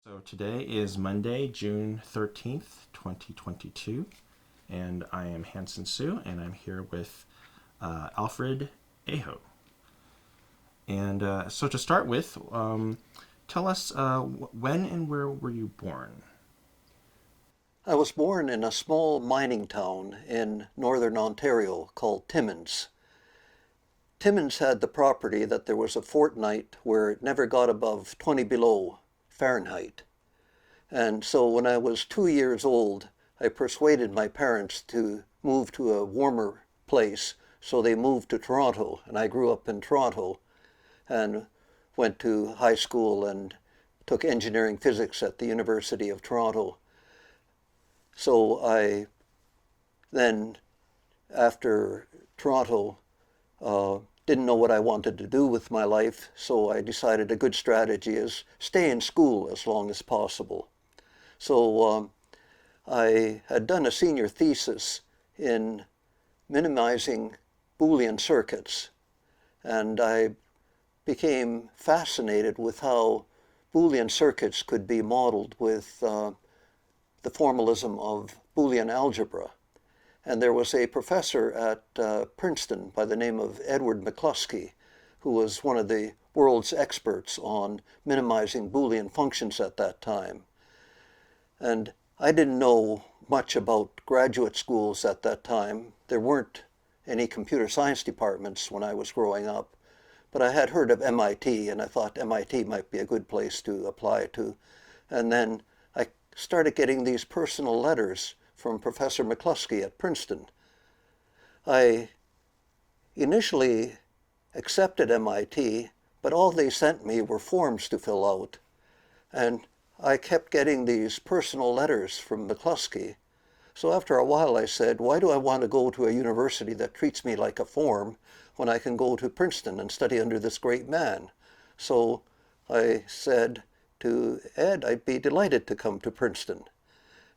So today is Monday, June 13th, 2022, and I am Hanson Sue, and I'm here with Alfred Aho. And so to start with, tell us when and where were you born? I was born in a small mining town in northern Ontario called Timmis. Timmis had the property that there was a fortnight where it never got above 20 below Fahrenheit. And so when I was 2 years old, I persuaded my parents to move to a warmer place. So they moved to Toronto, and I grew up in Toronto and went to high school and took engineering physics at the University of Toronto. So I then, after Toronto, didn't know what I wanted to do with my life, so I decided a good strategy is stay in school as long as possible. So I had done a senior thesis in minimizing Boolean circuits, and I became fascinated with how Boolean circuits could be modeled with the formalism of Boolean algebra. And there was a professor at Princeton by the name of Edward McCluskey, who was one of the world's experts on minimizing Boolean functions at that time. And I didn't know much about graduate schools at that time. There weren't any computer science departments when I was growing up, but I had heard of MIT, and I thought MIT might be a good place to apply to. And then I started getting these personal letters from Professor McCluskey at Princeton. I initially accepted MIT, but all they sent me were forms to fill out. And I kept getting these personal letters from McCluskey. So after a while I said, why do I want to go to a university that treats me like a form when I can go to Princeton and study under this great man? So I said to Ed, I'd be delighted to come to Princeton.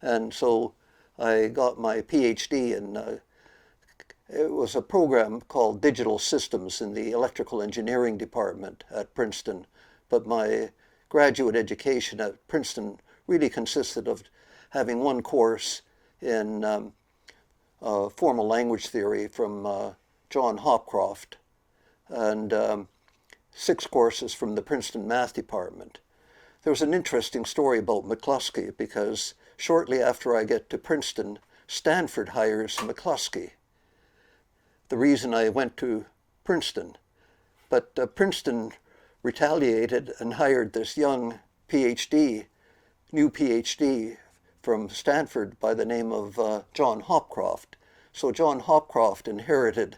And so I got my Ph.D. in, it was a program called Digital Systems in the Electrical Engineering Department at Princeton. But my graduate education at Princeton really consisted of having one course in formal language theory from John Hopcroft and 6 courses from the Princeton Math Department. There was an interesting story about McCluskey because shortly after I get to Princeton, Stanford hires McCluskey. The reason I went to Princeton. But Princeton retaliated and hired this young Ph.D., new Ph.D. from Stanford by the name of John Hopcroft. So John Hopcroft inherited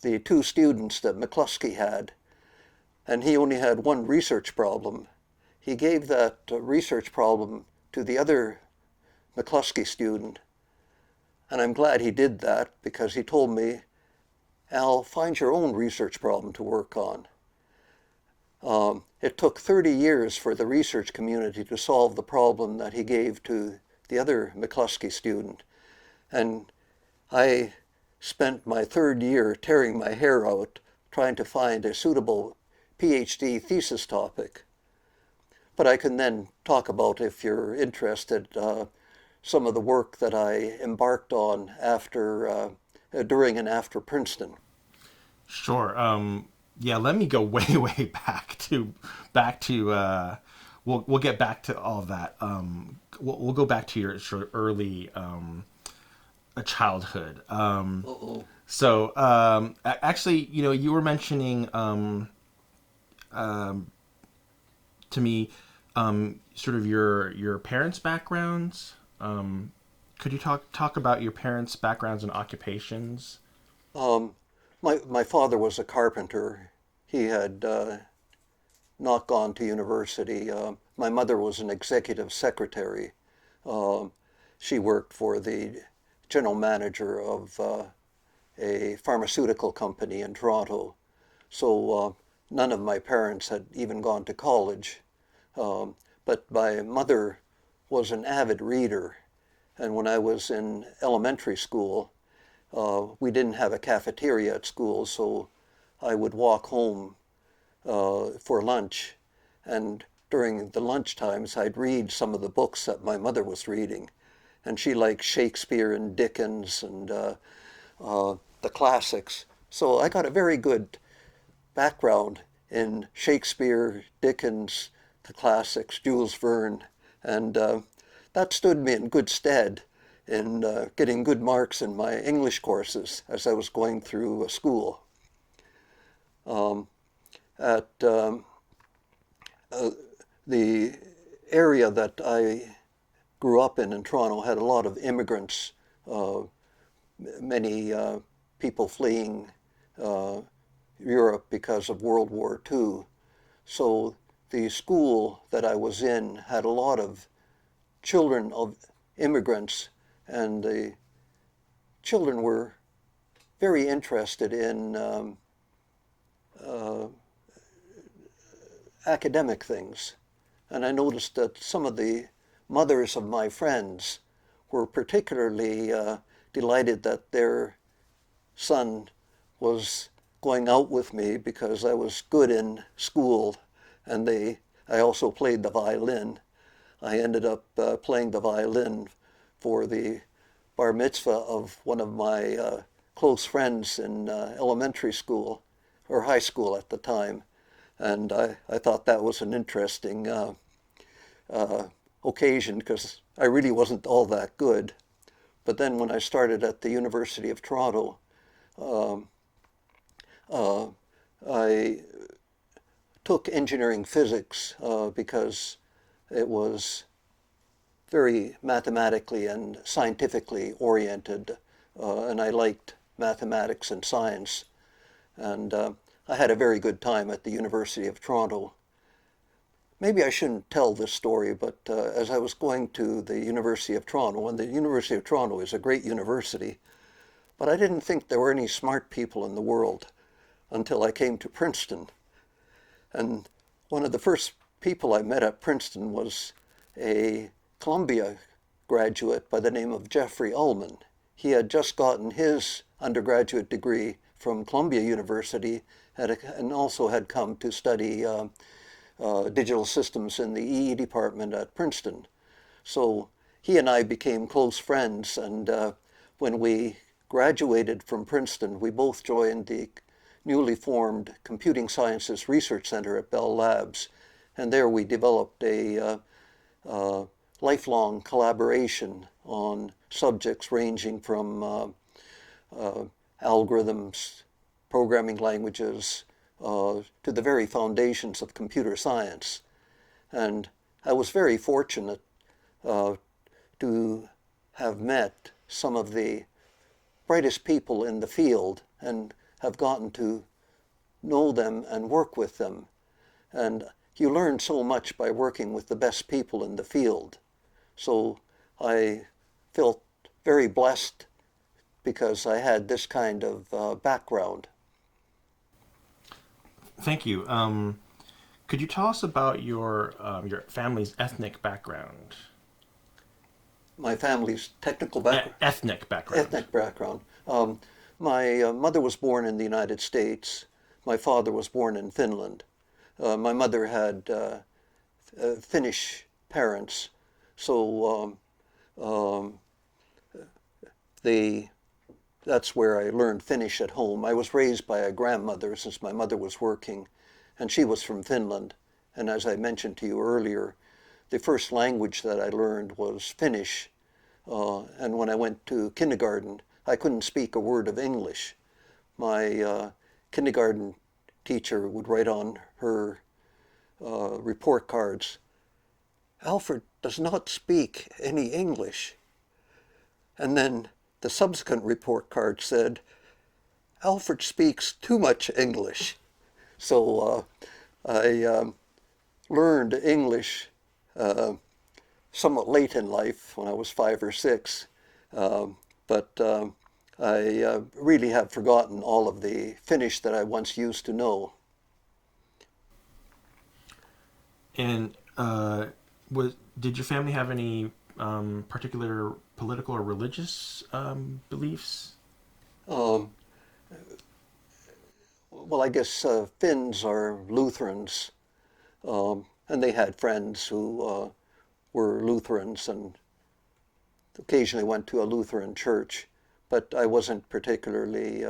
the 2 students that McCluskey had, and he only had one research problem. He gave that research problem to the other McCluskey student, and I'm glad he did that because he told me, Al, find your own research problem to work on. It took 30 years for the research community to solve the problem that he gave to the other McCluskey student, and I spent my 3rd year tearing my hair out trying to find a suitable PhD thesis topic. But I can then talk about, if you're interested, some of the work that I embarked on during and after Princeton. Sure. Yeah, let me go way back to we'll get back to all of that. We'll go back to your sort of early childhood. Uh-oh. So actually, you were mentioning to me sort of your parents' backgrounds. Could you talk about your parents' backgrounds and occupations? Um, my father was a carpenter. He had not gone to university. My mother was an executive secretary. Um, she worked for the general manager of a pharmaceutical company in Toronto. So none of my parents had even gone to college. But my mother was an avid reader. And when I was in elementary school, we didn't have a cafeteria at school, so I would walk home for lunch and during the lunch times, I'd read some of the books that my mother was reading. And she liked Shakespeare and Dickens and the classics. So I got a very good background in Shakespeare, Dickens, the classics, Jules Verne, and that stood me in good stead in getting good marks in my English courses as I was going through school. At the area that I grew up in Toronto had a lot of immigrants, many people fleeing Europe because of World War II. So the school that I was in had a lot of children of immigrants, and the children were very interested in academic things. And I noticed that some of the mothers of my friends were particularly delighted that their son was going out with me because I was good in school, and I also played the violin. I ended up playing the violin for the bar mitzvah of one of my close friends in elementary school, or high school at the time. And I thought that was an interesting occasion because I really wasn't all that good. But then when I started at the University of Toronto, I took engineering physics because it was very mathematically and scientifically oriented, and I liked mathematics and science. And I had a very good time at the University of Toronto. Maybe I shouldn't tell this story, but as I was going to the University of Toronto, and the University of Toronto is a great university, but I didn't think there were any smart people in the world until I came to Princeton. And one of the first people I met at Princeton was a Columbia graduate by the name of Jeffrey Ullman. He had just gotten his undergraduate degree from Columbia University and also had come to study digital systems in the EE department at Princeton. So he and I became close friends, and when we graduated from Princeton, we both joined the newly formed Computing Sciences Research Center at Bell Labs, and there we developed a lifelong collaboration on subjects ranging from algorithms, programming languages, to the very foundations of computer science. And I was very fortunate to have met some of the brightest people in the field and have gotten to know them and work with them. And you learn so much by working with the best people in the field. So I felt very blessed because I had this kind of background. Thank you. Could you tell us about your family's ethnic background? My family's technical background? Ethnic background. Ethnic background. My mother was born in the United States. My father was born in Finland. My mother had Finnish parents, so that's where I learned Finnish at home. I was raised by a grandmother since my mother was working, and she was from Finland. And as I mentioned to you earlier, the first language that I learned was Finnish. And when I went to kindergarten, I couldn't speak a word of English. My kindergarten teacher would write on her report cards, "Alfred does not speak any English." And then the subsequent report card said, "Alfred speaks too much English." So I learned English somewhat late in life when I was 5 or 6, but I really have forgotten all of the Finnish that I once used to know. And did your family have any particular political or religious beliefs? Well, I guess Finns are Lutherans, and And they had friends who were Lutherans and occasionally went to a Lutheran church, but I wasn't particularly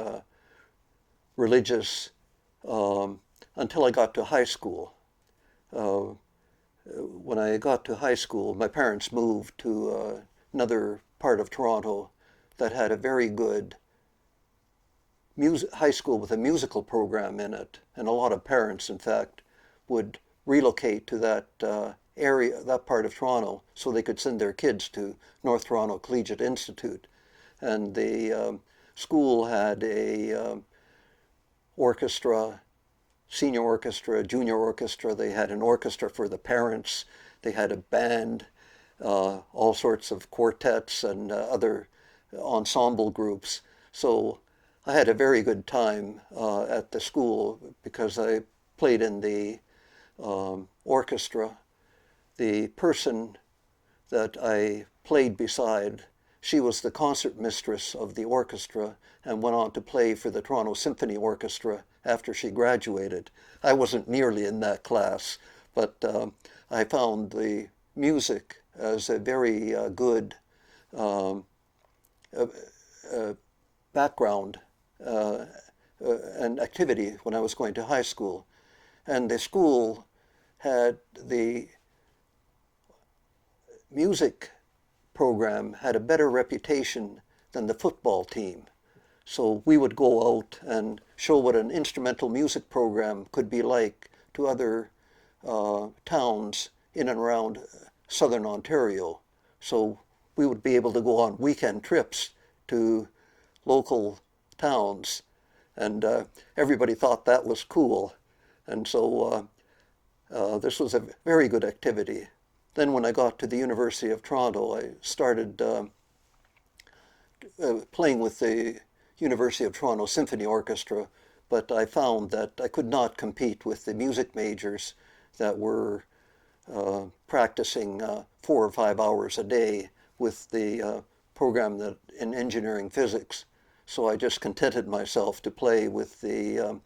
religious until I got to high school. When I got to high school, my parents moved to another part of Toronto that had a very good high school with a musical program in it, and a lot of parents, in fact, would relocate to that area, that part of Toronto, so they could send their kids to North Toronto Collegiate Institute. And the school had a orchestra, senior orchestra, junior orchestra. They had an orchestra for the parents. They had a band, all sorts of quartets and other ensemble groups. So I had a very good time at the school because I played in the orchestra. The person that I played beside, she was the concert mistress of the orchestra and went on to play for the Toronto Symphony Orchestra after she graduated. I wasn't nearly in that class, but I found the music as a very good background and activity when I was going to high school. And the school had the music program had a better reputation than the football team. So we would go out and show what an instrumental music program could be like to other towns in and around southern Ontario. So we would be able to go on weekend trips to local towns, and everybody thought that was cool. And so this was a very good activity. Then when I got to the University of Toronto, I started playing with the University of Toronto Symphony Orchestra, but I found that I could not compete with the music majors that were practicing 4 or 5 hours a day with the program that in engineering physics. So I just contented myself to play with the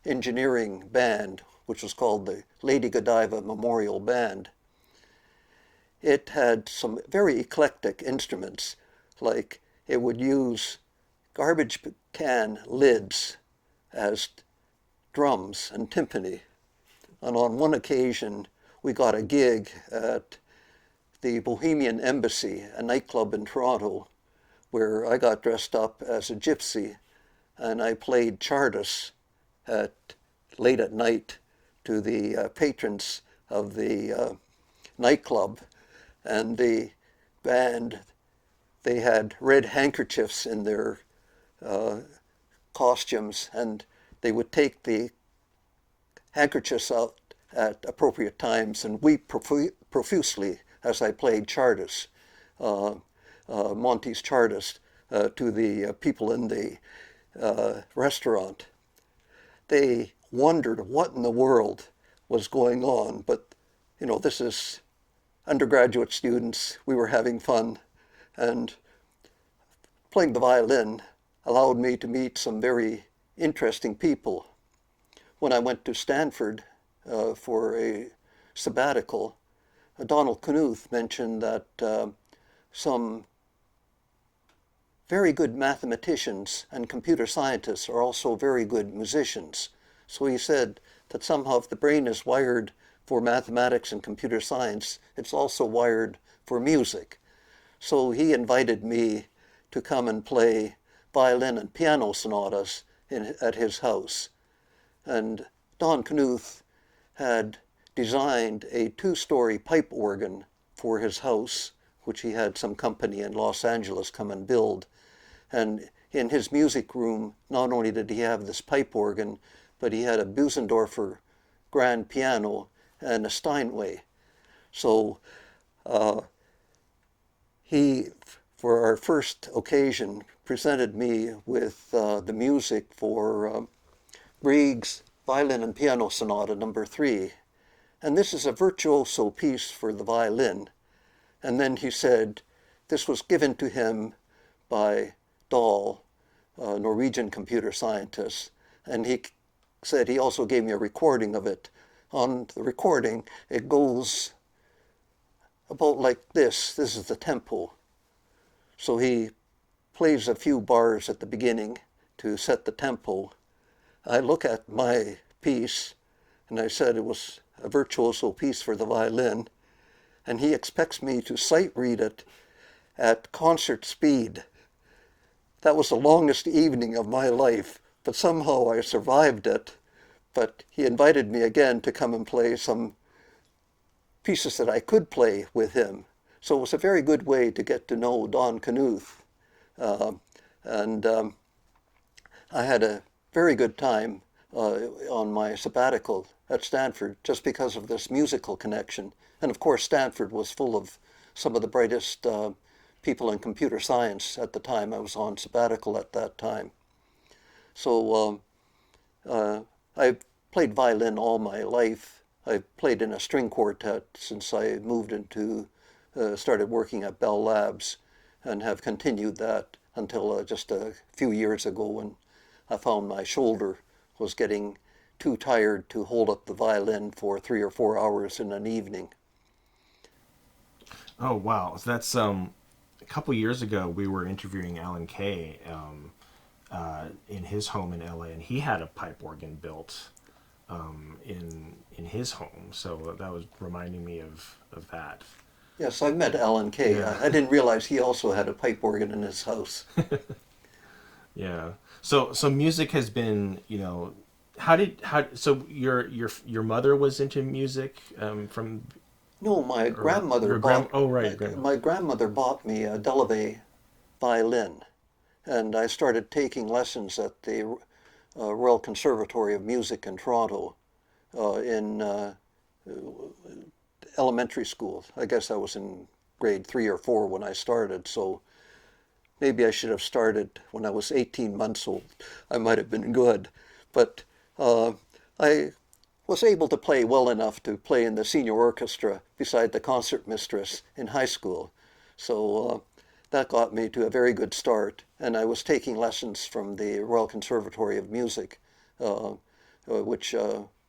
engineering band, which was called the Lady Godiva Memorial Band. It had some very eclectic instruments, like it would use garbage can lids as drums and timpani. And on one occasion, we got a gig at the Bohemian Embassy, a nightclub in Toronto, where I got dressed up as a gypsy, and I played Chardas late at night to the patrons of the nightclub. And the band, they had red handkerchiefs in their costumes, and they would take the handkerchiefs out at appropriate times and weep profusely as I played Chardas, Monty's Chardas, to the people in the restaurant. They wondered what in the world was going on, but you know, this is undergraduate students. We were having fun, and playing the violin allowed me to meet some very interesting people. When I went to Stanford for a sabbatical, Donald Knuth mentioned that some very good mathematicians and computer scientists are also very good musicians. So he said that somehow if the brain is wired for mathematics and computer science, it's also wired for music. So he invited me to come and play violin and piano sonatas at his house. And Don Knuth had designed a 2-story pipe organ for his house, which he had some company in Los Angeles come and build. And in his music room, not only did he have this pipe organ, but he had a Busendorfer grand piano and a Steinway. So he, for our first occasion, presented me with the music for Grieg's Violin and Piano Sonata No. 3. And this is a virtuoso piece for the violin. And then he said, this was given to him by Dahl, a Norwegian computer scientist. And he said he also gave me a recording of it on the recording, it goes about like this. This is the tempo. So he plays a few bars at the beginning to set the tempo. I look at my piece, and I said it was a virtuoso piece for the violin, and he expects me to sight read it at concert speed. That was the longest evening of my life, but somehow I survived it. But he invited me again to come and play some pieces that I could play with him. So it was a very good way to get to know Don Knuth. And I had a very good time on my sabbatical at Stanford just because of this musical connection. And of course, Stanford was full of some of the brightest people in computer science at the time. I was on sabbatical at that time. So I played violin all my life. I played in a string quartet since I moved into, started working at Bell Labs, and have continued that until just a few years ago when I found my shoulder was getting too tired to hold up the violin for 3 or 4 hours in an evening. Oh, wow. So that's a couple years ago, we were interviewing Alan Kay in his home in LA, and he had a pipe organ built in his home. So that was reminding me of that. Yes, I met Alan Kay. Yeah. I didn't realize he also had a pipe organ in his house. Yeah. So music has been, so your mother was into music from. No, my grandmother my grandmother bought me a Delaunay violin, and I started taking lessons at the Royal Conservatory of Music in Toronto in elementary school. I guess I was in grade 3 or 4 when I started, so maybe I should have started when I was 18 months old. I might have been good, but I was able to play well enough to play in the senior orchestra beside the concertmistress in high school. So that got me to a very good start, and I was taking lessons from the Royal Conservatory of Music, which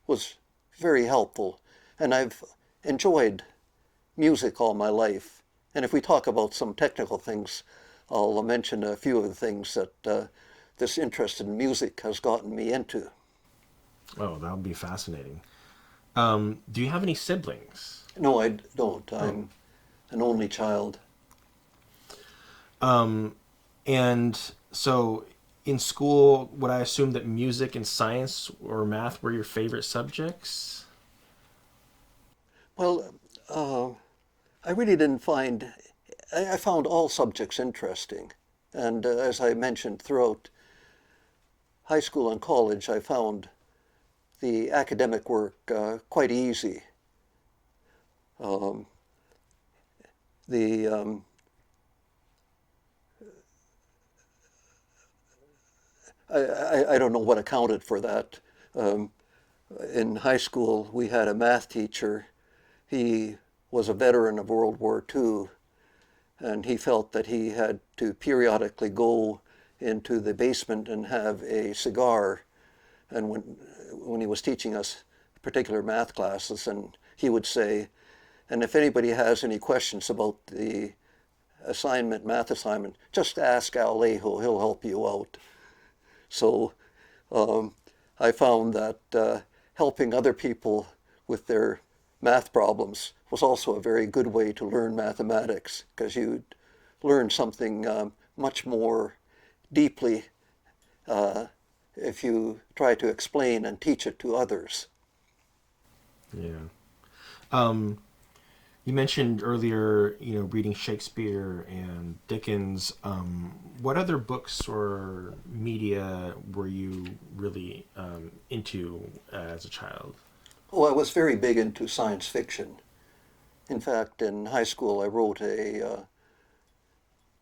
was very helpful. And I've enjoyed music all my life. And if we talk about some technical things, I'll mention a few of the things that this interest in music has gotten me into. Oh, that would be fascinating. Do you have any siblings? No, I don't. I'm an only child. And so in school, would I assume that music and science or math were your favorite subjects? Well, I really didn't find, I found all subjects interesting. And as I mentioned, throughout high school and college, I found the academic work quite easy. I don't know what accounted for that. In high school, we had a math teacher. He was a veteran of World War II, and he felt that he had to periodically go into the basement and have a cigar. And when he was teaching us particular math classes, and he would say, and if anybody has any questions about the math assignment, just ask Al Aho, he'll help you out. So I found that helping other people with their math problems was also a very good way to learn mathematics, because you learn something much more deeply if you try to explain and teach it to others. Yeah. You mentioned earlier, reading Shakespeare and Dickens. What other books or media were you really into as a child? Oh, I was very big into science fiction. In fact, in high school, I wrote a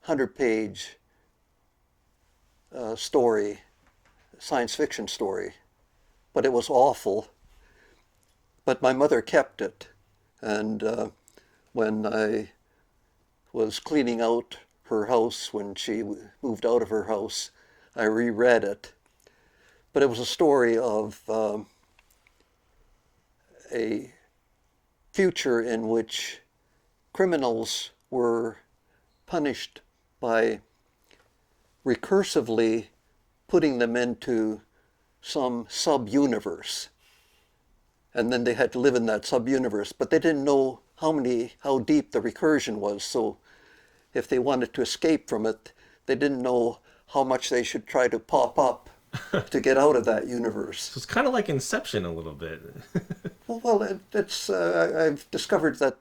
100-page story, science fiction story, but it was awful. But my mother kept it, and when I was cleaning out her house when she moved out of her house, I reread it. But it was a story of a future in which criminals were punished by recursively putting them into some sub-universe. And then they had to live in that sub-universe, but they didn't know how deep the recursion was. So if they wanted to escape from it, they didn't know how much they should try to pop up to get out of that universe. So it's kind of like Inception a little bit. I've discovered that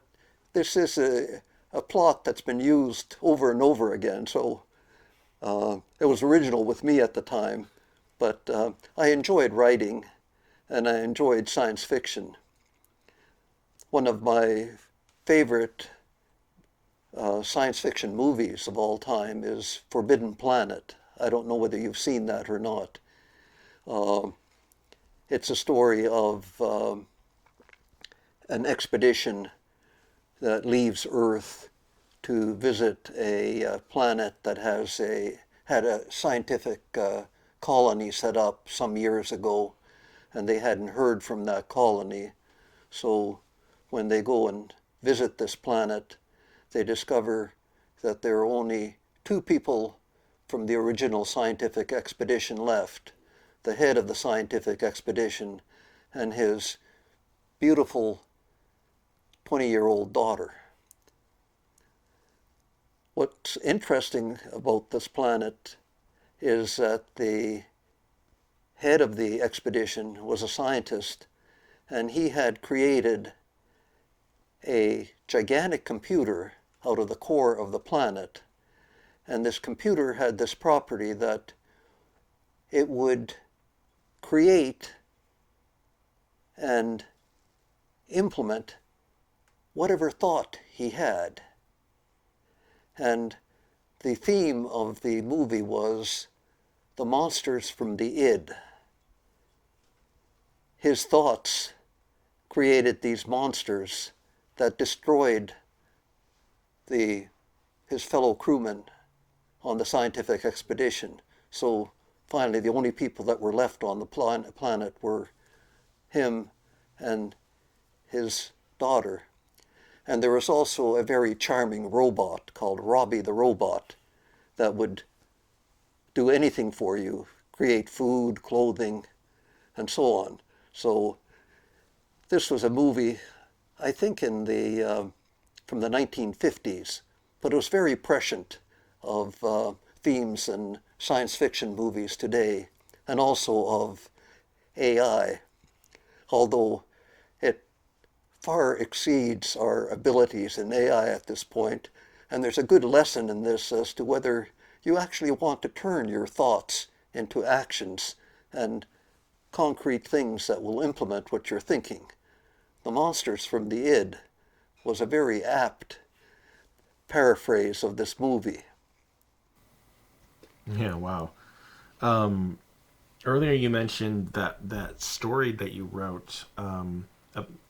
this is a plot that's been used over and over again. So it was original with me at the time, but I enjoyed writing and I enjoyed science fiction. One of my favorite science fiction movies of all time is Forbidden Planet. I don't know whether you've seen that or not. It's a story of an expedition that leaves Earth to visit a planet that had a scientific colony set up some years ago, and they hadn't heard from that colony. So when they go and visit this planet, they discover that there are only two people from the original scientific expedition left: the head of the scientific expedition and his beautiful 20-year-old daughter. What's interesting about this planet is that the head of the expedition was a scientist, and he had created a gigantic computer out of the core of the planet. And this computer had this property that it would create and implement whatever thought he had. And the theme of the movie was the monsters from the id. His thoughts created these monsters that destroyed his fellow crewmen on the scientific expedition. So finally, the only people that were left on the planet were him and his daughter. And there was also a very charming robot called Robbie the Robot that would do anything for you, create food, clothing, and so on. So this was a movie, I think, from the 1950s, but it was very prescient of themes in science fiction movies today, and also of AI, although it far exceeds our abilities in AI at this point. And there's a good lesson in this as to whether you actually want to turn your thoughts into actions and concrete things that will implement what you're thinking. The monsters from the id was a very apt paraphrase of this movie. Yeah, wow. Earlier you mentioned that story that you wrote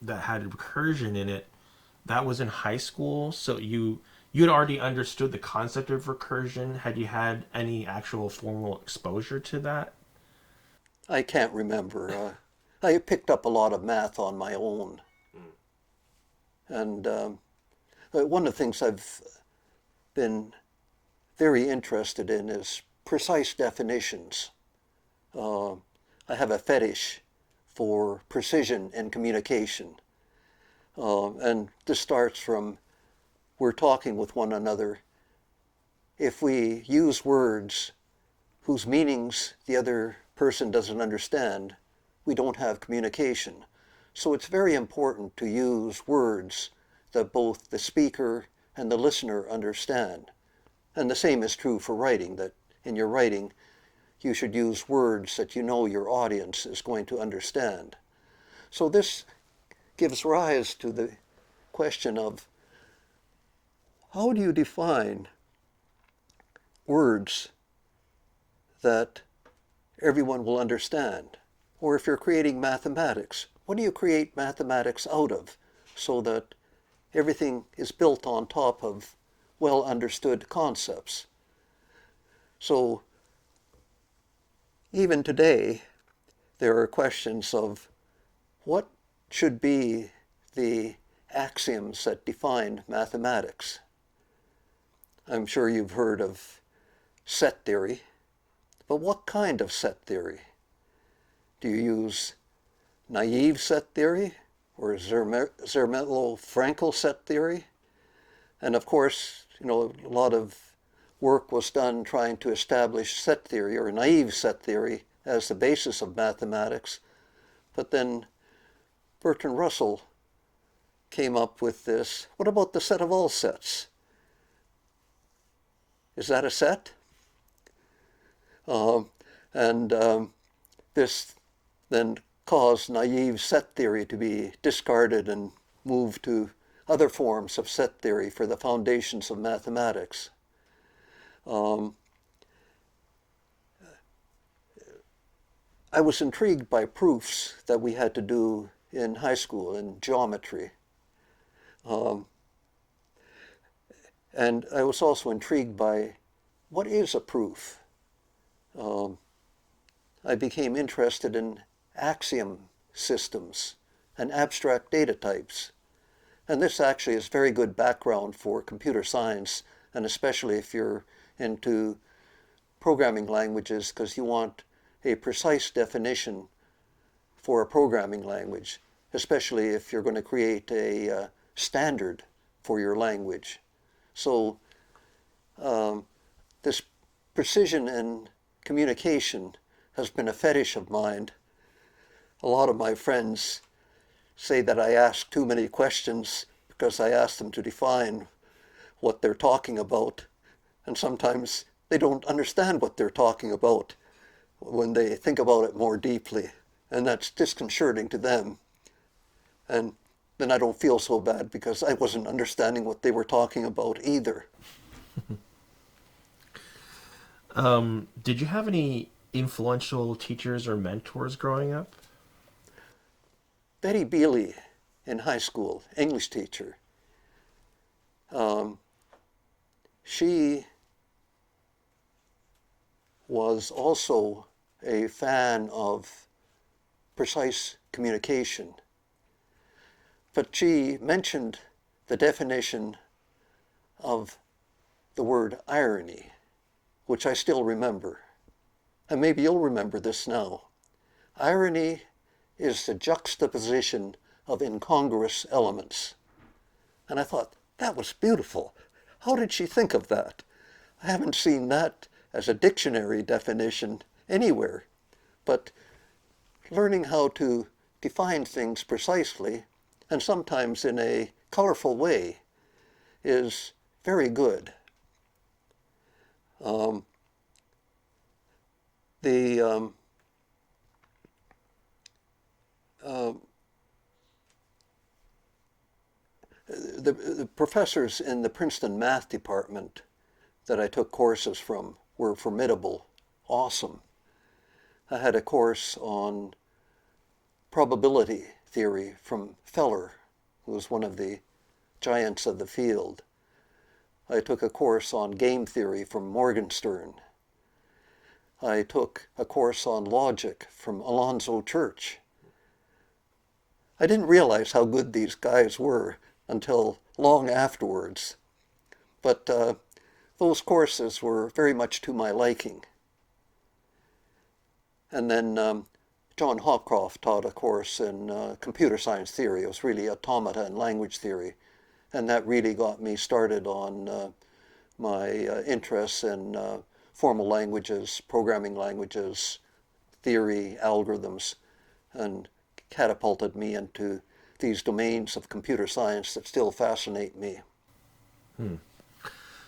that had recursion in it. That was in high school, so you had already understood the concept of recursion. Had you had any actual formal exposure to that? I can't remember. I picked up a lot of math on my own. And one of the things I've been very interested in is precise definitions. I have a fetish for precision in communication. And this starts from, we're talking with one another. If we use words whose meanings the other person doesn't understand, we don't have communication. So it's very important to use words that both the speaker and the listener understand. And the same is true for writing, that in your writing, you should use words that you know your audience is going to understand. So this gives rise to the question of, how do you define words that everyone will understand? Or if you're creating mathematics, what do you create mathematics out of so that everything is built on top of well understood concepts? So even today, there are questions of what should be the axioms that define mathematics. I'm sure you've heard of set theory, but what kind of set theory? Do you use naive set theory or Zermelo-Fraenkel set theory? And of course, a lot of work was done trying to establish set theory or naive set theory as the basis of mathematics. But then Bertrand Russell came up with this. What about the set of all sets? Is that a set? This then caused naive set theory to be discarded and moved to other forms of set theory for the foundations of mathematics. I was intrigued by proofs that we had to do in high school in geometry. And I was also intrigued by what is a proof? I became interested in axiom systems and abstract data types. And this actually is very good background for computer science, and especially if you're into programming languages, because you want a precise definition for a programming language, especially if you're going to create a standard for your language. So this precision in communication has been a fetish of mine. A lot of my friends say that I ask too many questions because I ask them to define what they're talking about. And sometimes they don't understand what they're talking about when they think about it more deeply. And that's disconcerting to them. And then I don't feel so bad because I wasn't understanding what they were talking about either. Did you have any influential teachers or mentors growing up? Betty Bealey in high school, English teacher. She was also a fan of precise communication. But she mentioned the definition of the word irony, which I still remember. And maybe you'll remember this now. Irony is the juxtaposition of incongruous elements. And I thought, that was beautiful. How did she think of that? I haven't seen that as a dictionary definition anywhere. But learning how to define things precisely, and sometimes in a colorful way, is very good. The professors in the Princeton math department that I took courses from were formidable, awesome. I had a course on probability theory from Feller, who was one of the giants of the field. I took a course on game theory from Morgenstern. I took a course on logic from Alonzo Church. I didn't realize how good these guys were until long afterwards. But those courses were very much to my liking. And then John Hopcroft taught a course in computer science theory. It was really automata and language theory. And that really got me started on my interests in formal languages, programming languages, theory, algorithms, and catapulted me into these domains of computer science that still fascinate me.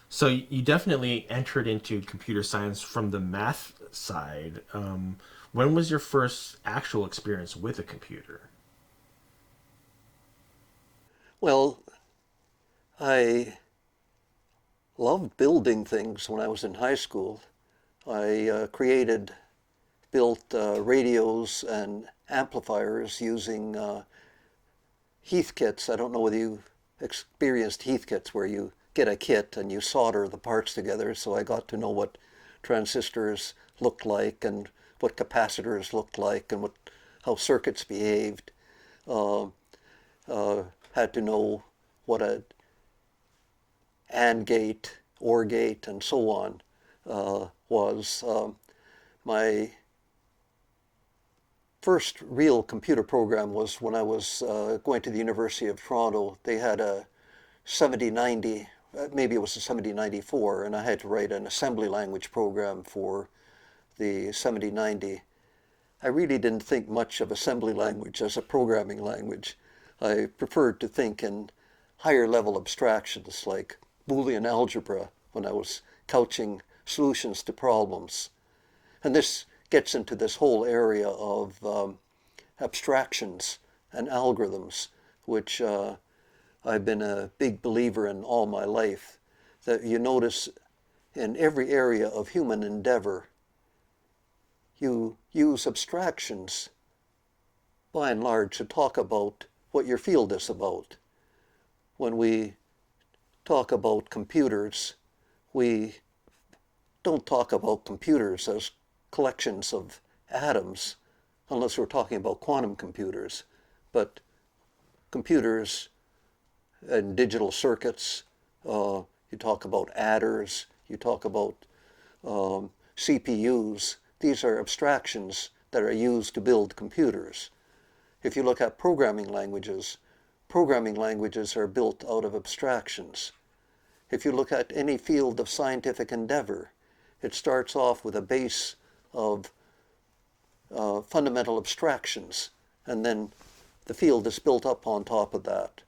So you definitely entered into computer science from the math side. When was your first actual experience with a computer? Well, I loved building things when I was in high school. I built radios and amplifiers using Heath kits. I don't know whether you experienced Heath kits where you get a kit and you solder the parts together. So I got to know what transistors looked like and what capacitors looked like and how circuits behaved. uh, had to know what a AND gate, OR gate, and so on was. My first real computer program was when I was going to the University of Toronto. They had a 7090, maybe it was a 7094, and I had to write an assembly language program for the 7090. I really didn't think much of assembly language as a programming language. I preferred to think in higher level abstractions like Boolean algebra when I was couching solutions to problems. And this gets into this whole area of abstractions and algorithms, which I've been a big believer in all my life. That you notice in every area of human endeavor, you use abstractions by and large to talk about what your field is about. When we talk about computers, we don't talk about computers as collections of atoms, unless we're talking about quantum computers. But computers and digital circuits, you talk about adders, you talk about CPUs. These are abstractions that are used to build computers. If you look at programming languages are built out of abstractions. If you look at any field of scientific endeavor, it starts off with a base of fundamental abstractions, and then the field is built up on top of that.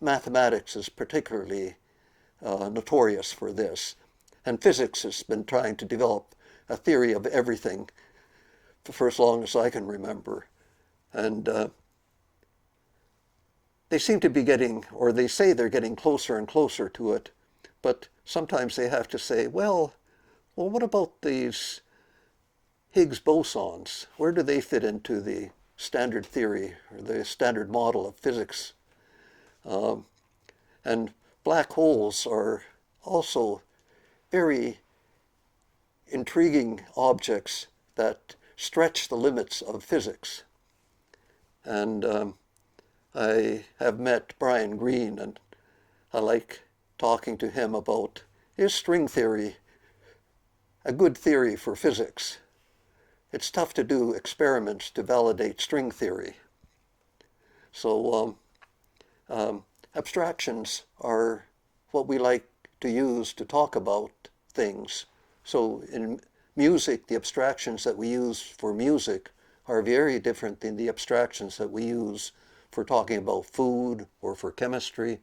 Mathematics is particularly notorious for this, and physics has been trying to develop a theory of everything for as long as I can remember. And they seem to be getting, or they say they're getting closer and closer to it, but sometimes they have to say, well, what about these Higgs bosons? Where do they fit into the standard theory or the standard model of physics? And black holes are also very intriguing objects that stretch the limits of physics. And I have met Brian Greene, and I like talking to him about, is string theory a good theory for physics? It's tough to do experiments to validate string theory. So abstractions are what we like to use to talk about things. So in music, the abstractions that we use for music are very different than the abstractions that we use for talking about food or for chemistry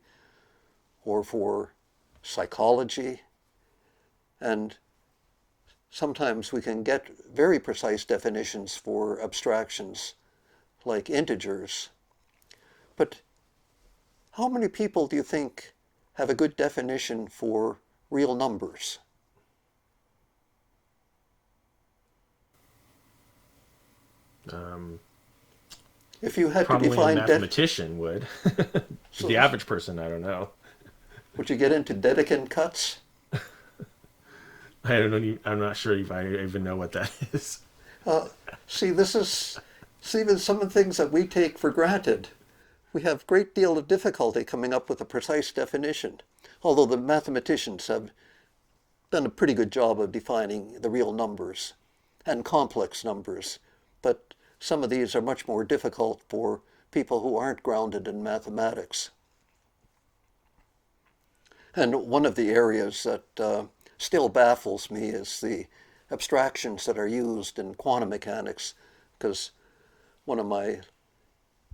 or for psychology. And sometimes we can get very precise definitions for abstractions like integers. But how many people do you think have a good definition for real numbers? If you had to Probably a define mathematician would. So- The average person, I don't know. would you get into Dedekind cuts? I don't know. I'm not sure if I even know what that is. See, there's some of the things that we take for granted. We have a great deal of difficulty coming up with a precise definition, although the mathematicians have done a pretty good job of defining the real numbers and complex numbers. But some of these are much more difficult for people who aren't grounded in mathematics. And one of the areas that still baffles me is the abstractions that are used in quantum mechanics, because one of my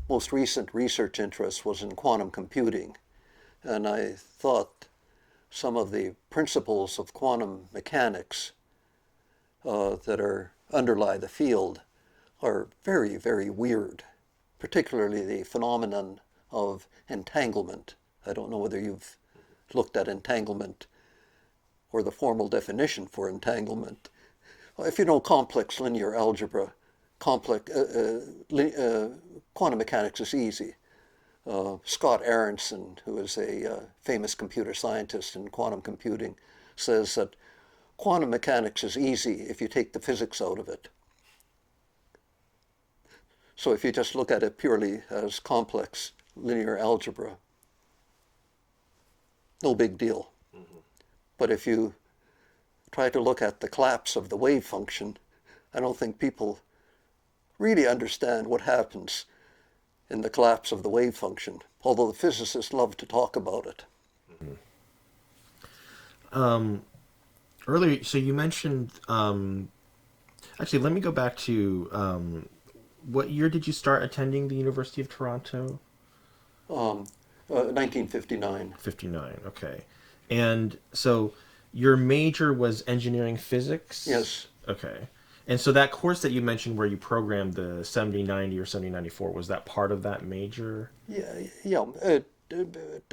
most recent research interests was in quantum computing. And I thought some of the principles of quantum mechanics that underlie the field are very, very weird, particularly the phenomenon of entanglement. I don't know whether you've looked at entanglement or the formal definition for entanglement. If you know complex linear algebra, quantum mechanics is easy. Scott Aronson, who is a famous computer scientist in quantum computing, says that quantum mechanics is easy if you take the physics out of it. So if you just look at it purely as complex linear algebra, no big deal. But if you try to look at the collapse of the wave function, I don't think people really understand what happens in the collapse of the wave function, although the physicists love to talk about it. Earlier, so you mentioned, actually, let me go back to, what year did you start attending the University of Toronto? 1959. 59, okay. And so your major was engineering physics? Yes. Okay. And so that course that you mentioned where you programmed the 7090 or 7094, was that part of that major? Yeah.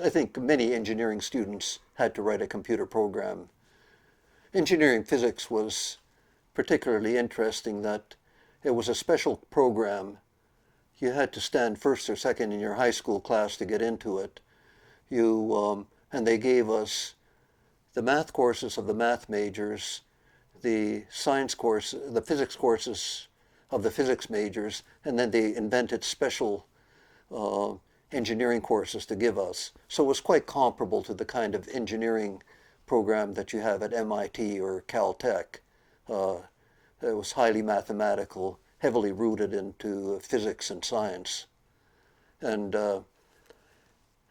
I think many engineering students had to write a computer program. Engineering physics was particularly interesting that it was a special program. You had to stand first or second in your high school class to get into it. And they gave us the math courses of the math majors, the science course, the physics courses of the physics majors, and then they invented special engineering courses to give us. So it was quite comparable to the kind of engineering program that you have at MIT or Caltech. It was highly mathematical, heavily rooted into physics and science. And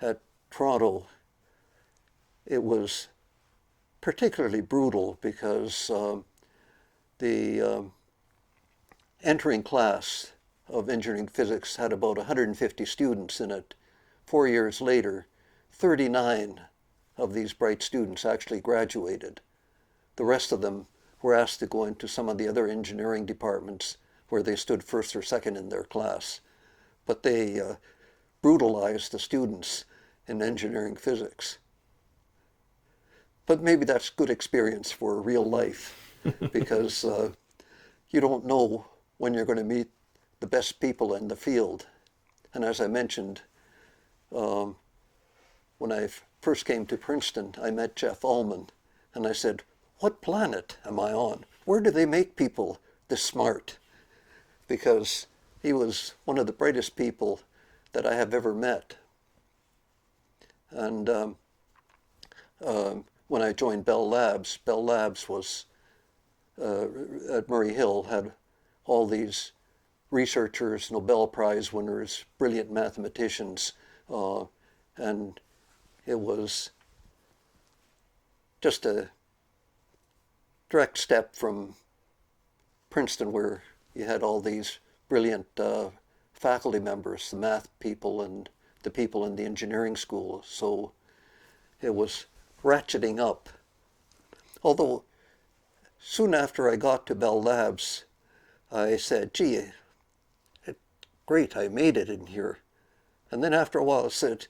at Toronto, it was particularly brutal because the entering class of engineering physics had about 150 students in it. 4 years later, 39 of these bright students actually graduated. The rest of them were asked to go into some of the other engineering departments where they stood first or second in their class. But they brutalized the students in engineering physics. But maybe that's good experience for real life because you don't know when you're going to meet the best people in the field. And as I mentioned, when I first came to Princeton, I met Jeff Ullman, and I said, "What planet am I on? Where do they make people this smart?" Because he was one of the brightest people that I have ever met. And when I joined Bell Labs was at Murray Hill, had all these researchers, Nobel Prize winners, brilliant mathematicians, and it was just a direct step from Princeton, where you had all these brilliant faculty members, the math people and the people in the engineering school. So it was ratcheting up. Although soon after I got to Bell Labs, I said, "Gee, great, I made it in here." And then after a while I said,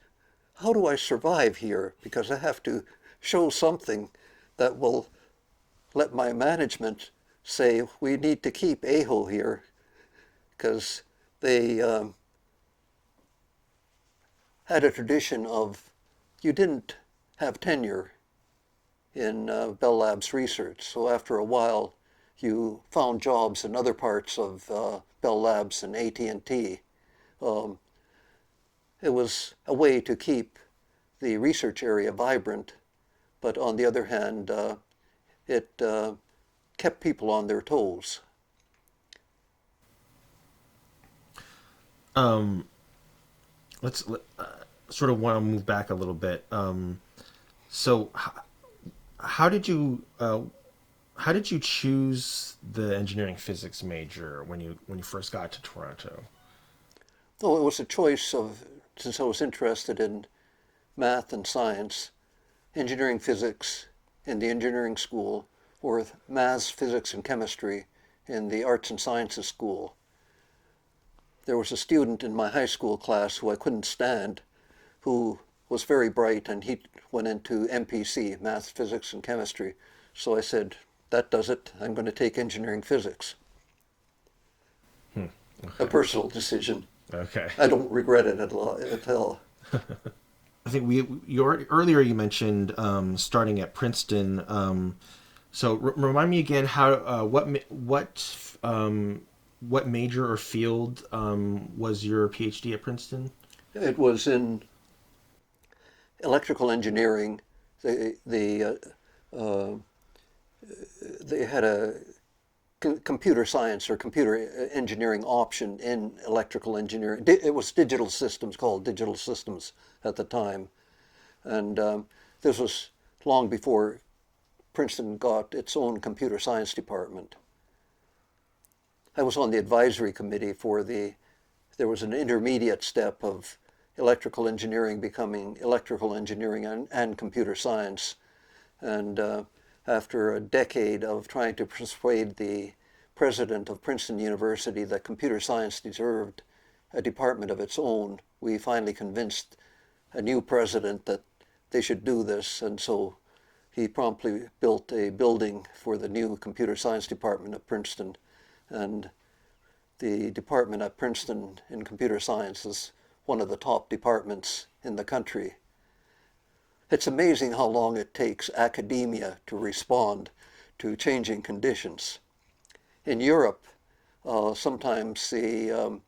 "How do I survive here? Because I have to show something that will let my management say, we need to keep Aho here," because they had a tradition of, you didn't have tenure in Bell Labs research. So after a while, you found jobs in other parts of Bell Labs and AT&T. It was a way to keep the research area vibrant, but on the other hand, it kept people on their toes. Let's sort of want to move back a little bit. So, how did you choose the engineering physics major when you first got to Toronto? Oh, it was a choice of, since I was interested in math and science, engineering physics in the engineering school, or maths, physics, and chemistry in the arts and sciences school. There was a student in my high school class who I couldn't stand, who was very bright, and he went into MPC, math, physics, and chemistry. So I said, that does it. I'm going to take engineering physics. Okay. A personal decision. Okay. I don't regret it at all. I think earlier you mentioned starting at Princeton. So remind me again how what what major or field was your PhD at Princeton? It was in electrical engineering. They had a computer science or computer engineering option in electrical engineering. It was digital systems, called digital systems at the time. And this was long before Princeton got its own computer science department. I was on the advisory committee for there was an intermediate step of electrical engineering becoming electrical engineering and computer science. And after a decade of trying to persuade the president of Princeton University that computer science deserved a department of its own, we finally convinced a new president that they should do this. And so he promptly built a building for the new computer science department at Princeton. And the department at Princeton in computer science is one of the top departments in the country. It's amazing how long it takes academia to respond to changing conditions. In Europe, sometimes the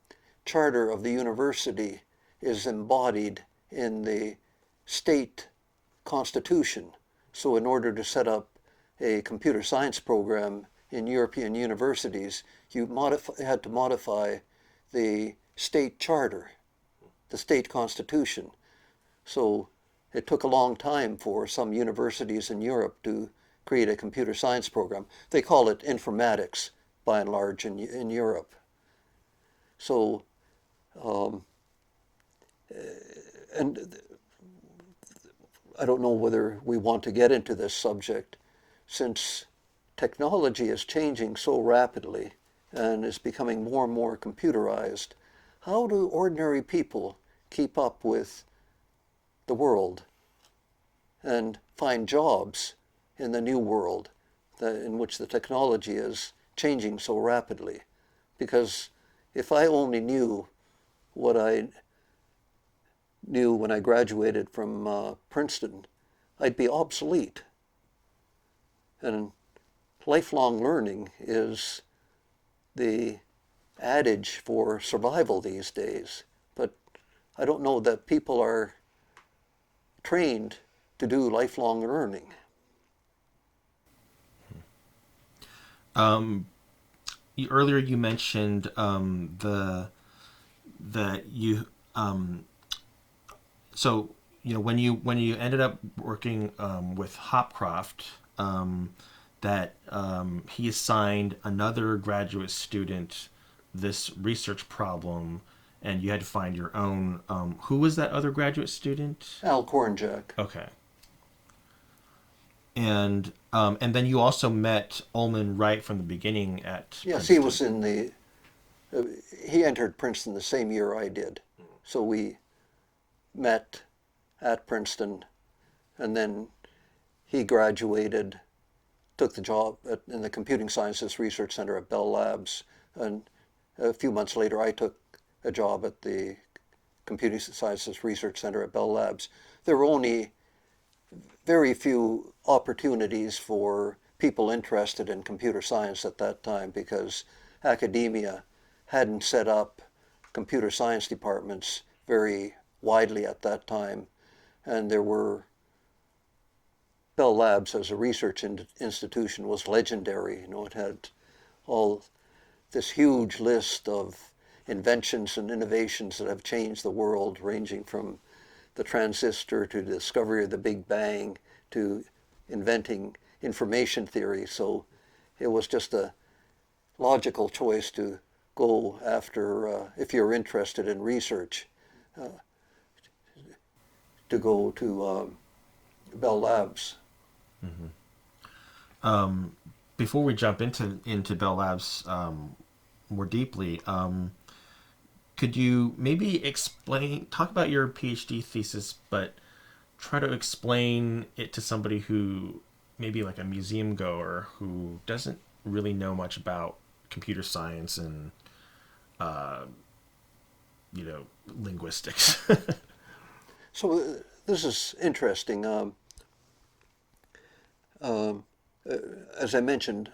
charter of the university is embodied in the state constitution. So in order to set up a computer science program in European universities, you had to modify the state charter, the state constitution. So it took a long time for some universities in Europe to create a computer science program. They call it informatics, by and large, in Europe. So, and I don't know whether we want to get into this subject, since technology is changing so rapidly and is becoming more and more computerized. How do ordinary people keep up with the world and find jobs in the new world in which the technology is changing so rapidly? Because if I only knew what I knew when I graduated from Princeton, I'd be obsolete. And lifelong learning is the adage for survival these days. But I don't know that people are trained to do lifelong learning. Earlier you mentioned so when you ended up working with Hopcroft, that he assigned another graduate student this research problem, and you had to find your own. Who was that other graduate student? Al Kornjak. Okay. And then you also met Ullman right from the beginning at Yes, Princeton. he was in he entered Princeton the same year I did. So we met at Princeton, and then he graduated, took the job in the Computing Sciences Research Center at Bell Labs, and a few months later I took a job at the Computing Sciences Research Center at Bell Labs. There were only very few opportunities for people interested in computer science at that time because academia hadn't set up computer science departments very widely at that time. And there were, Bell Labs as a research institution was legendary. It had all this huge list of inventions and innovations that have changed the world, ranging from the transistor to the discovery of the Big Bang to inventing information theory. So it was just a logical choice to go after, if you're interested in research, to go to Bell Labs. Mm-hmm. Before we jump into Bell Labs more deeply, could you maybe talk about your PhD thesis, but try to explain it to somebody who maybe like a museum goer who doesn't really know much about computer science and linguistics. So this is interesting. As I mentioned,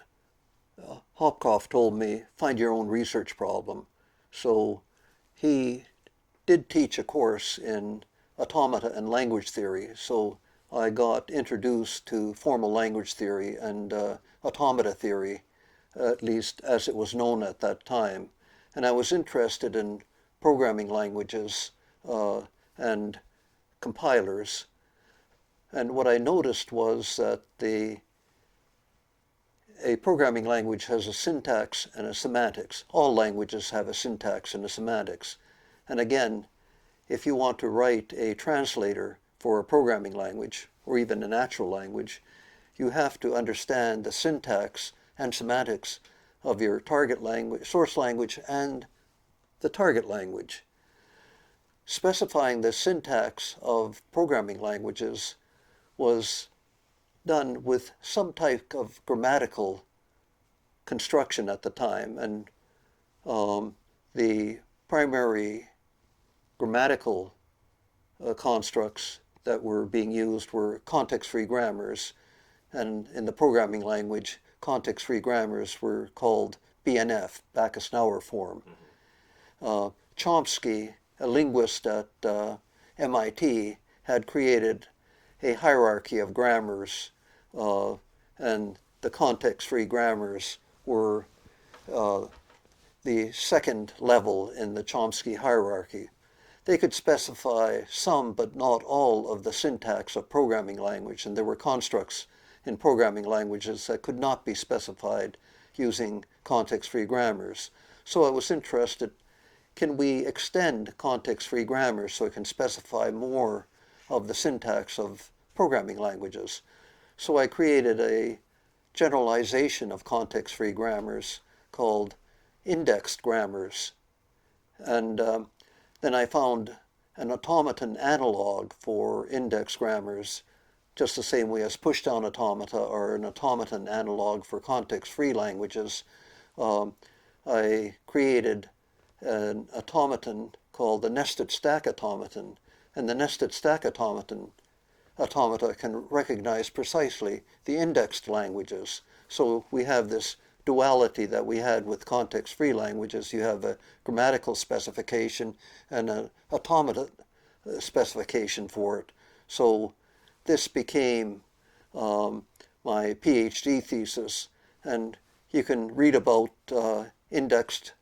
Hopcroft told me, find your own research problem. So he did teach a course in automata and language theory. So I got introduced to formal language theory and automata theory, at least as it was known at that time. And I was interested in programming languages and compilers. And what I noticed was that a programming language has a syntax and a semantics. All languages have a syntax and a semantics. And again, if you want to write a translator for a programming language, or even a natural language, you have to understand the syntax and semantics of your target language, source language, and the target language. Specifying the syntax of programming languages was done with some type of grammatical construction at the time, and the primary grammatical constructs that were being used were context-free grammars, and in the programming language, context-free grammars were called BNF, Backus-Naur form. Chomsky, a linguist at MIT, had created a hierarchy of grammars, and the context-free grammars were the second level in the Chomsky hierarchy. They could specify some but not all of the syntax of programming language, and there were constructs in programming languages that could not be specified using context-free grammars. So I was interested, can we extend context-free grammars so it can specify more of the syntax of programming languages? So I created a generalization of context-free grammars called indexed grammars. And then I found an automaton analog for index grammars, just the same way as push-down automata or an automaton analog for context-free languages. I created an automaton called the nested stack automaton, and the nested stack automata can recognize precisely the indexed languages. So we have this duality that we had with context-free languages. You have a grammatical specification and an automata specification for it. So this became my PhD thesis, and you can read about indexed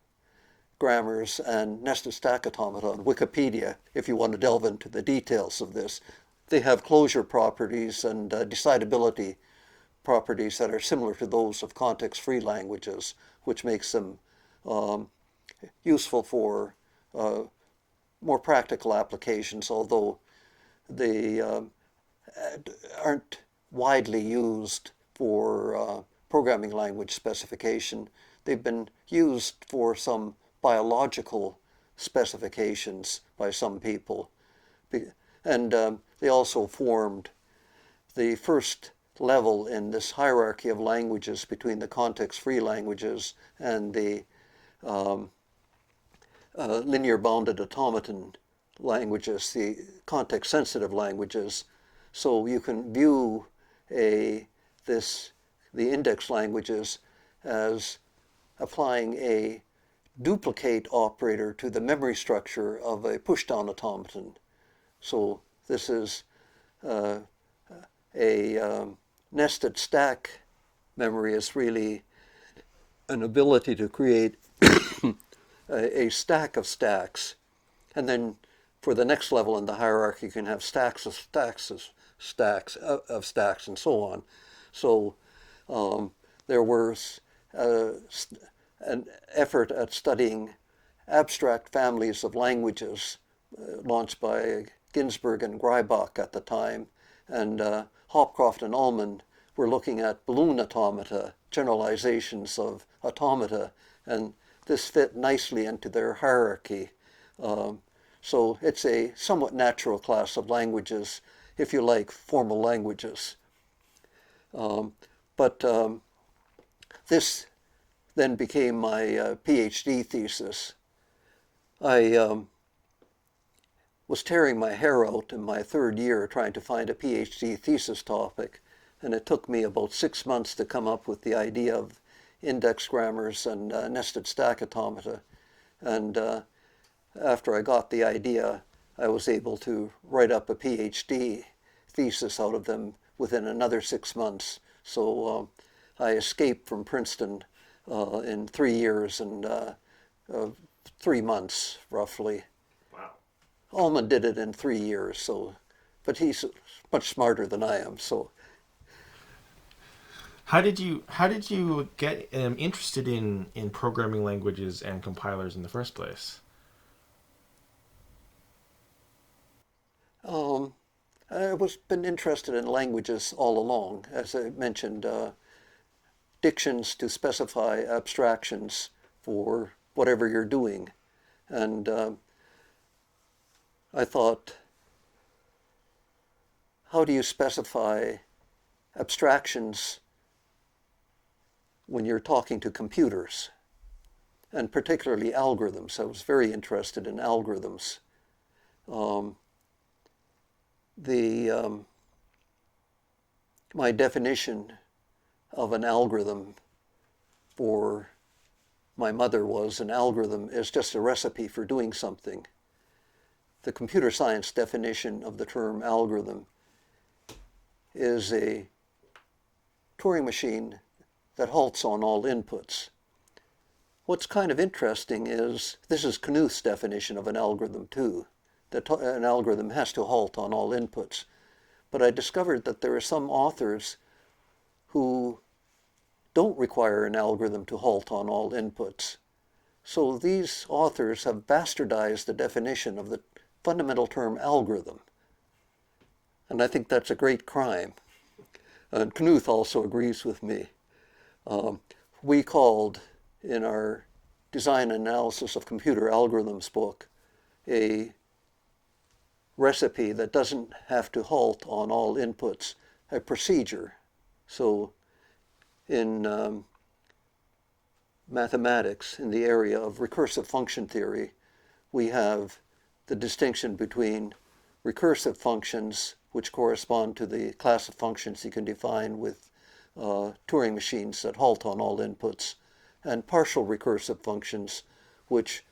grammars and nested stack automata on Wikipedia if you want to delve into the details of this. They have closure properties and decidability properties that are similar to those of context-free languages, which makes them useful for more practical applications, although they aren't widely used for programming language specification. They've been used for some biological specifications by some people. And they also formed the first level in this hierarchy of languages between the context-free languages and the linear bounded automaton languages, the context-sensitive languages. So you can view the index languages as applying a duplicate operator to the memory structure of a push-down automaton. So this is a nested stack memory is really an ability to create a stack of stacks. And then for the next level in the hierarchy, you can have stacks of stacks of stacks of stacks and so on. So there was an effort at studying abstract families of languages launched by Ginsberg and Greibach at the time, and Hopcroft and Ullman were looking at Boolean automata, generalizations of automata, and this fit nicely into their hierarchy. So it's a somewhat natural class of languages, if you like, formal languages. But this then became my PhD thesis. I was tearing my hair out in my third year trying to find a PhD thesis topic, and it took me about 6 months to come up with the idea of index grammars and nested stack automata. And after I got the idea, I was able to write up a Ph.D. thesis out of them within another 6 months. So I escaped from Princeton in 3 years and 3 months, roughly. Wow. Ullman did it in 3 years, so, but he's much smarter than I am. So, how did you get interested in programming languages and compilers in the first place? I've been interested in languages all along. As I mentioned, dictions to specify abstractions for whatever you're doing. And I thought, how do you specify abstractions when you're talking to computers? And particularly algorithms. I was very interested in algorithms. My definition of an algorithm for my mother was an algorithm is just a recipe for doing something. The computer science definition of the term algorithm is a Turing machine that halts on all inputs. What's kind of interesting is, this is Knuth's definition of an algorithm too, that an algorithm has to halt on all inputs. But I discovered that there are some authors who don't require an algorithm to halt on all inputs. So these authors have bastardized the definition of the fundamental term algorithm. And I think that's a great crime. And Knuth also agrees with me. We called, in our Design and Analysis of Computer Algorithms book, a recipe that doesn't have to halt on all inputs, a procedure. So in mathematics, in the area of recursive function theory, we have the distinction between recursive functions, which correspond to the class of functions you can define with Turing machines that halt on all inputs, and partial recursive functions, which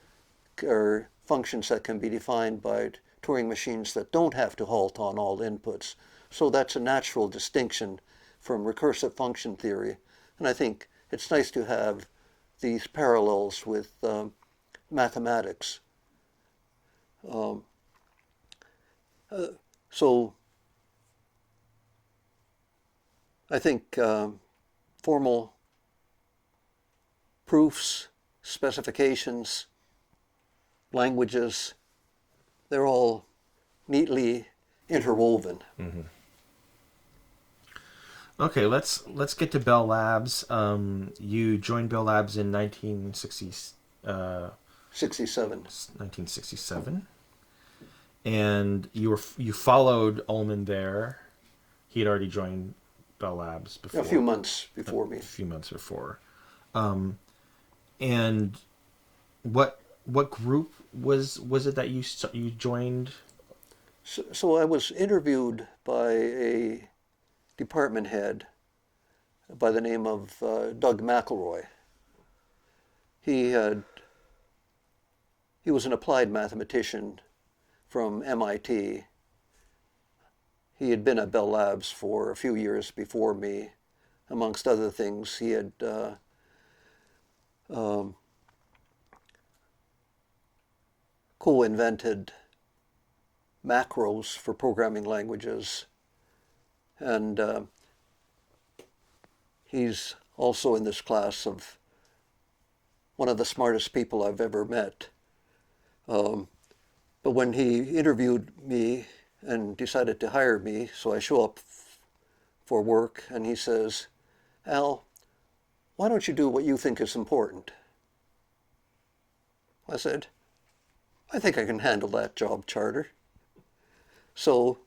are functions that can be defined by Turing machines that don't have to halt on all inputs. So that's a natural distinction from recursive function theory. And I think it's nice to have these parallels with mathematics. So I think formal proofs, specifications, languages, they're all neatly interwoven. Mm-hmm. Okay, let's get to Bell Labs. You joined Bell Labs in 1967, and you followed Ullman there. He had already joined Bell Labs before. A few months before me. A few months before. And what group was it that you joined? So I was interviewed by a department head by the name of Doug McElroy. He was an applied mathematician from MIT. He had been at Bell Labs for a few years before me. Amongst other things, he had co-invented macros for programming languages, and he's also in this class of one of the smartest people I've ever met. But when he interviewed me and decided to hire me, so I show up for work, and he says, "Al, why don't you do what you think is important?" I said, "I think I can handle that job, Charter." So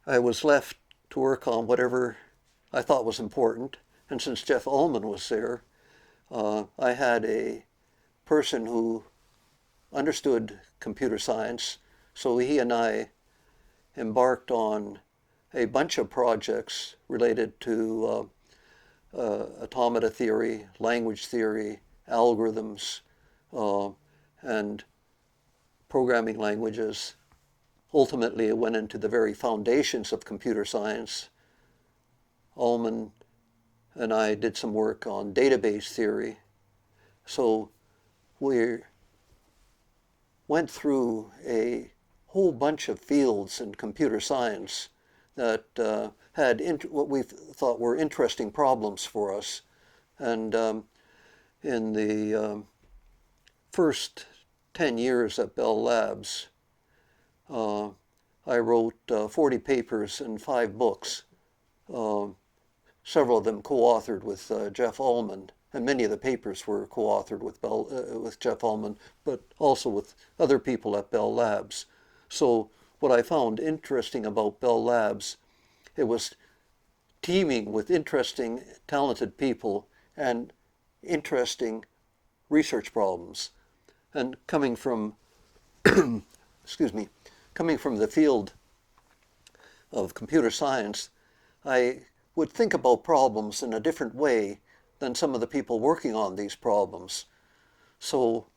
I was left to work on whatever I thought was important. And since Jeff Ullman was there, I had a person who understood computer science. So he and I embarked on a bunch of projects related to automata theory, language theory, algorithms, and programming languages. Ultimately, it went into the very foundations of computer science. Ullman and I did some work on database theory. So we went through a whole bunch of fields in computer science that had what we thought were interesting problems for us. And in the first 10 years at Bell Labs, I wrote 40 papers and 5 books, several of them co-authored with Jeff Ullman, and many of the papers were co-authored with Jeff Ullman, but also with other people at Bell Labs. So what I found interesting about Bell Labs, it was teeming with interesting, talented people and interesting research problems. And coming from, excuse me, coming from the field of computer science, I would think about problems in a different way than some of the people working on these problems. So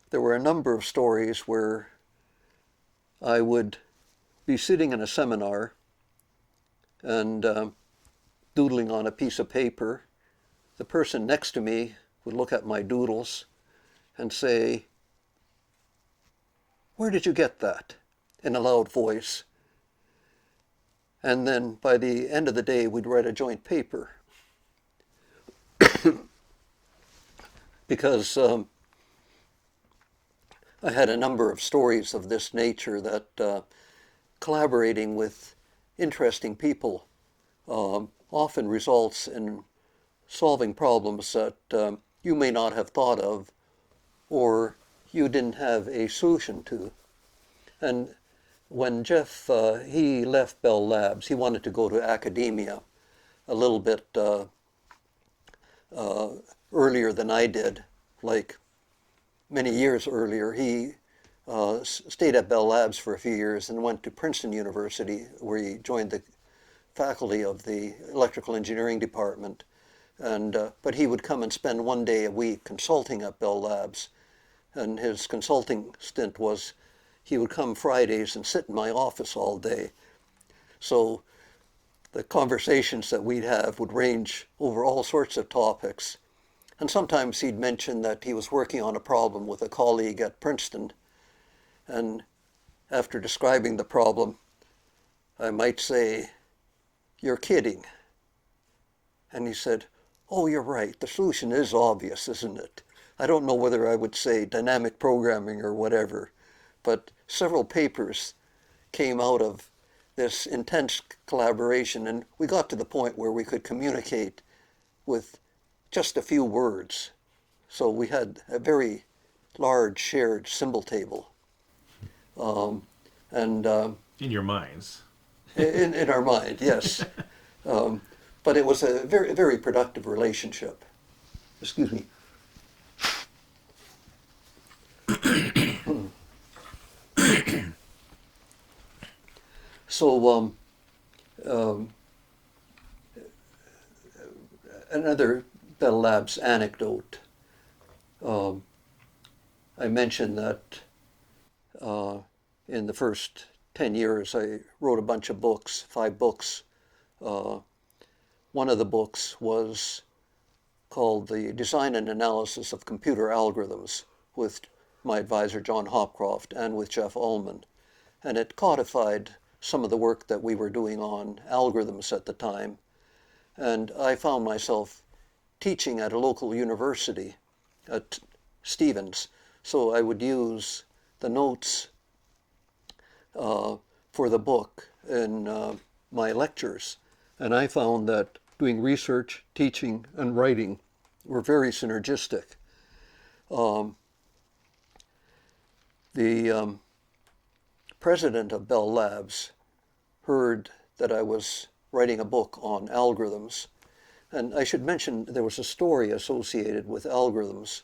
there were a number of stories where I would be sitting in a seminar and doodling on a piece of paper. The person next to me would look at my doodles and say, "Where did you get that?" in a loud voice. And then by the end of the day, we'd write a joint paper. Because I had a number of stories of this nature that collaborating with interesting people often results in solving problems that you may not have thought of or you didn't have a solution to. And when Jeff, he left Bell Labs, he wanted to go to academia a little bit earlier than I did, like many years earlier. He stayed at Bell Labs for a few years and went to Princeton University, where he joined the faculty of the electrical engineering department. And but he would come and spend one day a week consulting at Bell Labs. And his consulting stint was he would come Fridays and sit in my office all day. So the conversations that we'd have would range over all sorts of topics. And sometimes he'd mention that he was working on a problem with a colleague at Princeton. And after describing the problem, I might say, "You're kidding." And he said, "Oh, you're right. The solution is obvious, isn't it?" I don't know whether I would say dynamic programming or whatever, but several papers came out of this intense collaboration, and we got to the point where we could communicate with just a few words. So we had a very large shared symbol table. In your minds. in our mind, yes. But it was a very, very productive relationship. Excuse me. So another Bell Labs anecdote. I mentioned that in the first 10 years I wrote a bunch of books, 5 books. One of the books was called The Design and Analysis of Computer Algorithms, with my advisor John Hopcroft and with Jeff Ullman. And it codified some of the work that we were doing on algorithms at the time. And I found myself teaching at a local university at Stevens. So I would use the notes for the book in my lectures. And I found that doing research, teaching, and writing were very synergistic. The president of Bell Labs heard that I was writing a book on algorithms. And I should mention there was a story associated with algorithms.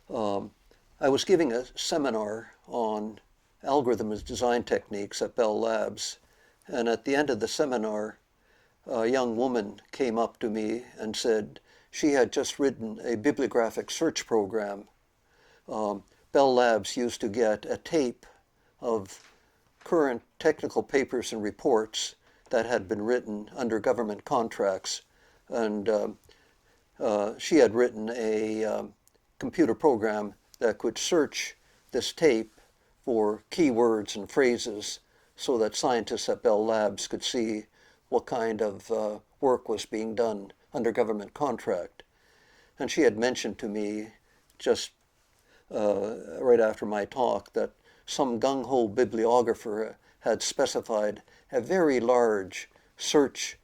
I was giving a seminar on algorithms design techniques at Bell Labs. And at the end of the seminar, a young woman came up to me and said she had just written a bibliographic search program. Bell Labs used to get a tape of current technical papers and reports that had been written under government contracts. And she had written a computer program that could search this tape for keywords and phrases so that scientists at Bell Labs could see what kind of work was being done under government contract. And she had mentioned to me just right after my talk that some gung-ho bibliographer had specified a very large search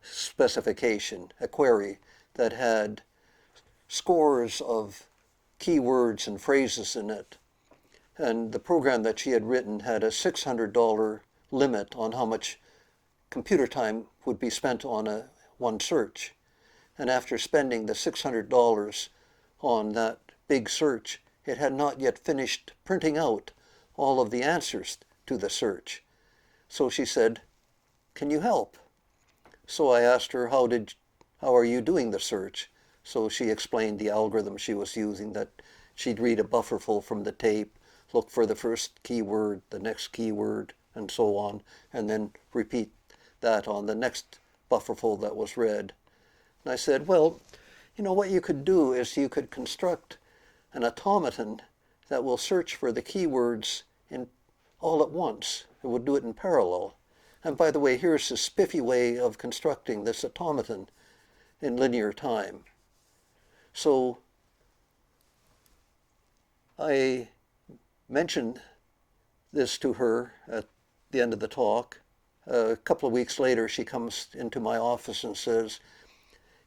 specification, a query that had scores of keywords and phrases in it. And the program that she had written had a $600 limit on how much computer time would be spent on one search. And after spending the $600 on that big search, it had not yet finished printing out all of the answers to the search. So she said, "Can you help?" So I asked her, how are you doing the search? So she explained the algorithm she was using, that she'd read a bufferful from the tape, look for the first keyword, the next keyword, and so on, and then repeat that on the next bufferful that was read. And I said, well, you know, what you could do is you could construct an automaton that will search for the keywords all at once. It would do it in parallel. And by the way, here's a spiffy way of constructing this automaton in linear time. So I mentioned this to her at the end of the talk. A couple of weeks later, she comes into my office and says,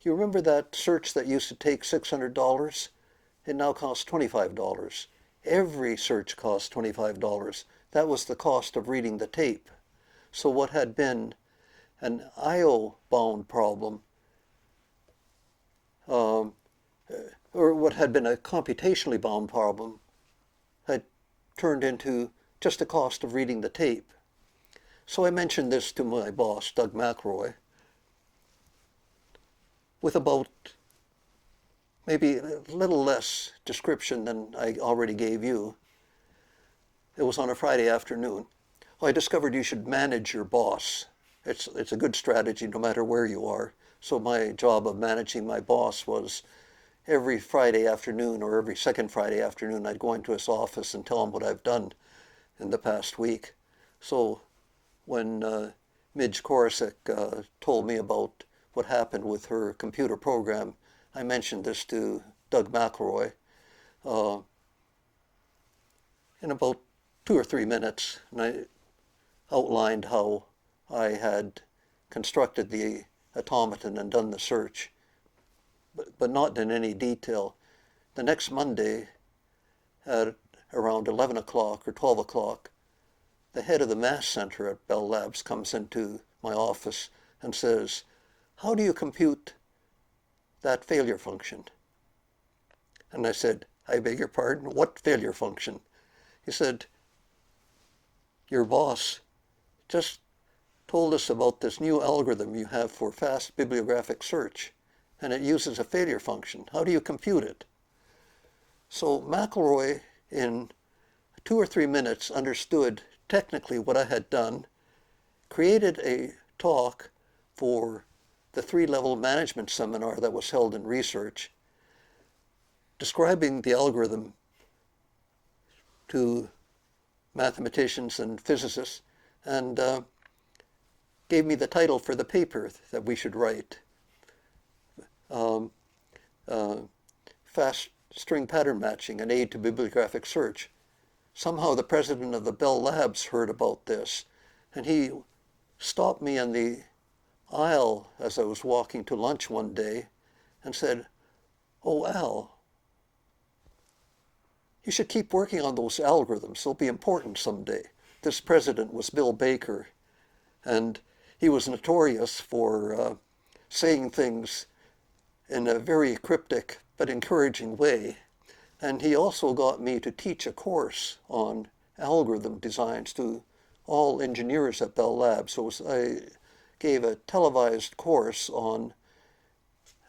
"You remember that search that used to take $600? It now costs $25. Every search costs $25. That was the cost of reading the tape." So what had been an IO-bound problem, or what had been a computationally bound problem, had turned into just the cost of reading the tape. So I mentioned this to my boss, Doug McElroy, with about maybe a little less description than I already gave you. It was on a Friday afternoon. Well, I discovered you should manage your boss. It's a good strategy no matter where you are. So my job of managing my boss was every Friday afternoon or every second Friday afternoon, I'd go into his office and tell him what I've done in the past week. So when Midge Corasick told me about what happened with her computer program, I mentioned this to Doug McElroy in about 2 or 3 minutes, and I outlined how I had constructed the automaton and done the search, but not in any detail. The next Monday at around 11 o'clock or 12 o'clock, the head of the mass center at Bell Labs comes into my office and says, "How do you compute that failure function?" And I said, "I beg your pardon, what failure function?" He said, "Your boss just told us about this new algorithm you have for fast bibliographic search, and it uses a failure function. How do you compute it?" So McElroy, in 2 or 3 minutes, understood technically what I had done, created a talk for the 3-level management seminar that was held in research, describing the algorithm to mathematicians and physicists, and gave me the title for the paper that we should write. Fast string pattern matching, an aid to bibliographic search. Somehow the president of the Bell Labs heard about this, and he stopped me in the aisle as I was walking to lunch one day and said, "Oh, Al, you should keep working on those algorithms. They'll be important someday." This president was Bill Baker, and he was notorious for saying things in a very cryptic but encouraging way. And he also got me to teach a course on algorithm designs to all engineers at Bell Labs. So I gave a televised course on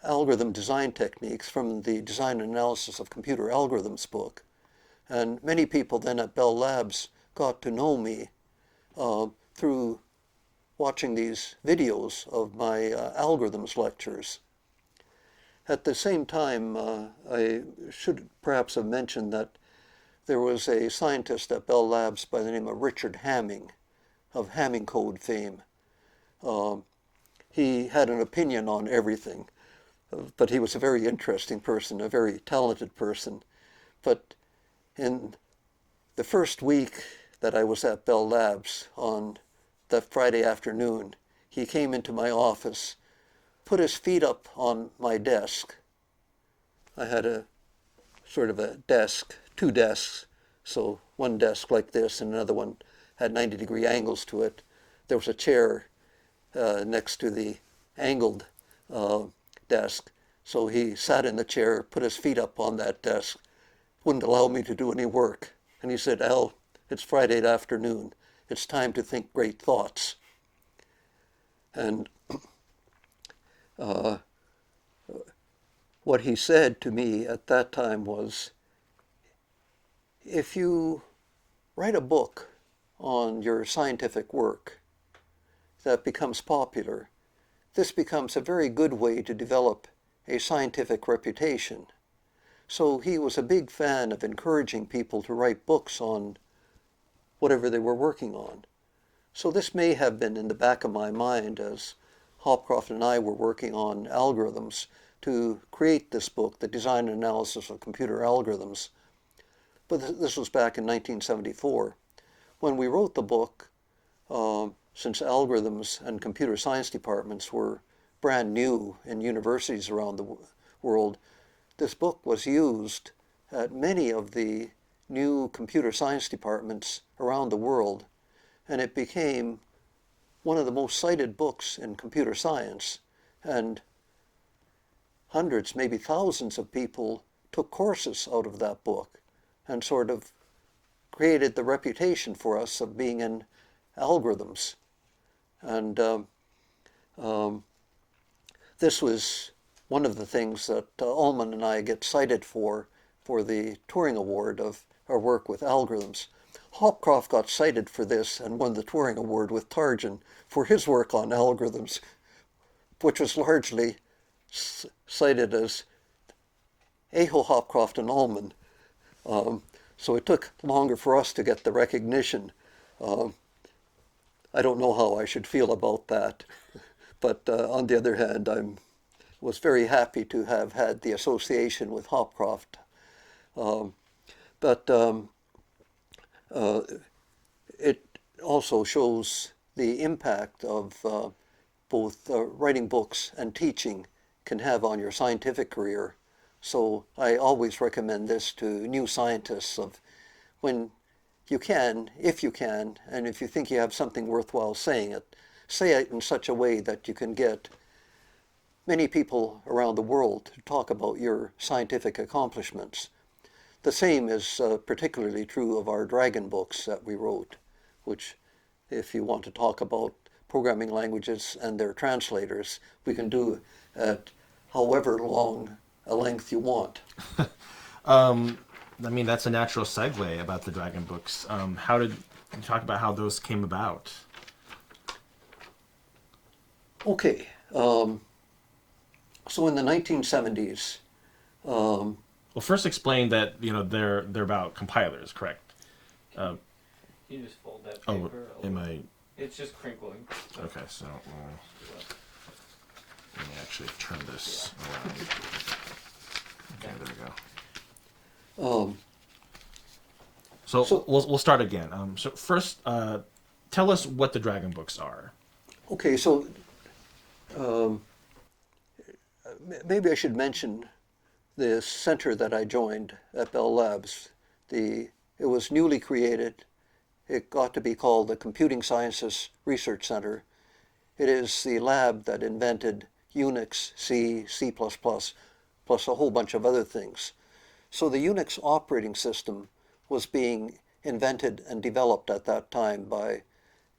algorithm design techniques from the Design and Analysis of Computer Algorithms book. And many people then at Bell Labs got to know me through watching these videos of my algorithms lectures. At the same time, I should perhaps have mentioned that there was a scientist at Bell Labs by the name of Richard Hamming, of Hamming code fame. He had an opinion on everything, but he was a very interesting person, a very talented person. But in the first week that I was at Bell Labs on that Friday afternoon, he came into my office, put his feet up on my desk. I had a sort of a desk, two desks, so one desk like this and another one had 90-degree angles to it. There was a chair next to the angled desk, so he sat in the chair, put his feet up on that desk, wouldn't allow me to do any work. And he said, "Al, it's Friday afternoon. It's time to think great thoughts." And what he said to me at that time was, if you write a book on your scientific work that becomes popular, this becomes a very good way to develop a scientific reputation. So he was a big fan of encouraging people to write books on whatever they were working on. So this may have been in the back of my mind as Hopcroft and I were working on algorithms to create this book, The Design and Analysis of Computer Algorithms. But this was back in 1974. When we wrote the book, since algorithms and computer science departments were brand new in universities around the world, this book was used at many of the new computer science departments around the world, and it became one of the most cited books in computer science. And hundreds, maybe thousands of people took courses out of that book and sort of created the reputation for us of being in algorithms. And this was one of the things that Ullman and I get cited for the Turing Award of our work with algorithms. Hopcroft got cited for this and won the Turing Award with Tarjan for his work on algorithms, which was largely cited as Aho, Hopcroft and Ullman. So it took longer for us to get the recognition. I don't know how I should feel about that, but on the other hand, I was very happy to have had the association with Hopcroft. But it also shows the impact of both writing books and teaching can have on your scientific career. So I always recommend this to new scientists of when you can, if you can, and if you think you have something worthwhile saying it, say it in such a way that you can get many people around the world to talk about your scientific accomplishments. The same is particularly true of our Dragon books that we wrote, which if you want to talk about programming languages and their translators, we can do at however long a length you want. I mean, that's a natural segue about the Dragon books. How did you talk about how those came about? Okay. So in the 1970s, well, first explain that they're about compilers, correct? You just fold that paper. Oh, am I? It's just crinkling. Okay, so let me actually turn this around. Okay, there we go. So we'll start again. So first, tell us what the Dragon books are. Okay, so maybe I should mention the center that I joined at Bell Labs. It was newly created. It got to be called the Computing Sciences Research Center. It is the lab that invented Unix, C, C++, plus a whole bunch of other things. So the Unix operating system was being invented and developed at that time by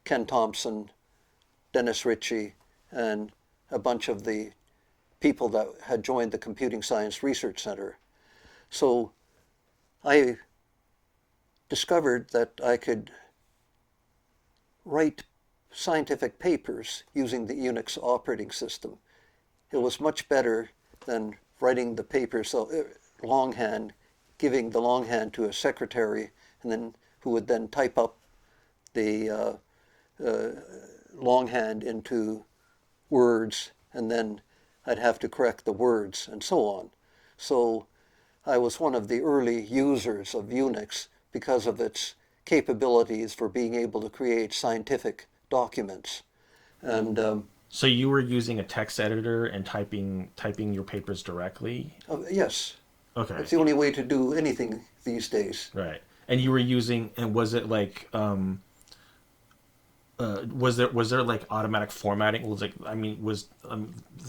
Ken Thompson, Dennis Ritchie, and a bunch of the people that had joined the Computing Science Research Center. So I discovered that I could write scientific papers using the Unix operating system. It was much better than writing the papers longhand, giving the longhand to a secretary, and then who would then type up the longhand into words, and then I'd have to correct the words and so on. So I was one of the early users of Unix because of its capabilities for being able to create scientific documents. And so you were using a text editor and typing your papers directly? yes. Okay. It's the only way to do anything these days. Right. And you were using, and was it like, was there like automatic formatting? Was like, I mean, this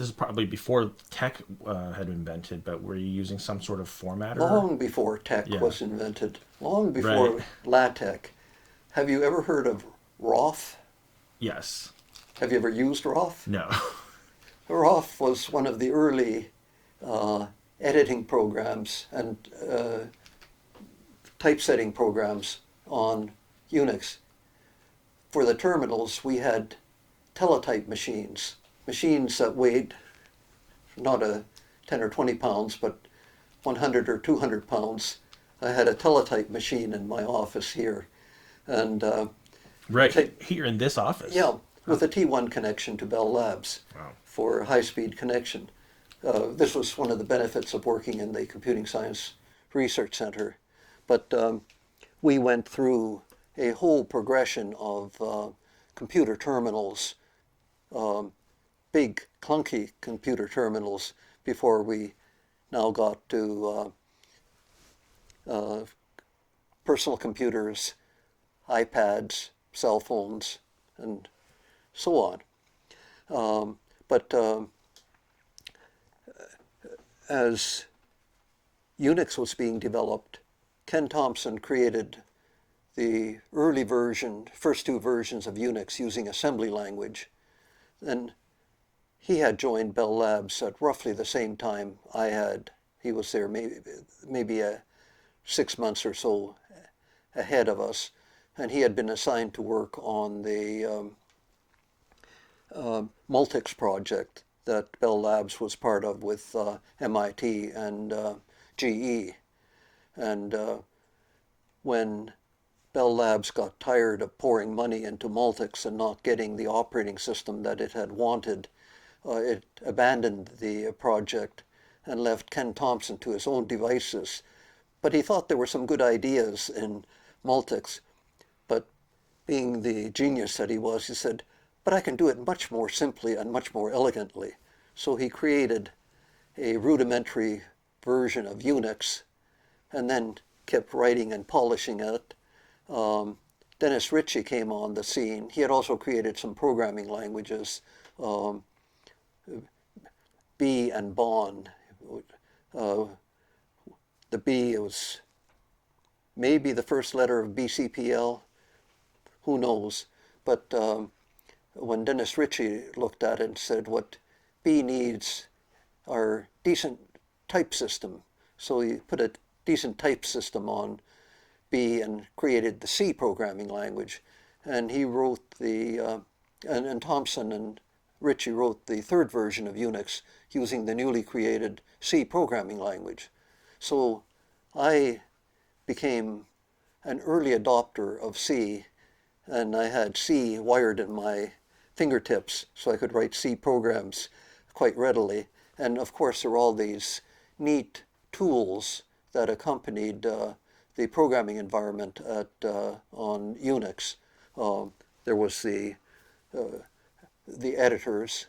is probably before tech had been invented, but were you using some sort of formatter? Long before tech Yeah. was invented, long before Right. LaTeX. Have you ever heard of ROF? Yes. Have you ever used ROF? No. ROF was one of the early editing programs and typesetting programs on Unix. For the terminals, we had teletype machines that weighed not 10 or 20 pounds, but 100 or 200 pounds. I had a teletype machine in my office here. And Right. Here in this office? yeah, with a T1 connection to Bell Labs. Wow. For high-speed connection. This was one of the benefits of working in the Computing Science Research Center. But we went through a whole progression of computer terminals, big, clunky computer terminals, before we now got to personal computers, iPads, cell phones, and so on. But as Unix was being developed, Ken Thompson created the early version, first two versions of Unix using assembly language. And he had joined Bell Labs at roughly the same time I had. He was there maybe 6 months or so ahead of us. And he had been assigned to work on the Multics project that Bell Labs was part of with MIT and GE. And when Bell Labs got tired of pouring money into Multics and not getting the operating system that it had wanted, it abandoned the project and left Ken Thompson to his own devices. But he thought there were some good ideas in Multics. But being the genius that he was, he said, but I can do it much more simply and much more elegantly. So he created a rudimentary version of Unix and then kept writing and polishing it. Dennis Ritchie came on the scene. He had also created some programming languages, B and Bon. The B, it was maybe the first letter of BCPL, who knows. But when Dennis Ritchie looked at it and said what B needs are decent type system. So he put a decent type system on B and created the C programming language. And he wrote and Thompson and Ritchie wrote the third version of Unix using the newly created C programming language. So I became an early adopter of C, and I had C wired in my fingertips so I could write C programs quite readily. And of course there were all these neat tools that accompanied the programming environment on Unix. There was the editors.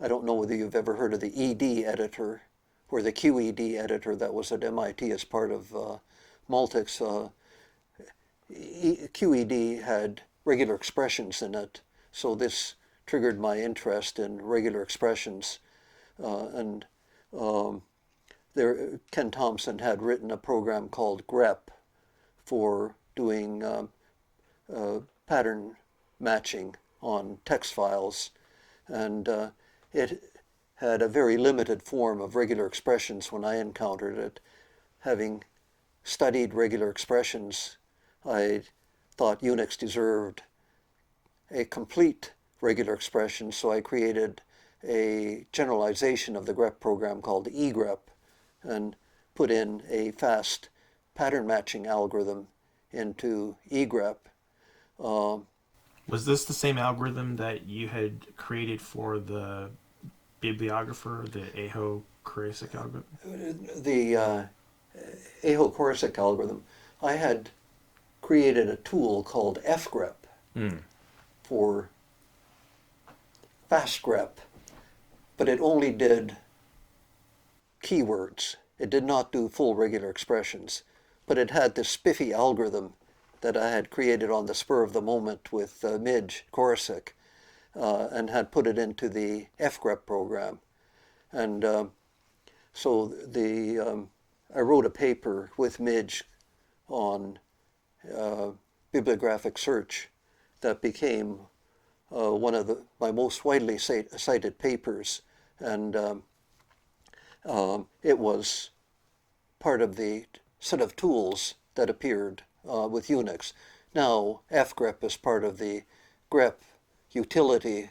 I don't know whether you've ever heard of the ED editor or the QED editor that was at MIT as part of Multics. QED had regular expressions in it, so this triggered my interest in regular expressions. Ken Thompson had written a program called grep for doing pattern matching on text files, and it had a very limited form of regular expressions when I encountered it. Having studied regular expressions, I thought Unix deserved a complete regular expression, so I created a generalization of the grep program called egrep and put in a fast pattern matching algorithm into egrep. Was this the same algorithm that you had created for the bibliographer, the Aho-Corasick algorithm? The Aho-Corasick algorithm, I had created a tool called fgrep for fast grep, but it only did keywords. It did not do full regular expressions, but it had this spiffy algorithm that I had created on the spur of the moment with Midge Corasick and had put it into the fgrep program. And so I wrote a paper with Midge on bibliographic search that became one of my most widely cited papers, and it was part of the set of tools that appeared with Unix. Now fgrep is part of the grep utility,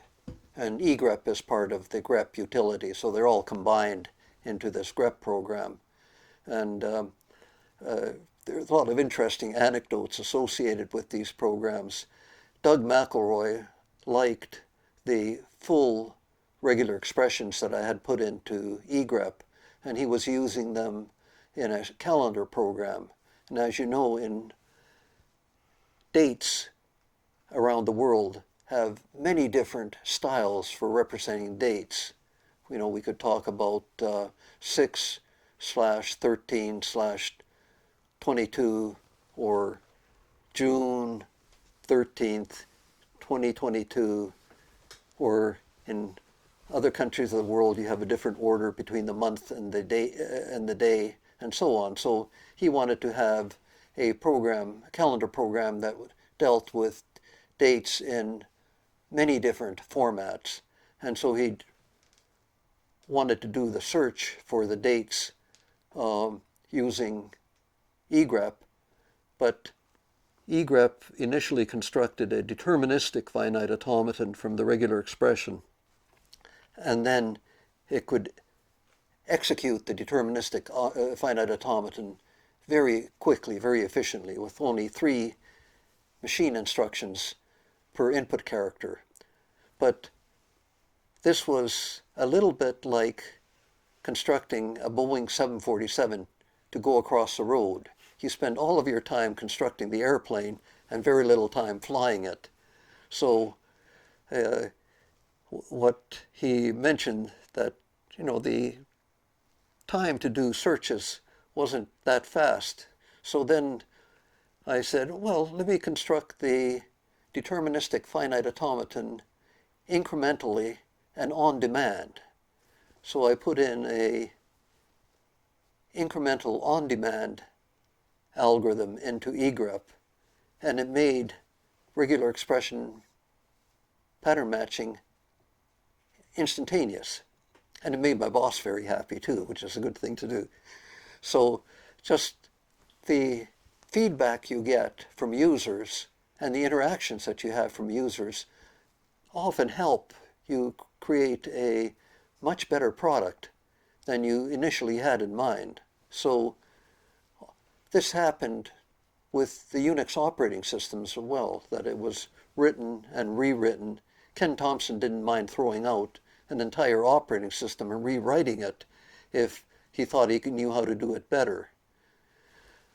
and egrep is part of the grep utility, so they're all combined into this grep program. And there's a lot of interesting anecdotes associated with these programs. Doug McElroy liked the full regular expressions that I had put into egrep, and he was using them in a calendar program. And as you know, in dates around the world have many different styles for representing dates. You know, we could talk about 6/13/22 or June 13th, 2022, or in other countries of the world you have a different order between the month and the day and so on. So he wanted to have a calendar program that dealt with dates in many different formats, and so he wanted to do the search for the dates using egrep, but egrep initially constructed a deterministic finite automaton from the regular expression, and then it could execute the deterministic finite automaton very quickly, very efficiently, with only 3 machine instructions per input character. But this was a little bit like constructing a Boeing 747 to go across the road. You spend all of your time constructing the airplane and very little time flying it. So what he mentioned, that the time to do searches wasn't that fast. So then I said, well, let me construct the deterministic finite automaton incrementally and on demand. So I put in a incremental on demand algorithm into egrep, and it made regular expression pattern matching instantaneous. And it made my boss very happy too, which is a good thing to do. So just the feedback you get from users and the interactions that you have from users often help you create a much better product than you initially had in mind. So this happened with the Unix operating systems as well, that it was written and rewritten. Ken Thompson didn't mind throwing out an entire operating system and rewriting it if he thought he knew how to do it better.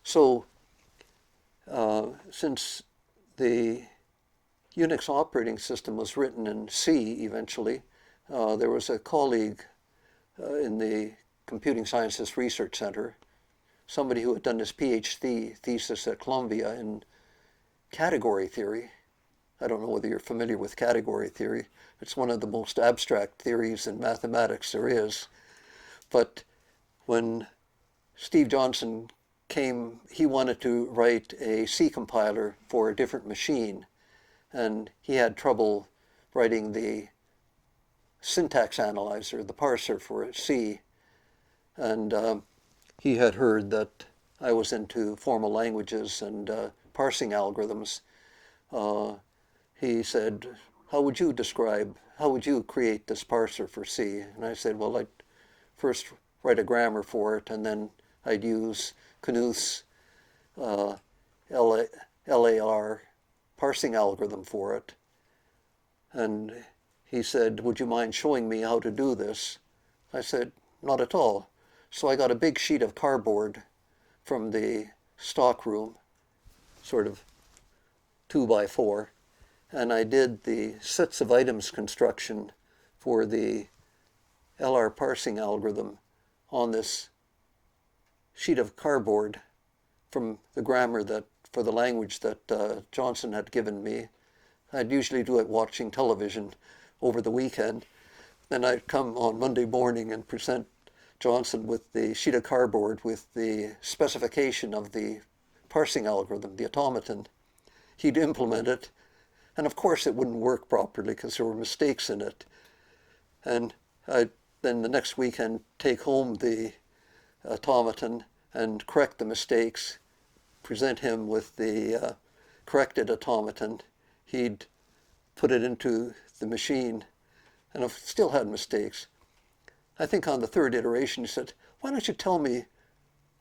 So since the Unix operating system was written in C eventually, there was a colleague in the Computing Sciences Research Center, somebody who had done his Ph.D. thesis at Columbia in category theory. I don't know whether you're familiar with category theory. It's one of the most abstract theories in mathematics there is. But when Steve Johnson came, he wanted to write a C compiler for a different machine, and he had trouble writing the syntax analyzer, the parser for C. And he had heard that I was into formal languages and parsing algorithms. He said, how would you create this parser for C? And I said, well, I'd first write a grammar for it, and then I'd use Knuth's LAR parsing algorithm for it. And he said, would you mind showing me how to do this? I said, not at all. So I got a big sheet of cardboard from the stock room, sort of 2x4, and I did the sets of items construction for the LR parsing algorithm on this sheet of cardboard from the grammar for the language that Johnson had given me. I'd usually do it watching television over the weekend. Then I'd come on Monday morning and present Johnson with the sheet of cardboard with the specification of the parsing algorithm, the automaton. He'd implement it, and of course it wouldn't work properly because there were mistakes in it. And I'd then the next weekend take home the automaton and correct the mistakes, present him with the corrected automaton. He'd put it into the machine, and I still had mistakes. I think on the third iteration he said, why don't you tell me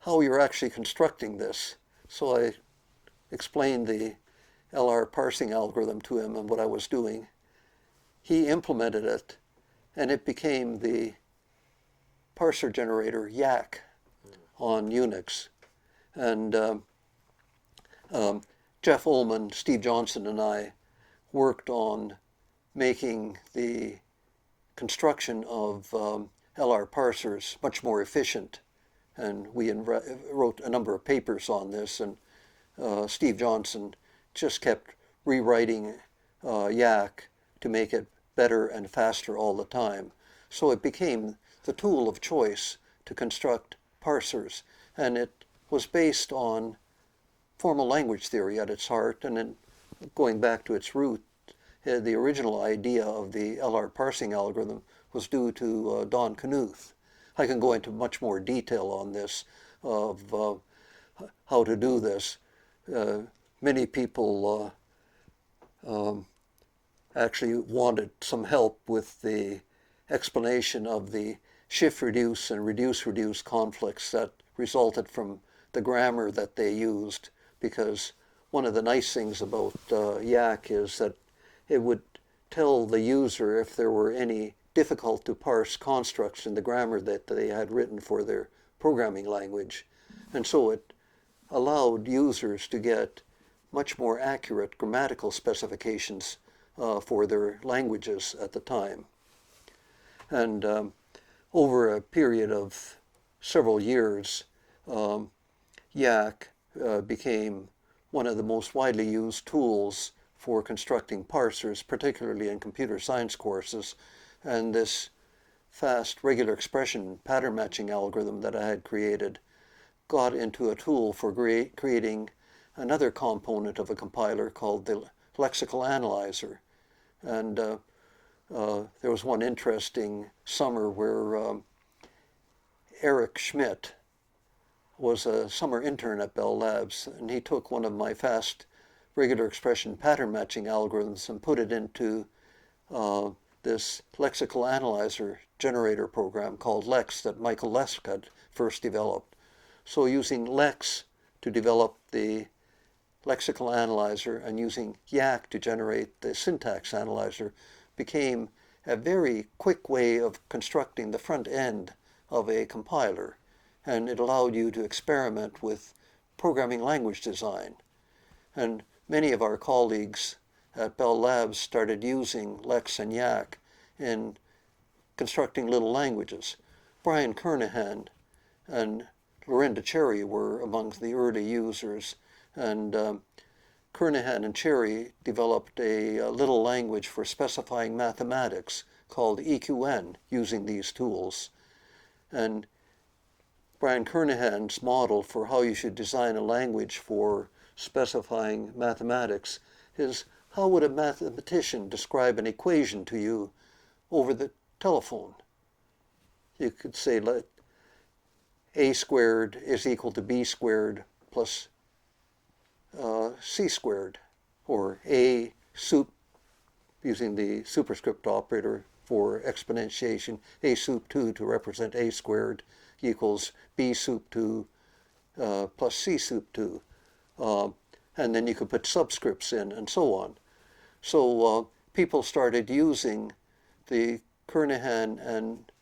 how you're actually constructing this? So I explained the LR parsing algorithm to him and what I was doing. He implemented it, and it became the parser generator yacc on Unix. And Jeff Ullman, Steve Johnson, and I worked on making the construction of LR parsers much more efficient. And we wrote a number of papers on this, and Steve Johnson just kept rewriting yacc to make it better and faster all the time. So it became the tool of choice to construct parsers, and it was based on formal language theory at its heart, and then going back to its root, the original idea of the LR parsing algorithm was due to Don Knuth. I can go into much more detail on this, of how to do this. Many people actually wanted some help with the explanation of the shift-reduce and reduce-reduce conflicts that resulted from the grammar that they used, because one of the nice things about yacc is that it would tell the user if there were any difficult to parse constructs in the grammar that they had written for their programming language. And so it allowed users to get much more accurate grammatical specifications for their languages at the time. And over a period of several years, yacc became one of the most widely used tools for constructing parsers, particularly in computer science courses. And this fast regular expression pattern matching algorithm that I had created got into a tool for creating another component of a compiler called the lexical analyzer. And there was one interesting summer where Eric Schmidt was a summer intern at Bell Labs, and he took one of my fast regular expression pattern matching algorithms and put it into this lexical analyzer generator program called Lex that Michael Lesk had first developed. So using Lex to develop the lexical analyzer and using yacc to generate the syntax analyzer became a very quick way of constructing the front end of a compiler. And it allowed you to experiment with programming language design. And many of our colleagues at Bell Labs started using Lex and yacc in constructing little languages. Brian Kernighan and Lorinda Cherry were among the early users, and Kernighan and Cherry developed a little language for specifying mathematics called EQN using these tools. And Brian Kernighan's model for how you should design a language for specifying mathematics is, how would a mathematician describe an equation to you over the telephone. You could say let a squared is equal to b squared plus c squared, or a sup, using the superscript operator for exponentiation, a sup 2 to represent a squared equals b sup 2 plus c sup 2. And then you could put subscripts in and so on. So people started using the Kernighan and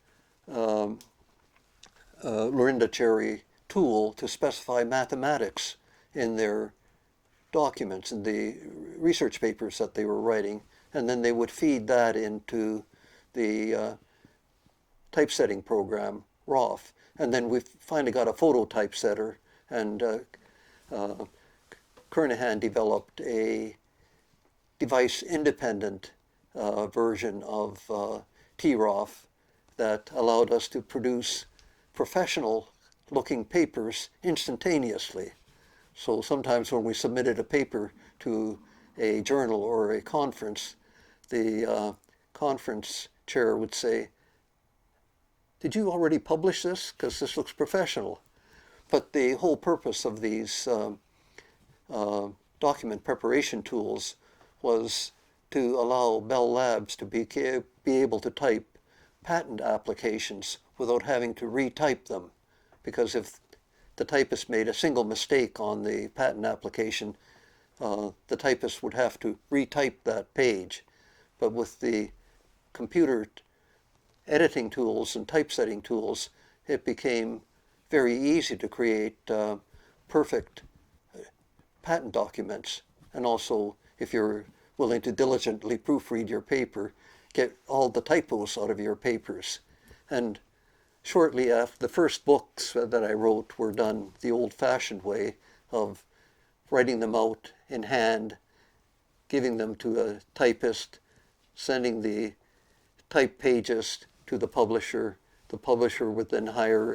Lorinda Cherry tool to specify mathematics in their documents, in the research papers that they were writing, and then they would feed that into the typesetting program, ROF. And then we finally got a photo typesetter, and Kernighan developed a device-independent version of TROF that allowed us to produce professional-looking papers instantaneously. So sometimes when we submitted a paper to a journal or a conference, the conference chair would say, "Did you already publish this? Because this looks professional." But the whole purpose of these document preparation tools was to allow Bell Labs to be able to type patent applications without having to retype them. Because if the typist made a single mistake on the patent application, the typist would have to retype that page. But with the computer editing tools and typesetting tools, it became very easy to create perfect patent documents. And also, if you're willing to diligently proofread your paper, get all the typos out of your papers. And shortly after, the first books that I wrote were done the old-fashioned way of writing them out in hand, giving them to a typist, sending the type pages to the publisher. The publisher would then hire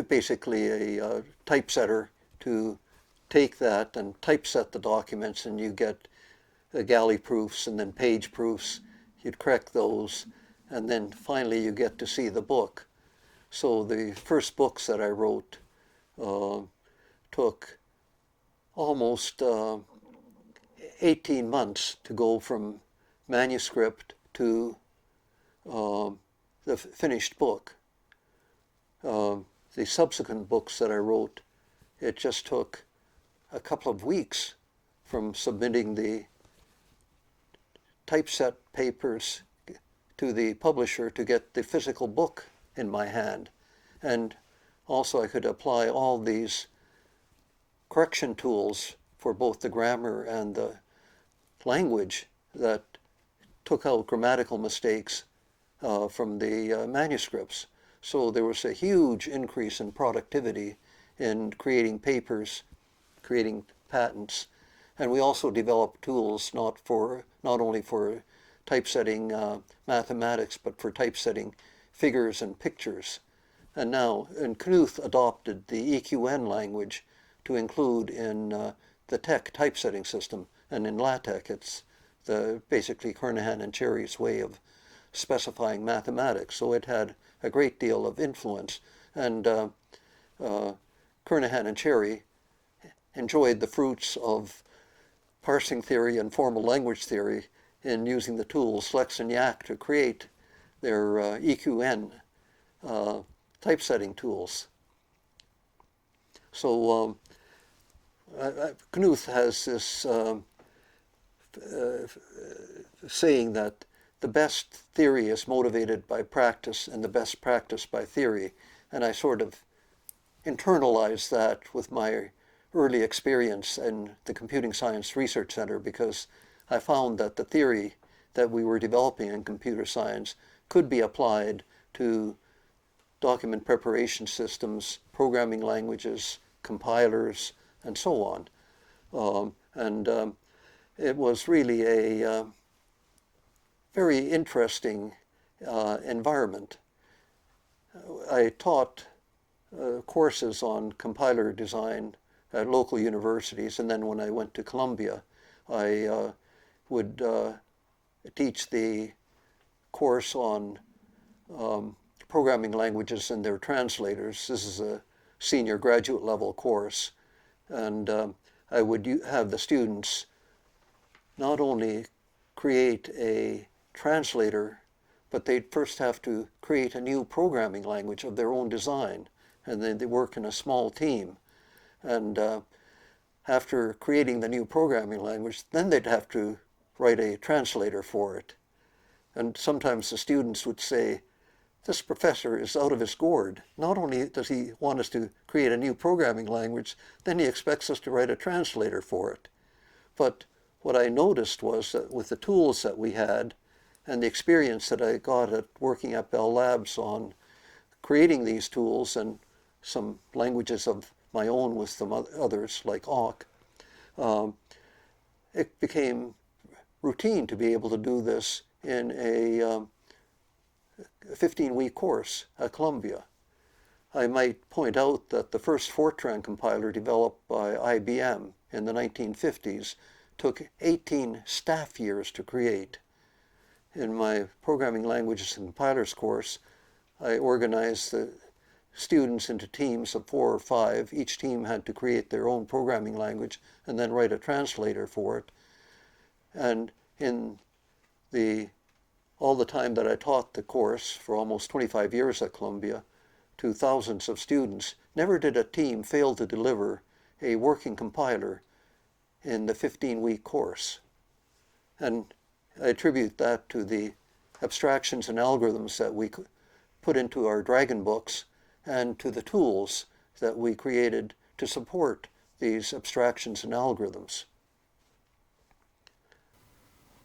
basically a typesetter to take that and typeset the documents, and you get galley proofs and then page proofs. You'd correct those, and then finally you get to see the book. So the first books that I wrote took almost 18 months to go from manuscript to the finished book. The subsequent books that I wrote, it just took a couple of weeks from submitting the typeset papers to the publisher to get the physical book in my hand. And also I could apply all these correction tools for both the grammar and the language that took out grammatical mistakes from the manuscripts. So there was a huge increase in productivity in creating papers, creating patents. And we also developed tools not only for typesetting mathematics, but for typesetting figures and pictures. And Knuth adopted the EQN language to include in the TeX typesetting system. And in LaTeX, it's basically Kernighan and Cherry's way of specifying mathematics. So it had a great deal of influence. And Kernighan and Cherry enjoyed the fruits of parsing theory and formal language theory in using the tools Lex and yacc to create their EQN typesetting tools. So Knuth has this saying that the best theory is motivated by practice and the best practice by theory. And I sort of internalized that with my early experience in the Computing Science Research Center, because I found that the theory that we were developing in computer science could be applied to document preparation systems, programming languages, compilers, and so on. It was really a very interesting environment. I taught courses on compiler design at local universities, and then when I went to Columbia, I would teach the course on programming languages and their translators. This is a senior graduate level course, and I would have the students not only create a translator, but they'd first have to create a new programming language of their own design, and then they work in a small team. And after creating the new programming language, then they'd have to write a translator for it. And sometimes the students would say, this professor is out of his gourd. Not only does he want us to create a new programming language, then he expects us to write a translator for it. But what I noticed was that with the tools that we had and the experience that I got at working at Bell Labs on creating these tools and some languages of my own with some others like awk, it became routine to be able to do this in a 15-week course at Columbia. I might point out that the first Fortran compiler developed by IBM in the 1950s took 18 staff years to create. In my Programming Languages and Compilers course, I organized the students into teams of 4 or 5. Each team had to create their own programming language and then write a translator for it. And in all the time that I taught the course for almost 25 years at Columbia to thousands of students, never did a team fail to deliver a working compiler in the 15-week course. And I attribute that to the abstractions and algorithms that we put into our Dragon books and to the tools that we created to support these abstractions and algorithms.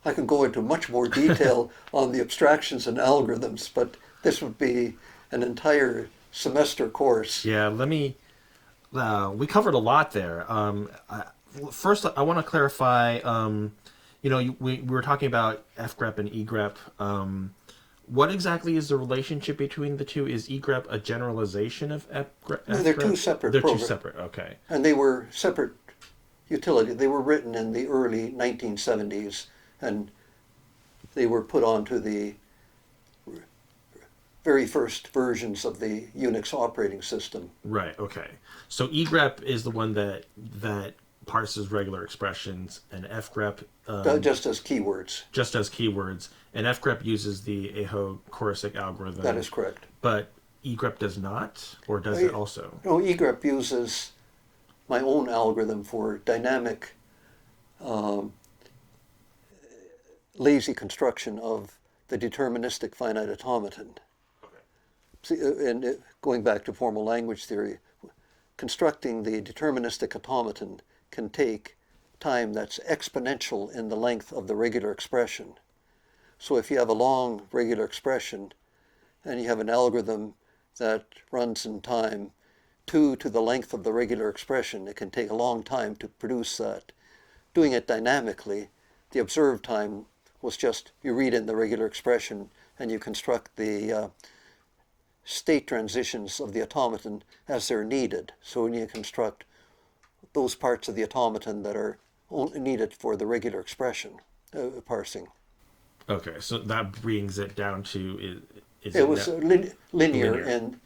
I could go into much more detail on the abstractions and algorithms, but this would be an entire semester course. Yeah, we covered a lot there. First, I want to clarify, we were talking about fgrep and egrep. What exactly is the relationship between the two? Is egrep a generalization of fgrep? No, they're two separate programs. They're two separate, okay. And they were separate utility. They were written in the early 1970s, and they were put onto the very first versions of the Unix operating system. Right, okay. So egrep is the one that parses regular expressions, and fgrep just as keywords. Just as keywords, and fgrep uses the Aho-Corasick algorithm. That is correct. But egrep does not, or does it also? No, egrep uses my own algorithm for dynamic, lazy construction of the deterministic finite automaton. Okay. See, and going back to formal language theory, constructing the deterministic automaton can take time that's exponential in the length of the regular expression. So if you have a long regular expression and you have an algorithm that runs in time 2 to the length of the regular expression, it can take a long time to produce that. Doing it dynamically, the observed time was just you read in the regular expression and you construct the state transitions of the automaton as they're needed. So when you construct those parts of the automaton that are only needed for the regular expression parsing. Okay, so that brings it down to it was linear, and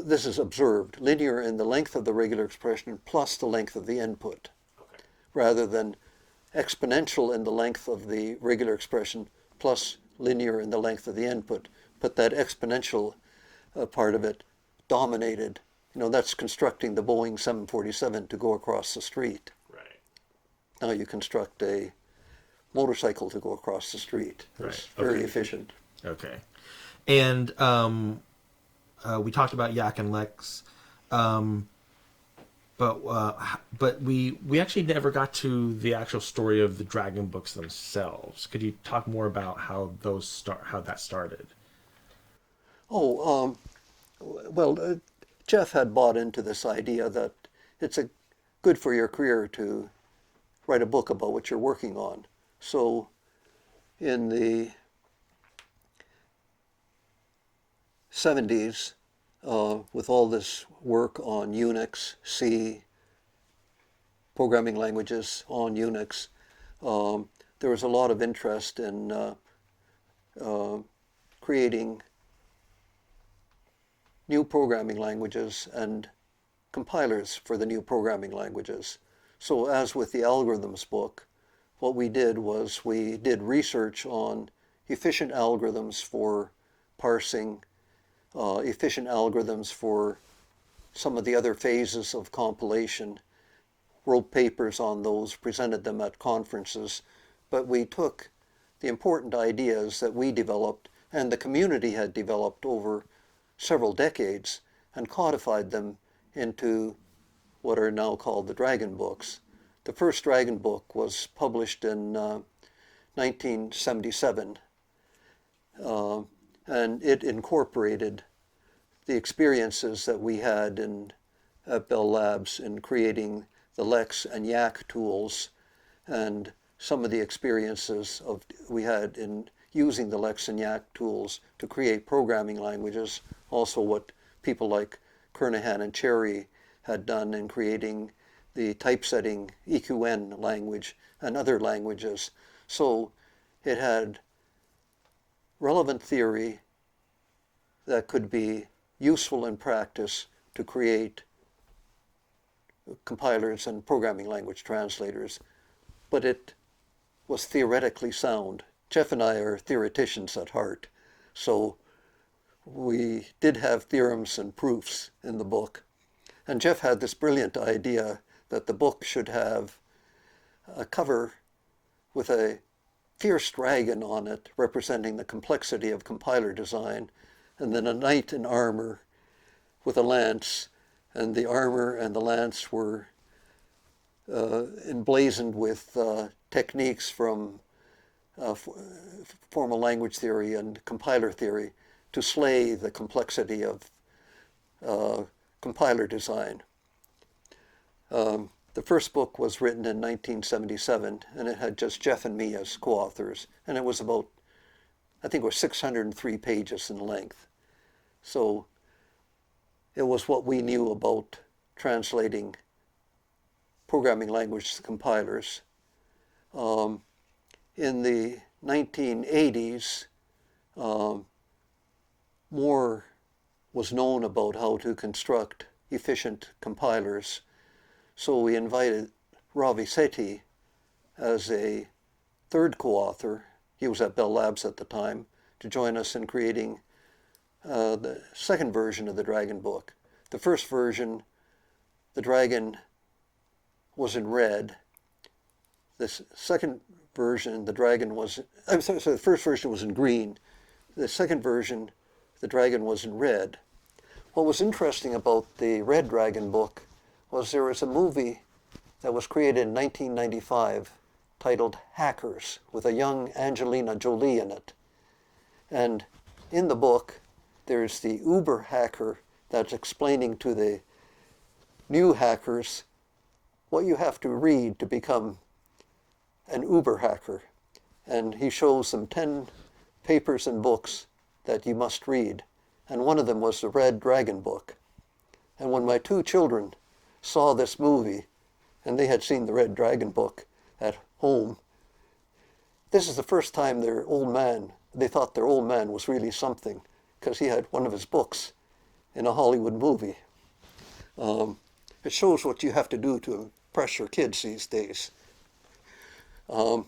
this is observed, linear in the length of the regular expression plus the length of the input, okay, rather than exponential in the length of the regular expression plus linear in the length of the input. But that exponential part of it dominated. That's constructing the Boeing 747 to go across the street. Right. Now you construct a motorcycle to go across the street. It's very efficient. Okay. And we talked about yacc and lex, but we actually never got to the actual story of the Dragon books themselves. Could you talk more about how that started? Jeff had bought into this idea that it's good for your career to write a book about what you're working on. So in the 70s, with all this work on Unix, C, programming languages on Unix, there was a lot of interest in creating new programming languages and compilers for the new programming languages. So as with the algorithms book, what we did was we did research on efficient algorithms for parsing, efficient algorithms for some of the other phases of compilation, wrote papers on those, presented them at conferences, but we took the important ideas that we developed and the community had developed over several decades and codified them into what are now called the Dragon books. The first Dragon book was published in 1977, and it incorporated the experiences that we had at Bell Labs in creating the Lex and yacc tools, and some of the experiences we had in using the Lex and yacc tools to create programming languages, also what people like Kernighan and Cherry had done in creating the typesetting EQN language and other languages. So it had relevant theory that could be useful in practice to create compilers and programming language translators, but it was theoretically sound. Jeff and I are theoreticians at heart, so we did have theorems and proofs in the book. And Jeff had this brilliant idea that the book should have a cover with a fierce dragon on it representing the complexity of compiler design, and then a knight in armor with a lance, and the armor and the lance were emblazoned with techniques from formal language theory and compiler theory to slay the complexity of compiler design. The first book was written in 1977, and it had just Jeff and me as co-authors, and it was about, I think it was 603 pages in length. So it was what we knew about translating programming language compilers. In the 1980s, more was known about how to construct efficient compilers. So we invited Ravi Sethi as a third co-author. He was at Bell Labs at the time, to join us in creating the second version of the Dragon book. The first version, the Dragon was in red. The second version, the Dragon was, I'm sorry, so the first version was in green. The second version, the Dragon was in red. What was interesting about the Red Dragon book was there was a movie that was created in 1995 titled Hackers, with a young Angelina Jolie in it. And in the book, there's the Uber hacker that's explaining to the new hackers what you have to read to become an Uber hacker. And he shows them 10 papers and books that you must read. And one of them was the Red Dragon book. And when my two children saw this movie, and they had seen the Red Dragon book at home, this is the first time they thought their old man was really something, because he had one of his books in a Hollywood movie. It shows what you have to do to impress your kids these days. And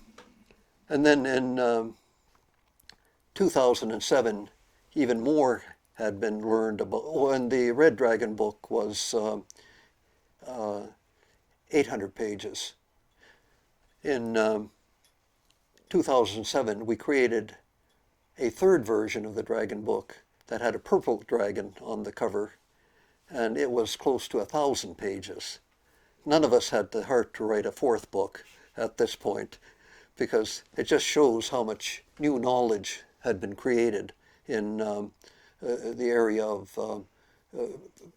then in 2007, even more had been learned about, and the Red Dragon book was 800 pages. In 2007, we created a third version of the Dragon book that had a purple dragon on the cover, and it was close to 1,000 pages. None of us had the heart to write a fourth book at this point, because it just shows how much new knowledge had been created in the area of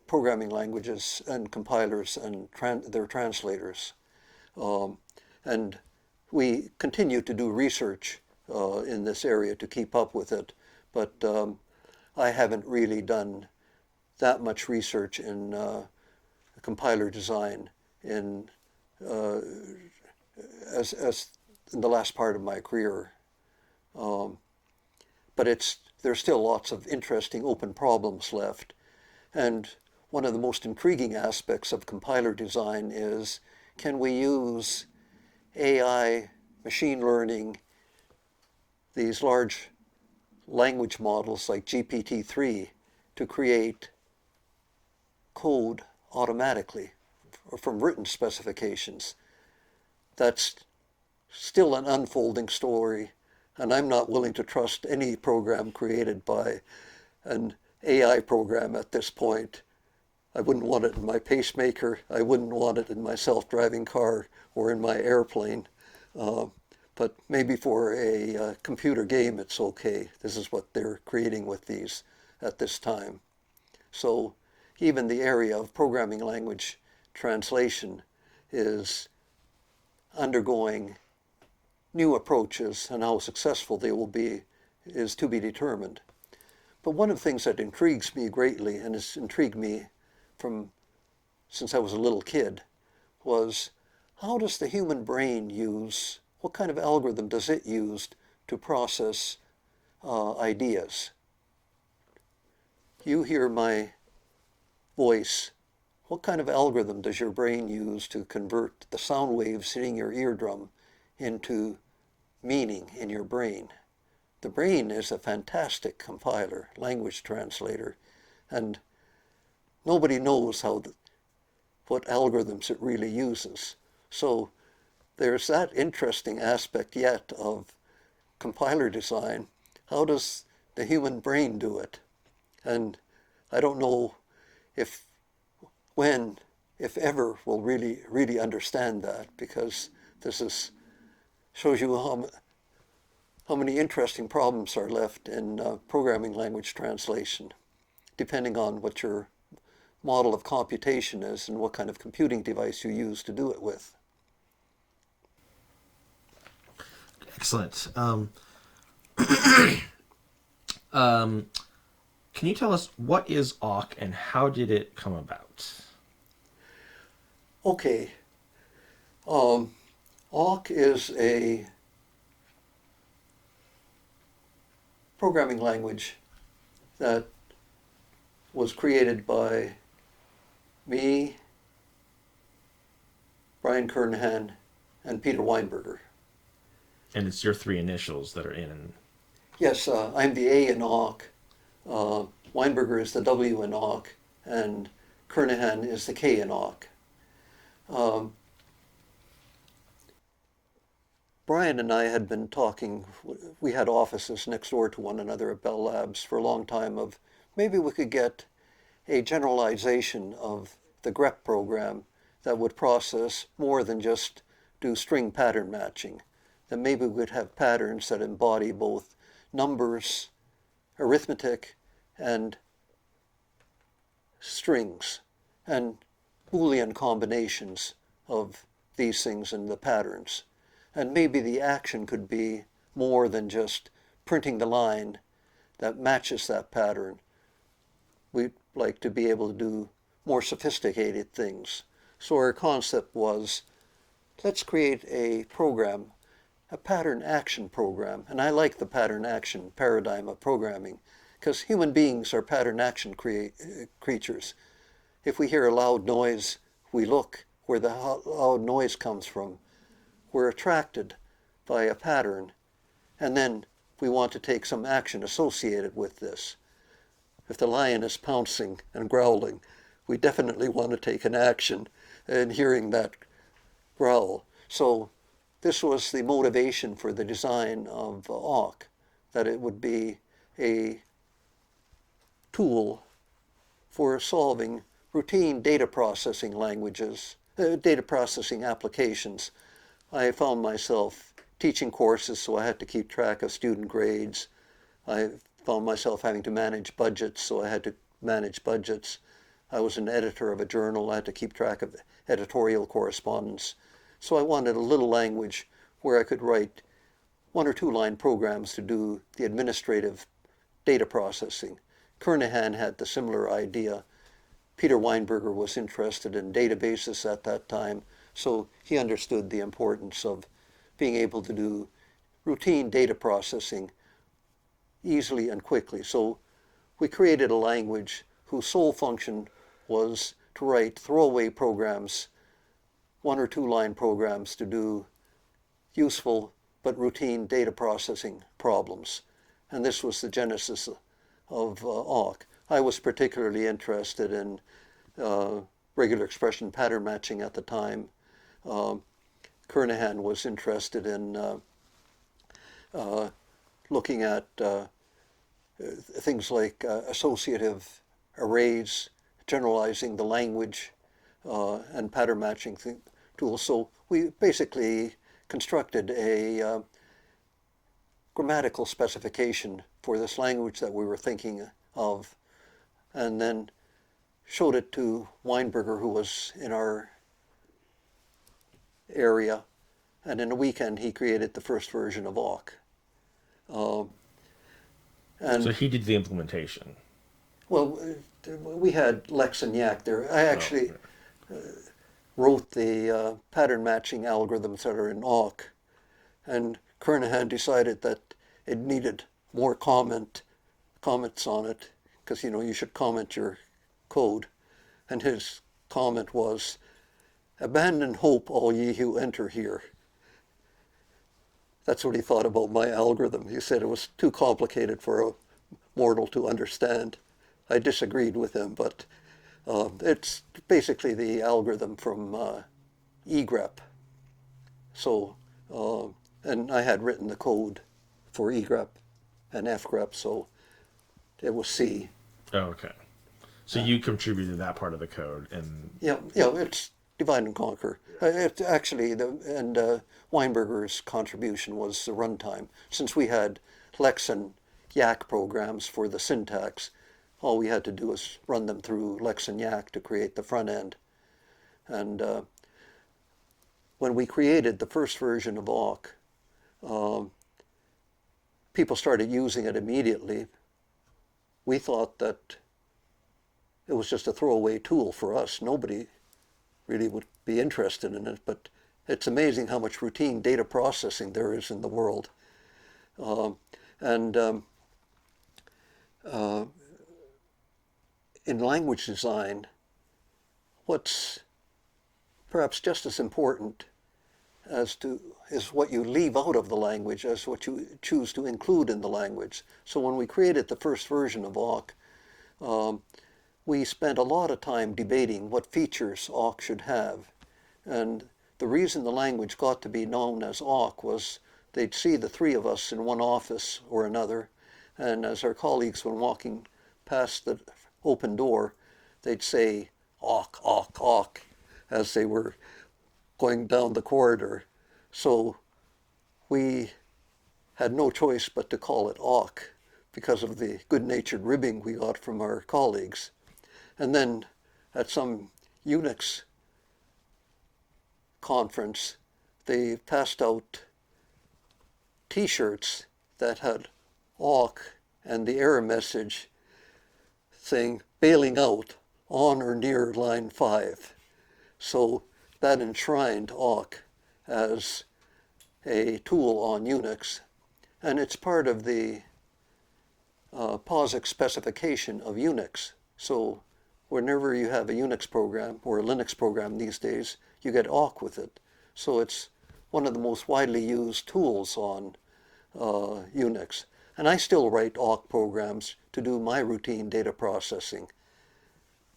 programming languages and compilers and their translators. And we continue to do research in this area to keep up with it, but I haven't really done that much research in compiler design as in the last part of my career. But there's still lots of interesting open problems left. And one of the most intriguing aspects of compiler design is, can we use AI, machine learning, these large language models like GPT-3 to create code automatically or from written specifications? That's still an unfolding story, and I'm not willing to trust any program created by an AI program at this point. I wouldn't want it in my pacemaker. I wouldn't want it in my self-driving car or in my airplane. But maybe for a computer game, it's okay. This is what they're creating with these at this time. So even the area of programming language translation is undergoing new approaches, and how successful they will be is to be determined. But one of the things that intrigues me greatly, and has intrigued me since I was a little kid, was how does the human brain use, what kind of algorithm does it use to process ideas? You hear my voice. What kind of algorithm does your brain use to convert the sound waves hitting your eardrum into meaning in your brain? The brain is a fantastic compiler, language translator, and nobody knows what algorithms it really uses. So there's that interesting aspect yet of compiler design. How does the human brain do it? And I don't know if ever, we'll really understand that, because this shows you how many interesting problems are left in programming language translation, depending on what your model of computation is and what kind of computing device you use to do it with. Excellent. Can you tell us what is awk and how did it come about? Okay. Awk is a programming language that was created by me, Brian Kernighan, and Peter Weinberger. And it's your three initials that are in. Yes, I'm the A in awk. Weinberger is the W in awk, and Kernighan is the K in awk. Brian and I had been talking, we had offices next door to one another at Bell Labs for a long time, of maybe we could get a generalization of the grep program that would process more than just do string pattern matching. That maybe we could have patterns that embody both numbers, arithmetic, and strings, and Boolean combinations of these things in the patterns. And maybe the action could be more than just printing the line that matches that pattern. We'd like to be able to do more sophisticated things. So our concept was, let's create a program, a pattern action program. And I like the pattern action paradigm of programming, because human beings are pattern action creatures. If we hear a loud noise, we look where the loud noise comes from. We're attracted by a pattern, and then we want to take some action associated with this. If the lion is pouncing and growling, we definitely want to take an action in hearing that growl. So this was the motivation for the design of awk, that it would be a tool for solving routine data processing data processing applications. I found myself teaching courses, so I had to keep track of student grades. I found myself having to manage budgets, so I had to manage budgets. I was an editor of a journal. I had to keep track of editorial correspondence. So I wanted a little language where I could write 1 or 2 line programs to do the administrative data processing. Kernighan had the similar idea. Peter Weinberger was interested in databases at that time, so he understood the importance of being able to do routine data processing easily and quickly. So we created a language whose sole function was to write throwaway programs, 1 or 2 line programs to do useful but routine data processing problems. And this was the genesis of awk. I was particularly interested in regular expression pattern matching at the time. Kernighan was interested in looking at things like associative arrays, generalizing the language, and pattern matching tools. So we basically constructed a grammatical specification for this language that we were thinking of, and then showed it to Weinberger, who was in our area, and in a weekend he created the first version of awk. So he did the implementation. Well, we had Lex and Yacc there. I actually wrote the pattern matching algorithms that are in awk, and Kernighan decided that it needed more comments on it, because you should comment your code. And his comment was, "Abandon hope, all ye who enter here." That's what he thought about my algorithm. He said it was too complicated for a mortal to understand. I disagreed with him, but it's basically the algorithm from egrep. So, and I had written the code for egrep and fgrep, so it was C. Oh, okay. So you contributed that part of the code, and Yeah, it's divide and conquer. It's actually Weinberger's contribution was the runtime. Since we had Lex and Yacc programs for the syntax, all we had to do was run them through Lex and Yacc to create the front end. And when we created the first version of awk, people started using it immediately. We thought that it was just a throwaway tool for us. Nobody really would be interested in it, but it's amazing how much routine data processing there is in the world. In language design, what's perhaps just as important is what you leave out of the language as what you choose to include in the language. So when we created the first version of awk, we spent a lot of time debating what features awk should have. And the reason the language got to be known as awk was they'd see the 3 of us in one office or another, and as our colleagues, when walking past the open door, they'd say awk, awk, awk, as they were going down the corridor. So we had no choice but to call it awk because of the good-natured ribbing we got from our colleagues. And then at some Unix conference, they passed out T-shirts that had awk and the error message saying bailing out on or near line 5. So that enshrined awk as a tool on Unix, and it's part of the POSIX specification of Unix. So whenever you have a Unix program or a Linux program these days, you get awk with it. So it's one of the most widely used tools on Unix. And I still write awk programs to do my routine data processing.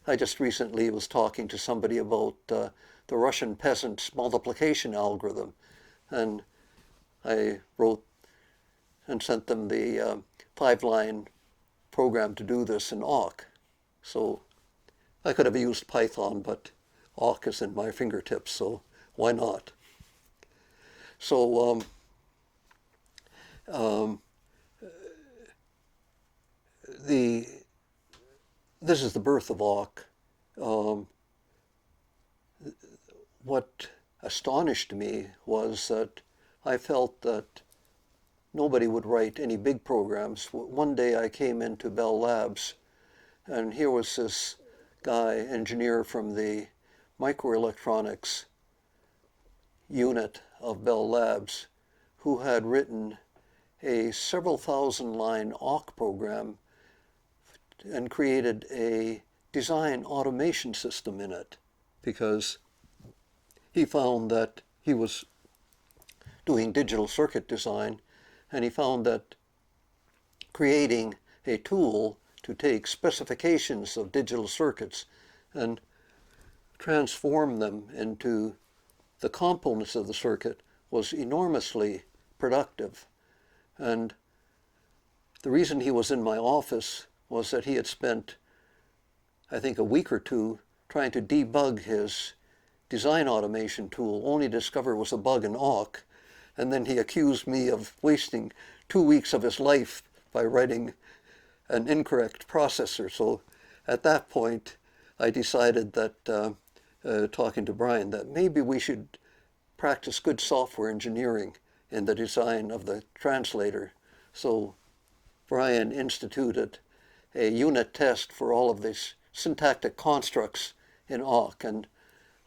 I just recently was talking to somebody about the Russian peasant's multiplication algorithm, and I wrote and sent them the 5-line program to do this in awk. So I could have used Python, but awk is in my fingertips, so why not? So this is the birth of awk. What astonished me was that I felt that nobody would write any big programs. One day I came into Bell Labs, and here was this guy, engineer from the microelectronics unit of Bell Labs who had written a several thousand-line awk program and created a design automation system in it, because he found that he was doing digital circuit design, and he found that creating a tool to take specifications of digital circuits and transform them into the components of the circuit was enormously productive. And the reason he was in my office was that he had spent, I think, a week or two trying to debug his design automation tool, only to discover it was a bug in awk, and then he accused me of wasting 2 weeks of his life by writing an incorrect processor. So at that point, I decided that, talking to Brian, that maybe we should practice good software engineering in the design of the translator. So Brian instituted a unit test for all of these syntactic constructs in awk, and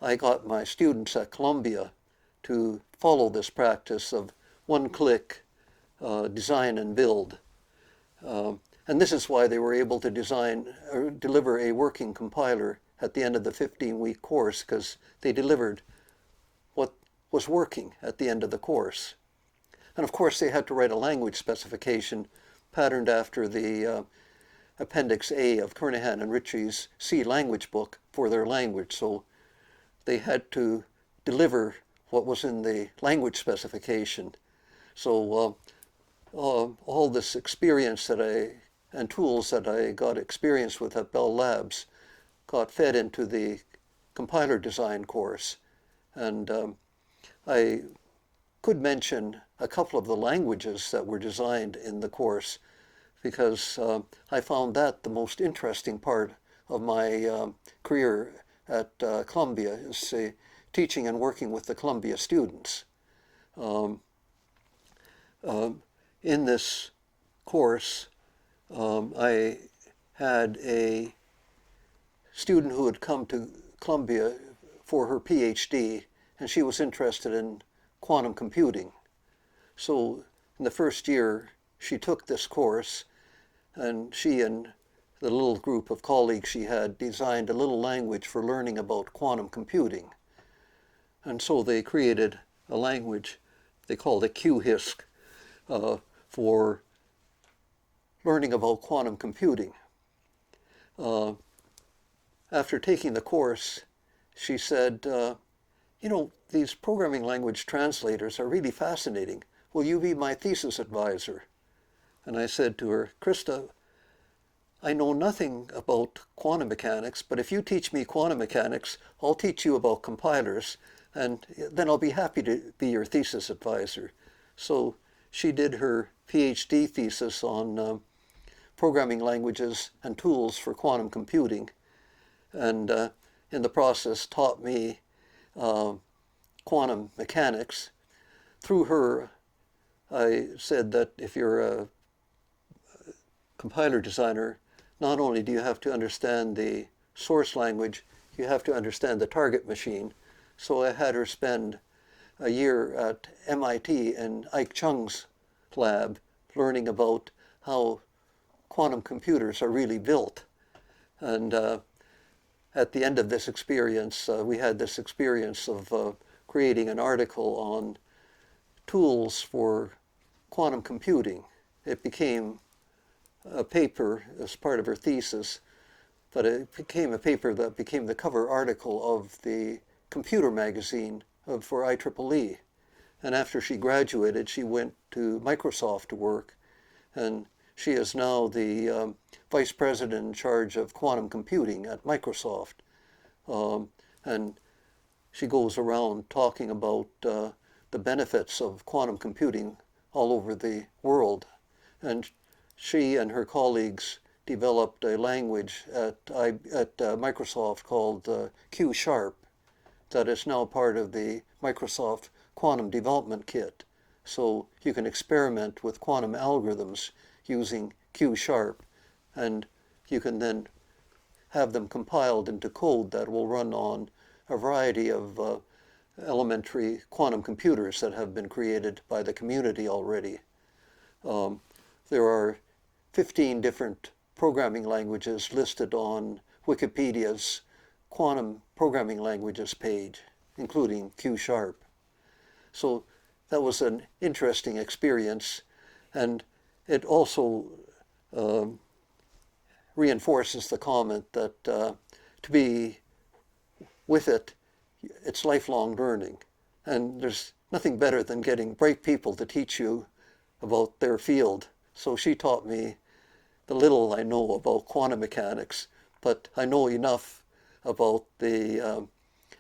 I got my students at Columbia to follow this practice of one-click design and build. And this is why they were able to design or deliver a working compiler at the end of the 15-week course, because they delivered what was working at the end of the course. And of course, they had to write a language specification patterned after the Appendix A of Kernahan and Ritchie's C language book for their language. So they had to deliver what was in the language specification. So all this experience and tools that I got experience with at Bell Labs got fed into the compiler design course. And I could mention a couple of the languages that were designed in the course, because I found that the most interesting part of my career at Columbia, is teaching and working with the Columbia students. In this course, I had a student who had come to Columbia for her Ph.D., and she was interested in quantum computing. So in the first year, she took this course, and she and the little group of colleagues she had designed a little language for learning about quantum computing. And so they created a language they called it QHISC for learning about quantum computing. After taking the course, she said, you know, these programming language translators are really fascinating. Will you be my thesis advisor? And I said to her, Krista, I know nothing about quantum mechanics, but if you teach me quantum mechanics, I'll teach you about compilers, and then I'll be happy to be your thesis advisor. So she did her PhD thesis on programming languages and tools for quantum computing, and in the process taught me quantum mechanics. Through her, I said that if you're a compiler designer, not only do you have to understand the source language, you have to understand the target machine. So I had her spend a year at MIT in Ike Chung's lab learning about how quantum computers are really built. And at the end of this experience, we had this experience of creating an article on tools for quantum computing. It became a paper as part of her thesis, but it became a paper that became the cover article of the computer magazine for IEEE. And after she graduated, she went to Microsoft to work, and she is now the vice president in charge of quantum computing at Microsoft. And she goes around talking about the benefits of quantum computing all over the world. And she and her colleagues developed a language at Microsoft called Q# that is now part of the Microsoft Quantum Development Kit. So you can experiment with quantum algorithms using Q#, and you can then have them compiled into code that will run on a variety of elementary quantum computers that have been created by the community already. There are 15 different programming languages listed on Wikipedia's quantum programming languages page, including Q#. So that was an interesting experience, and it also reinforces the comment that to be with it, it's lifelong learning. And there's nothing better than getting bright people to teach you about their field. So she taught me the little I know about quantum mechanics, but I know enough about the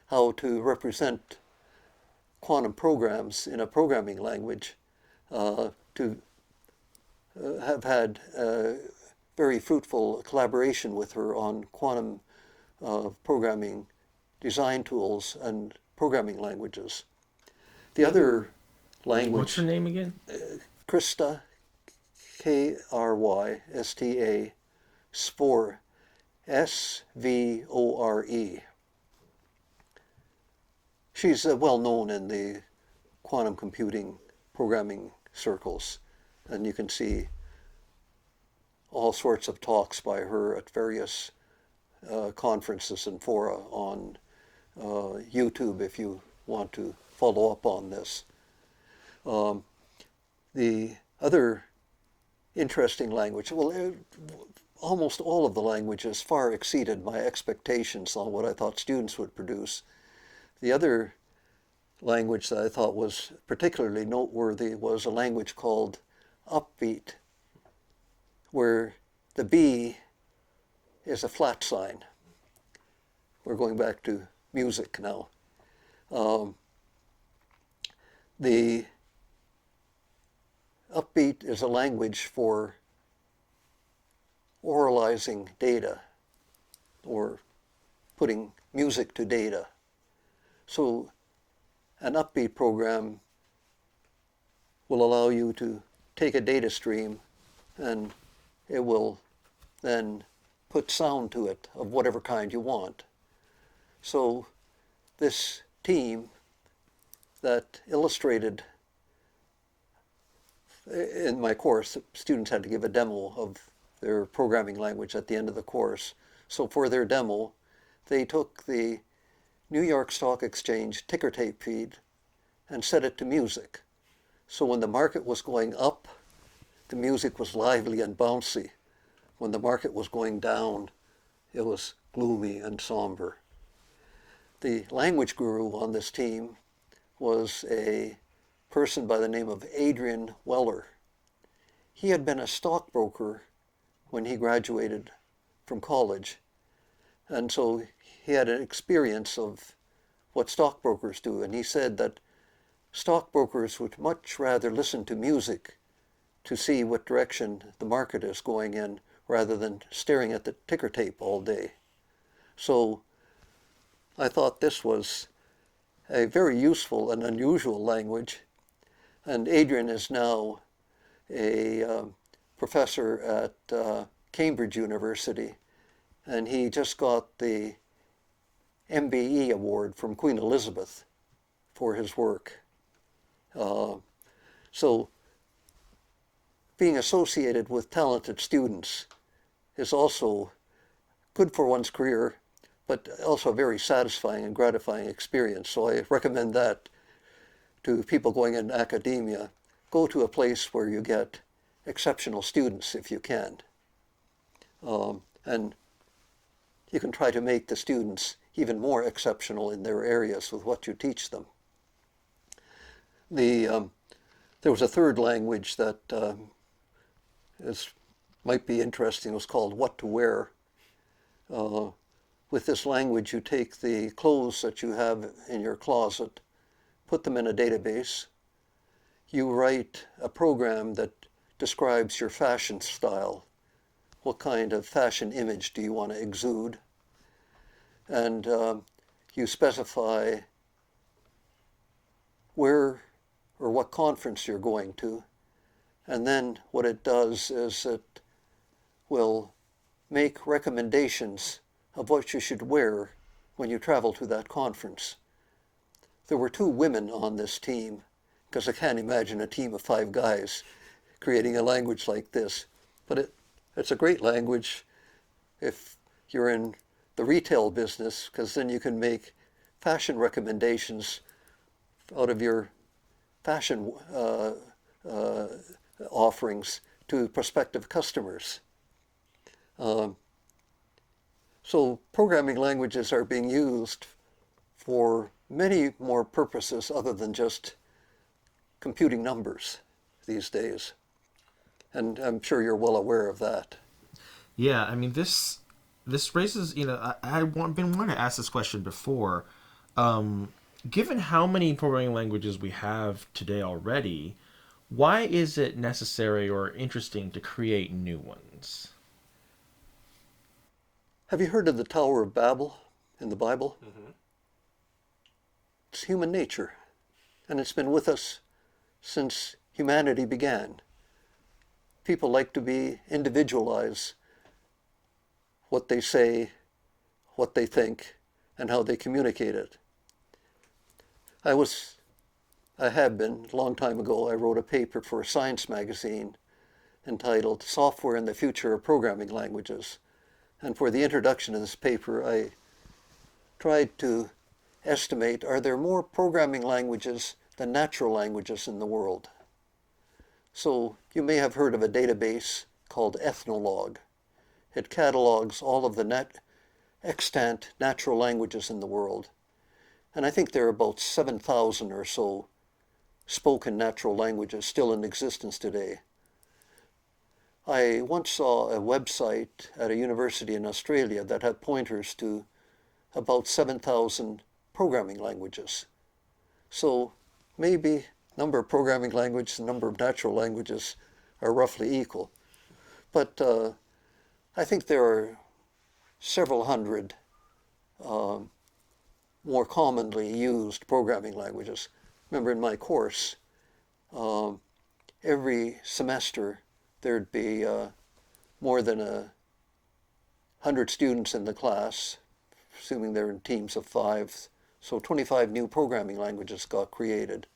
how to represent quantum programs in a programming language to have had very fruitful collaboration with her on quantum programming design tools and programming languages. The other language... What's her name again? Krysta, Krysta, Svore, Svore. She's well known in the quantum computing programming circles, and you can see all sorts of talks by her at various conferences and fora on YouTube if you want to follow up on this. The other interesting language, well, almost all of the languages far exceeded my expectations on what I thought students would produce. The other language that I thought was particularly noteworthy was a language called Upbeat, where the B is a flat sign. We're going back to music now. The Upbeat is a language for oralizing data or putting music to data. So an Upbeat program will allow you to take a data stream and it will then put sound to it of whatever kind you want. So this team that illustrated in my course, students had to give a demo of their programming language at the end of the course. So for their demo, they took the New York Stock Exchange ticker tape feed and set it to music. So when the market was going up, the music was lively and bouncy. When the market was going down, it was gloomy and somber. The language guru on this team was a person by the name of Adrian Weller. He had been a stockbroker when he graduated from college, and so he had an experience of what stockbrokers do, and he said that stockbrokers would much rather listen to music to see what direction the market is going in rather than staring at the ticker tape all day. So I thought this was a very useful and unusual language, and Adrian is now a professor at Cambridge University, and he just got the MBE award from Queen Elizabeth for his work. So being associated with talented students is also good for one's career, but also a very satisfying and gratifying experience. So I recommend that to people going into academia. Go to a place where you get exceptional students if you can. And you can try to make the students even more exceptional in their areas with what you teach them. There was a third language that might be interesting. It was called What to Wear. With this language, you take the clothes that you have in your closet, put them in a database. You write a program that describes your fashion style. What kind of fashion image do you want to exude? And you specify where or what conference you're going to. And then what it does is it will make recommendations of what you should wear when you travel to that conference. there were 2 women on this team, because I can't imagine a team of 5 guys creating a language like this. But it's a great language if you're in the retail business, because then you can make fashion recommendations out of your fashion offerings to prospective customers. So programming languages are being used for many more purposes other than just computing numbers these days. And I'm sure you're well aware of that. Yeah, I mean, this raises, I've been wanting to ask this question before. Given how many programming languages we have today already, why is it necessary or interesting to create new ones? Have you heard of the Tower of Babel in the Bible? Mm-hmm. It's human nature, and it's been with us since humanity began. People like to be individualized, what they say, what they think, and how they communicate it. I have been, a long time ago, I wrote a paper for a science magazine entitled Software and the Future of Programming Languages. And for the introduction of this paper, I tried to estimate, are there more programming languages than natural languages in the world? So you may have heard of a database called Ethnologue. It catalogs all of the extant natural languages in the world. And I think there are about 7,000 or so spoken natural languages still in existence today. I once saw a website at a university in Australia that had pointers to about 7,000 programming languages. So maybe number of programming languages and number of natural languages are roughly equal. But I think there are several hundred more commonly used programming languages. Remember in my course, every semester there'd be more than 100 students in the class, assuming they're in teams of 5. So 25 new programming languages got created.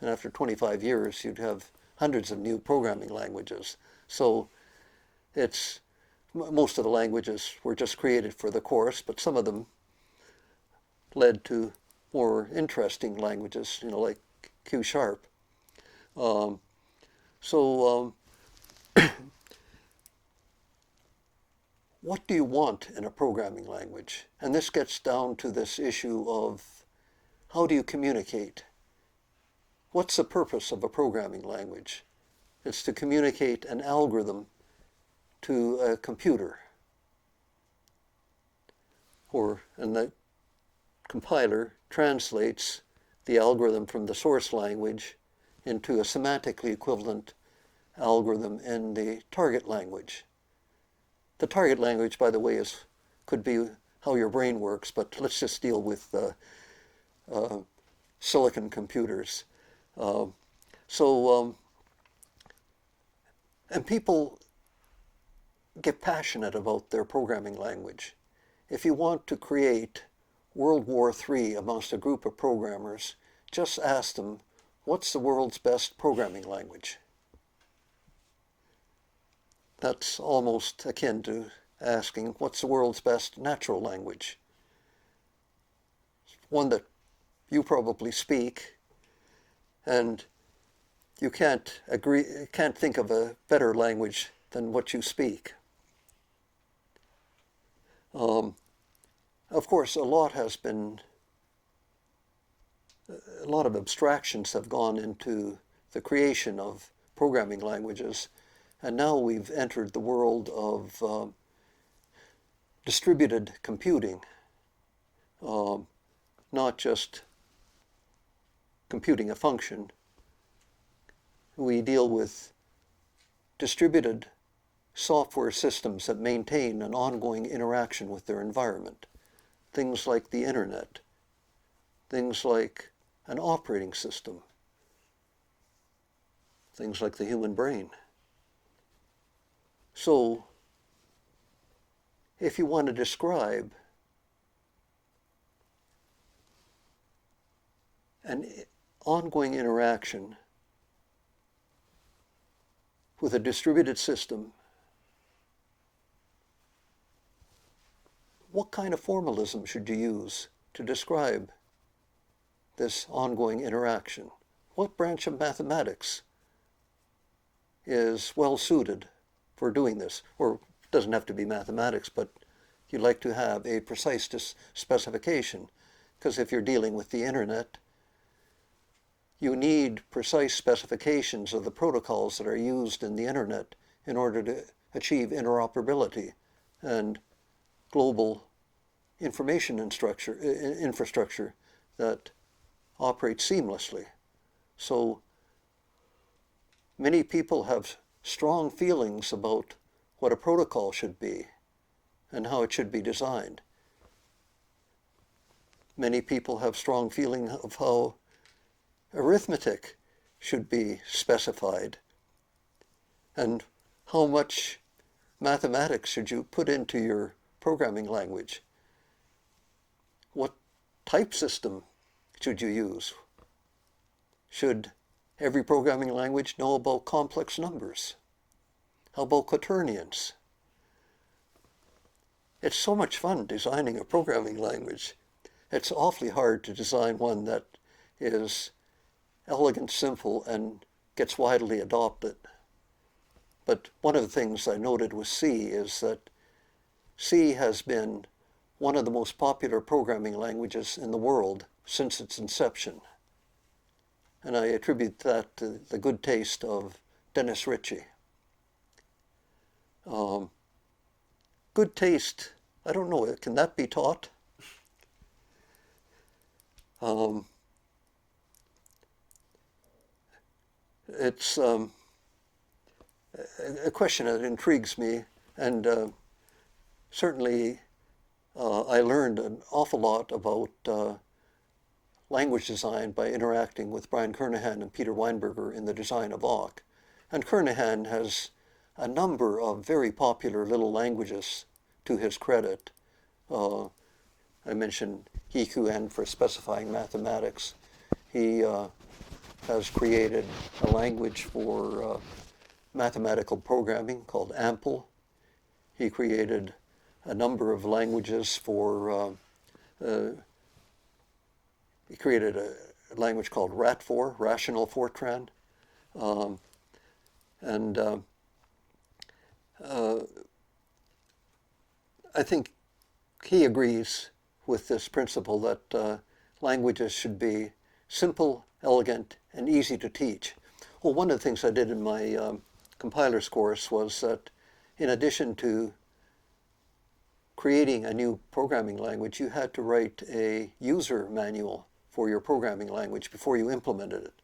And after 25 years, you'd have hundreds of new programming languages. So most of the languages were just created for the course, but some of them led to more interesting languages, like Q#. What do you want in a programming language? And this gets down to this issue of how do you communicate? What's the purpose of a programming language? It's to communicate an algorithm to a computer. And the compiler translates the algorithm from the source language into a semantically equivalent algorithm in the target language. The target language, by the way, could be how your brain works, but let's just deal with silicon computers. And people get passionate about their programming language. If you want to create World War III amongst a group of programmers, just ask them, what's the world's best programming language? That's almost akin to asking, what's the world's best natural language? One that you probably speak, and you can't think of a better language than what you speak. Of course, a lot of abstractions have gone into the creation of programming languages, and now we've entered the world of distributed computing, not just computing a function. We deal with distributed software systems that maintain an ongoing interaction with their environment. Things like the internet, things like an operating system, things like the human brain. So, if you want to describe an ongoing interaction with a distributed system, what kind of formalism should you use to describe this ongoing interaction? What branch of mathematics is well suited for doing this? Or it doesn't have to be mathematics, but you'd like to have a precise specification, because if you're dealing with the internet, you need precise specifications of the protocols that are used in the internet in order to achieve interoperability and global information infrastructure that operates seamlessly. So many people have strong feelings about what a protocol should be and how it should be designed. Many people have strong feeling of how arithmetic should be specified and how much mathematics should you put into your programming language. What type system should you use? Should every programming language know about complex numbers? How about quaternions? It's so much fun designing a programming language. It's awfully hard to design one that is elegant, simple, and gets widely adopted. But one of the things I noted with C is that C has been one of the most popular programming languages in the world since its inception. And I attribute that to the good taste of Dennis Ritchie. Good taste, I don't know, can that be taught? It's a question that intrigues me, and certainly I learned an awful lot about language design by interacting with Brian Kernighan and Peter Weinberger in the design of awk. And Kernighan has a number of very popular little languages to his credit. I mentioned EQN for specifying mathematics. He has created a language for mathematical programming called AMPLE. He created a number of languages for, he created a language called RAT4, Rational Fortran. I think he agrees with this principle that languages should be simple, elegant, and easy to teach. Well, one of the things I did in my compilers course was that in addition to creating a new programming language, you had to write a user manual for your programming language before you implemented it.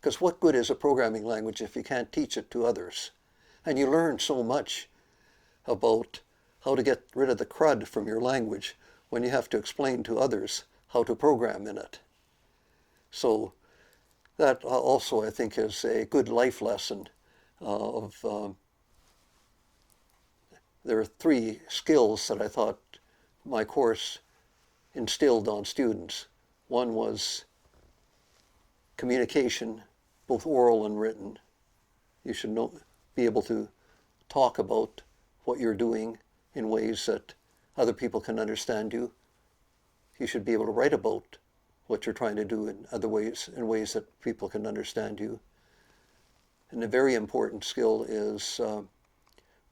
Because what good is a programming language if you can't teach it to others? And you learn so much about how to get rid of the crud from your language when you have to explain to others how to program in it. So that also, I think, is a good life lesson there are 3 skills that I thought my course instilled on students. One was communication, both oral and written. You should be able to talk about what you're doing in ways that other people can understand you. You should be able to write about what you're trying to do in ways that people can understand you. And a very important skill is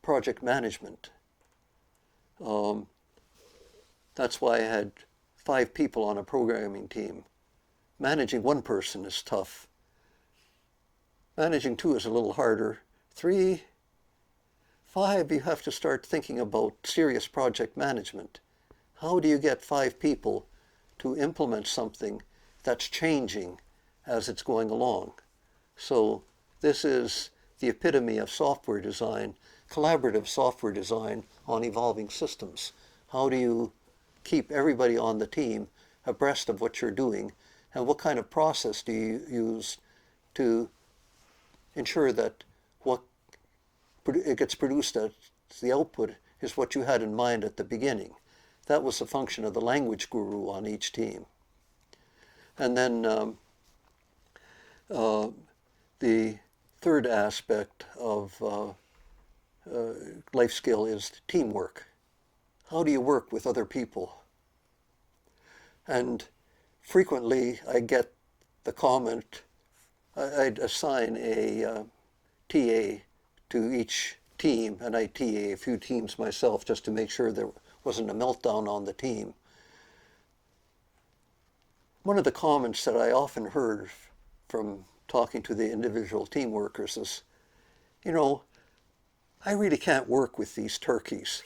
project management. That's why I had 5 people on a programming team. Managing 1 person is tough. Managing 2 is a little harder. 3, 5, you have to start thinking about serious project management. How do you get 5 people to implement something that's changing as it's going along? So this is the epitome of software design, collaborative software design on evolving systems. How do you keep everybody on the team abreast of what you're doing, and what kind of process do you use to ensure that what it gets produced as the output is what you had in mind at the beginning? That was the function of the language guru on each team. And then The third aspect of life skill is teamwork. How do you work with other people? And frequently I get the comment, I'd assign a TA to each team, and I TA a few teams myself just to make sure there wasn't a meltdown on the team. One of the comments that I often heard from talking to the individual team workers is, I really can't work with these turkeys.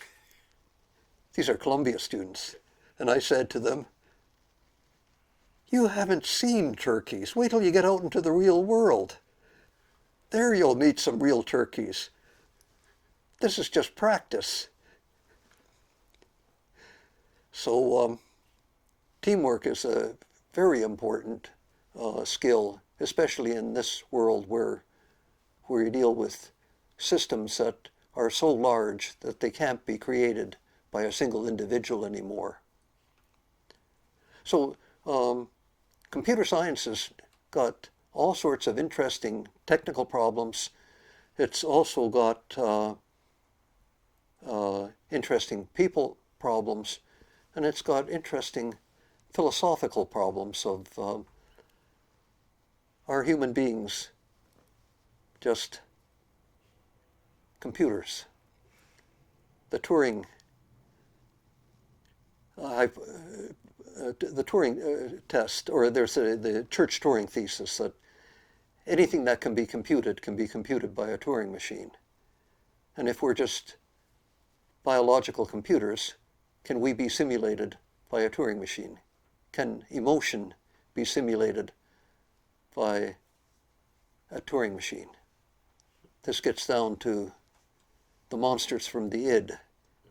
These are Columbia students. And I said to them, you haven't seen turkeys. Wait till you get out into the real world. There you'll meet some real turkeys. This is just practice. So teamwork is a very important skill, especially in this world where you deal with systems that are so large that they can't be created by a single individual anymore. So computer science has got all sorts of interesting technical problems. It's also got interesting people problems, and it's got interesting philosophical problems of are human beings just computers? The Turing test, or there's the church Turing thesis that anything that can be computed by a Turing machine. And if we're just biological computers, can we be simulated by a Turing machine? Can emotion be simulated by a Turing machine? This gets down to the monsters from the id.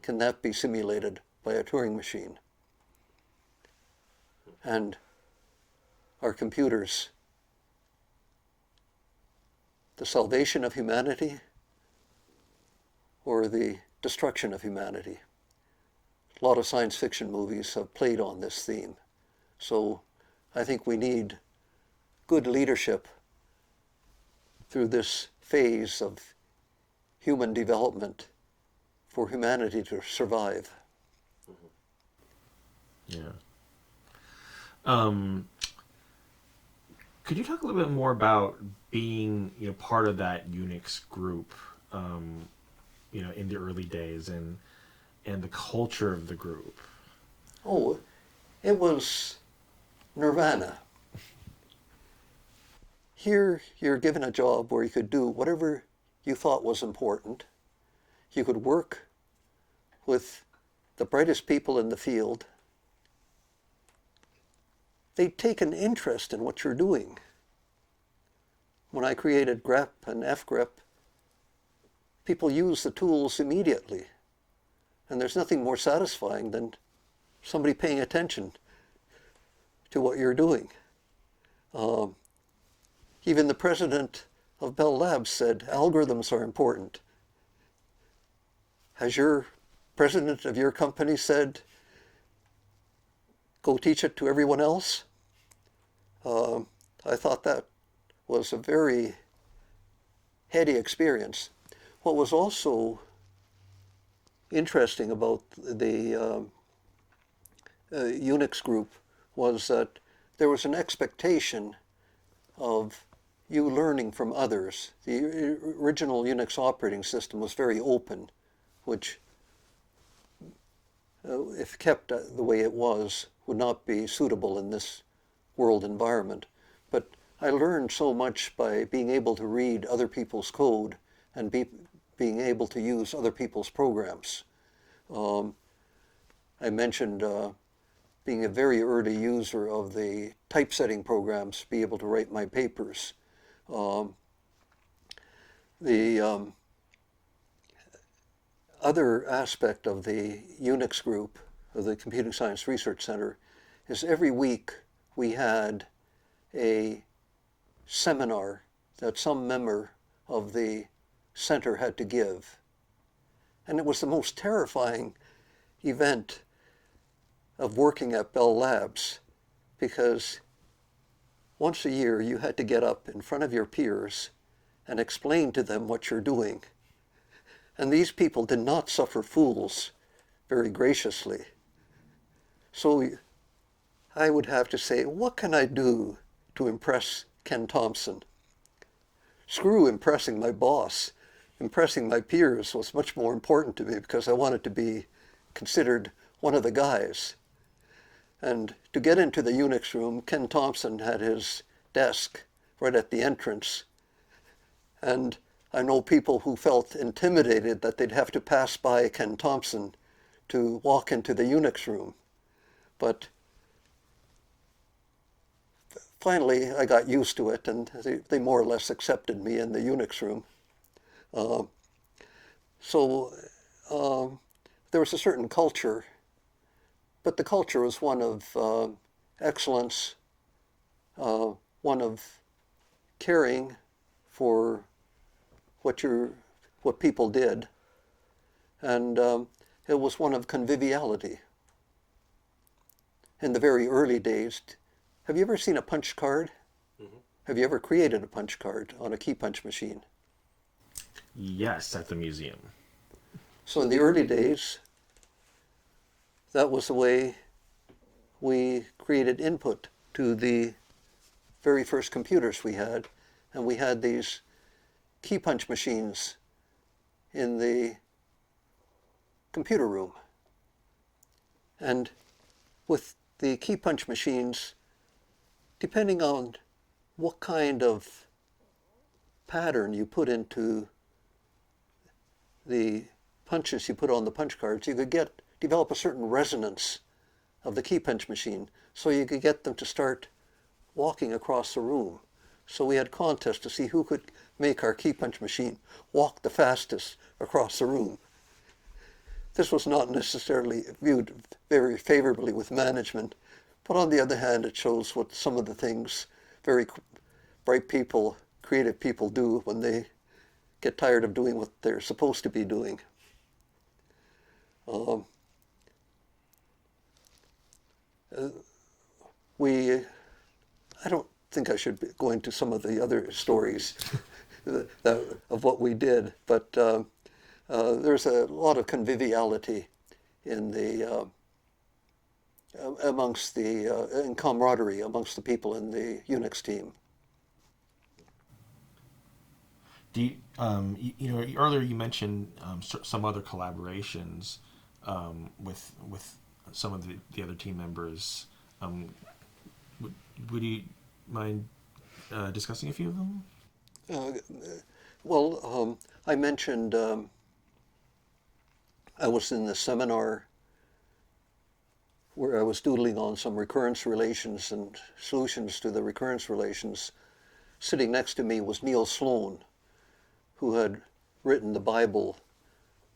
Can that be simulated by a Turing machine? And are computers the salvation of humanity or the destruction of humanity? A lot of science fiction movies have played on this theme. So I think we need good leadership through this phase of human development for humanity to survive. Yeah. Could you talk a little bit more about being, part of that Unix group, in the early days and the culture of the group? Oh, it was nirvana. Here you're given a job where you could do whatever you thought was important. You could work with the brightest people in the field. They take an interest in what you're doing. When I created grep and fgrep, people use the tools immediately. And there's nothing more satisfying than somebody paying attention to what you're doing. Even the president of Bell Labs said algorithms are important. Has your president of your company said, go teach it to everyone else? I thought that was a very heady experience. What was also interesting about the Unix group was that there was an expectation of you learning from others. The original Unix operating system was very open, which, if kept the way it was, would not be suitable in this world environment. But I learned so much by being able to read other people's code and being able to use other people's programs. I mentioned being a very early user of the typesetting programs to be able to write my papers. The other aspect of the Unix group, of the Computing Science Research Center, is every week we had a seminar that some member of the center had to give. And it was the most terrifying event of working at Bell Labs, because once a year you had to get up in front of your peers and explain to them what you're doing. And these people did not suffer fools very graciously. So I would have to say, what can I do to impress Ken Thompson? Screw impressing my boss. Impressing my peers was much more important to me because I wanted to be considered one of the guys. And to get into the Unix room, Ken Thompson had his desk right at the entrance. And I know people who felt intimidated that they'd have to pass by Ken Thompson to walk into the Unix room. But finally, I got used to it, and they more or less accepted me in the Unix room. There was a certain culture, but the culture was one of excellence, one of caring for what people did, and it was one of conviviality. In the very early days, have you ever seen a punch card? Mm-hmm. Have you ever created a punch card on a key punch machine? Yes, at the museum. So in the early days, that was the way we created input to the very first computers we had. And we had these key punch machines in the computer room. And with the key punch machines, depending on what kind of pattern you put into the punches you put on the punch cards, you could develop a certain resonance of the key punch machine, so you could get them to start walking across the room. So we had contests to see who could make our key punch machine walk the fastest across the room. This was not necessarily viewed very favorably with management, but on the other hand, it shows what some of the things very bright people, creative people do when they get tired of doing what they're supposed to be doing. I don't think I should go into some of the other stories of what we did, but there's a lot of conviviality in the in camaraderie amongst the people in the Unix team. Do you, earlier you mentioned some other collaborations with some of the other team members. Would you mind discussing a few of them? I mentioned I was in the seminar where I was doodling on some recurrence relations and solutions to the recurrence relations. Sitting next to me was Neil Sloan, who had written the Bible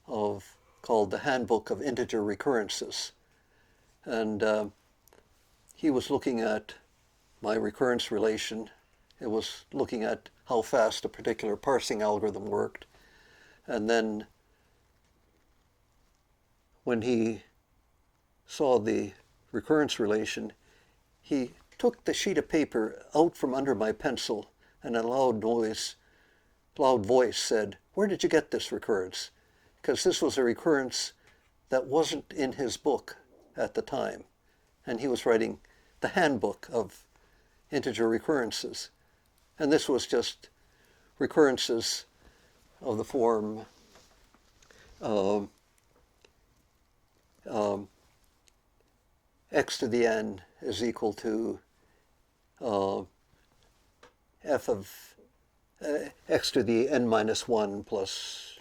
called the Handbook of Integer Recurrences. And he was looking at my recurrence relation. It was looking at how fast a particular parsing algorithm worked. And then when he saw the recurrence relation, he took the sheet of paper out from under my pencil and in a loud voice said, "Where did you get this recurrence?" Because this was a recurrence that wasn't in his book at the time. And he was writing the handbook of integer recurrences. And this was just recurrences of the form x to the n is equal to f of x to the n minus 1 plus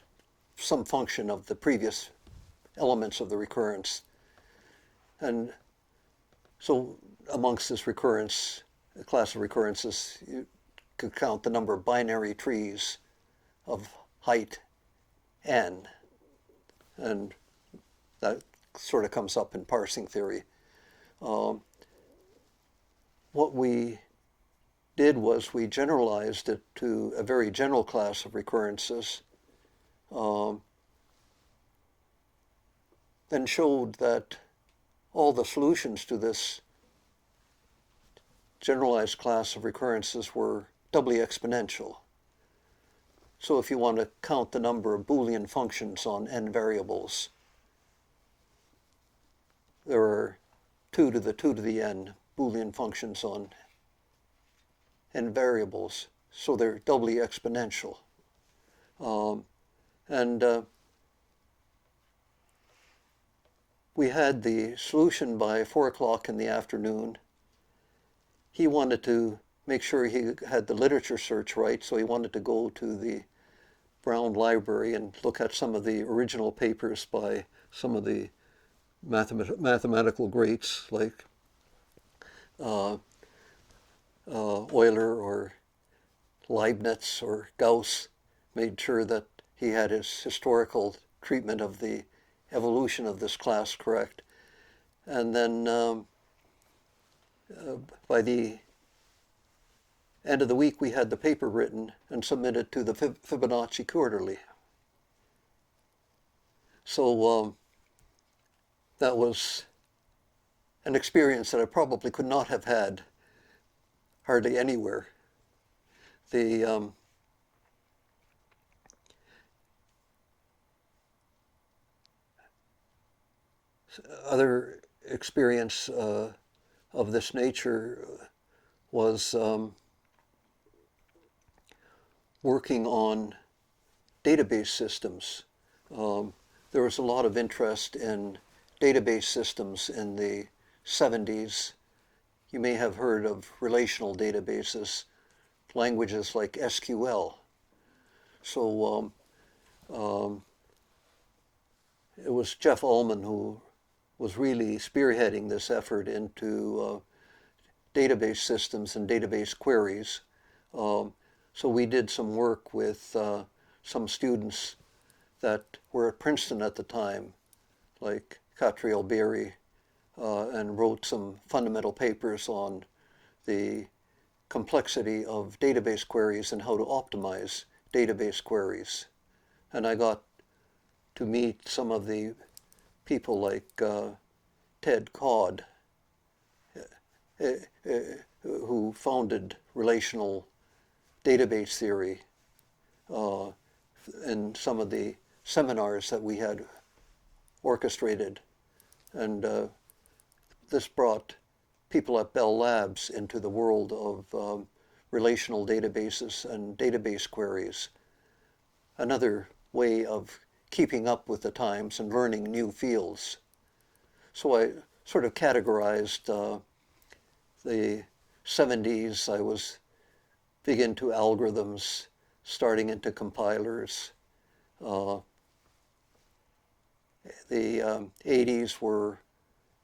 some function of the previous elements of the recurrence. And so amongst this recurrence, a class of recurrences, you could count the number of binary trees of height n. And that sort of comes up in parsing theory. What we did was we generalized it to a very general class of recurrences, and showed that all the solutions to this generalized class of recurrences were doubly exponential. So if you want to count the number of Boolean functions on n variables, there are 2 to the 2 to the n Boolean functions on n variables, so they're doubly exponential. We had the solution by 4 o'clock in the afternoon. He wanted to make sure he had the literature search right, so he wanted to go to the Brown Library and look at some of the original papers by some of the mathematical greats like Euler or Leibniz or Gauss, made sure that he had his historical treatment of the evolution of this class correct. And then by the end of the week, we had the paper written and submitted to the Fibonacci Quarterly. So that was an experience that I probably could not have had hardly anywhere. The other experience of this nature was working on database systems. There was a lot of interest in database systems in the 70s. You may have heard of relational databases, languages like SQL. So it was Jeff Ullman who was really spearheading this effort into database systems and database queries. So we did some work with some students that were at Princeton at the time, like Catriel Berry, and wrote some fundamental papers on the complexity of database queries and how to optimize database queries. And I got to meet some of the people like Ted Codd, who founded relational database theory, in some of the seminars that we had orchestrated. And this brought people at Bell Labs into the world of relational databases and database queries. Another way of keeping up with the times and learning new fields. So I sort of categorized the 70s. I was big into algorithms, starting into compilers. The 80s were,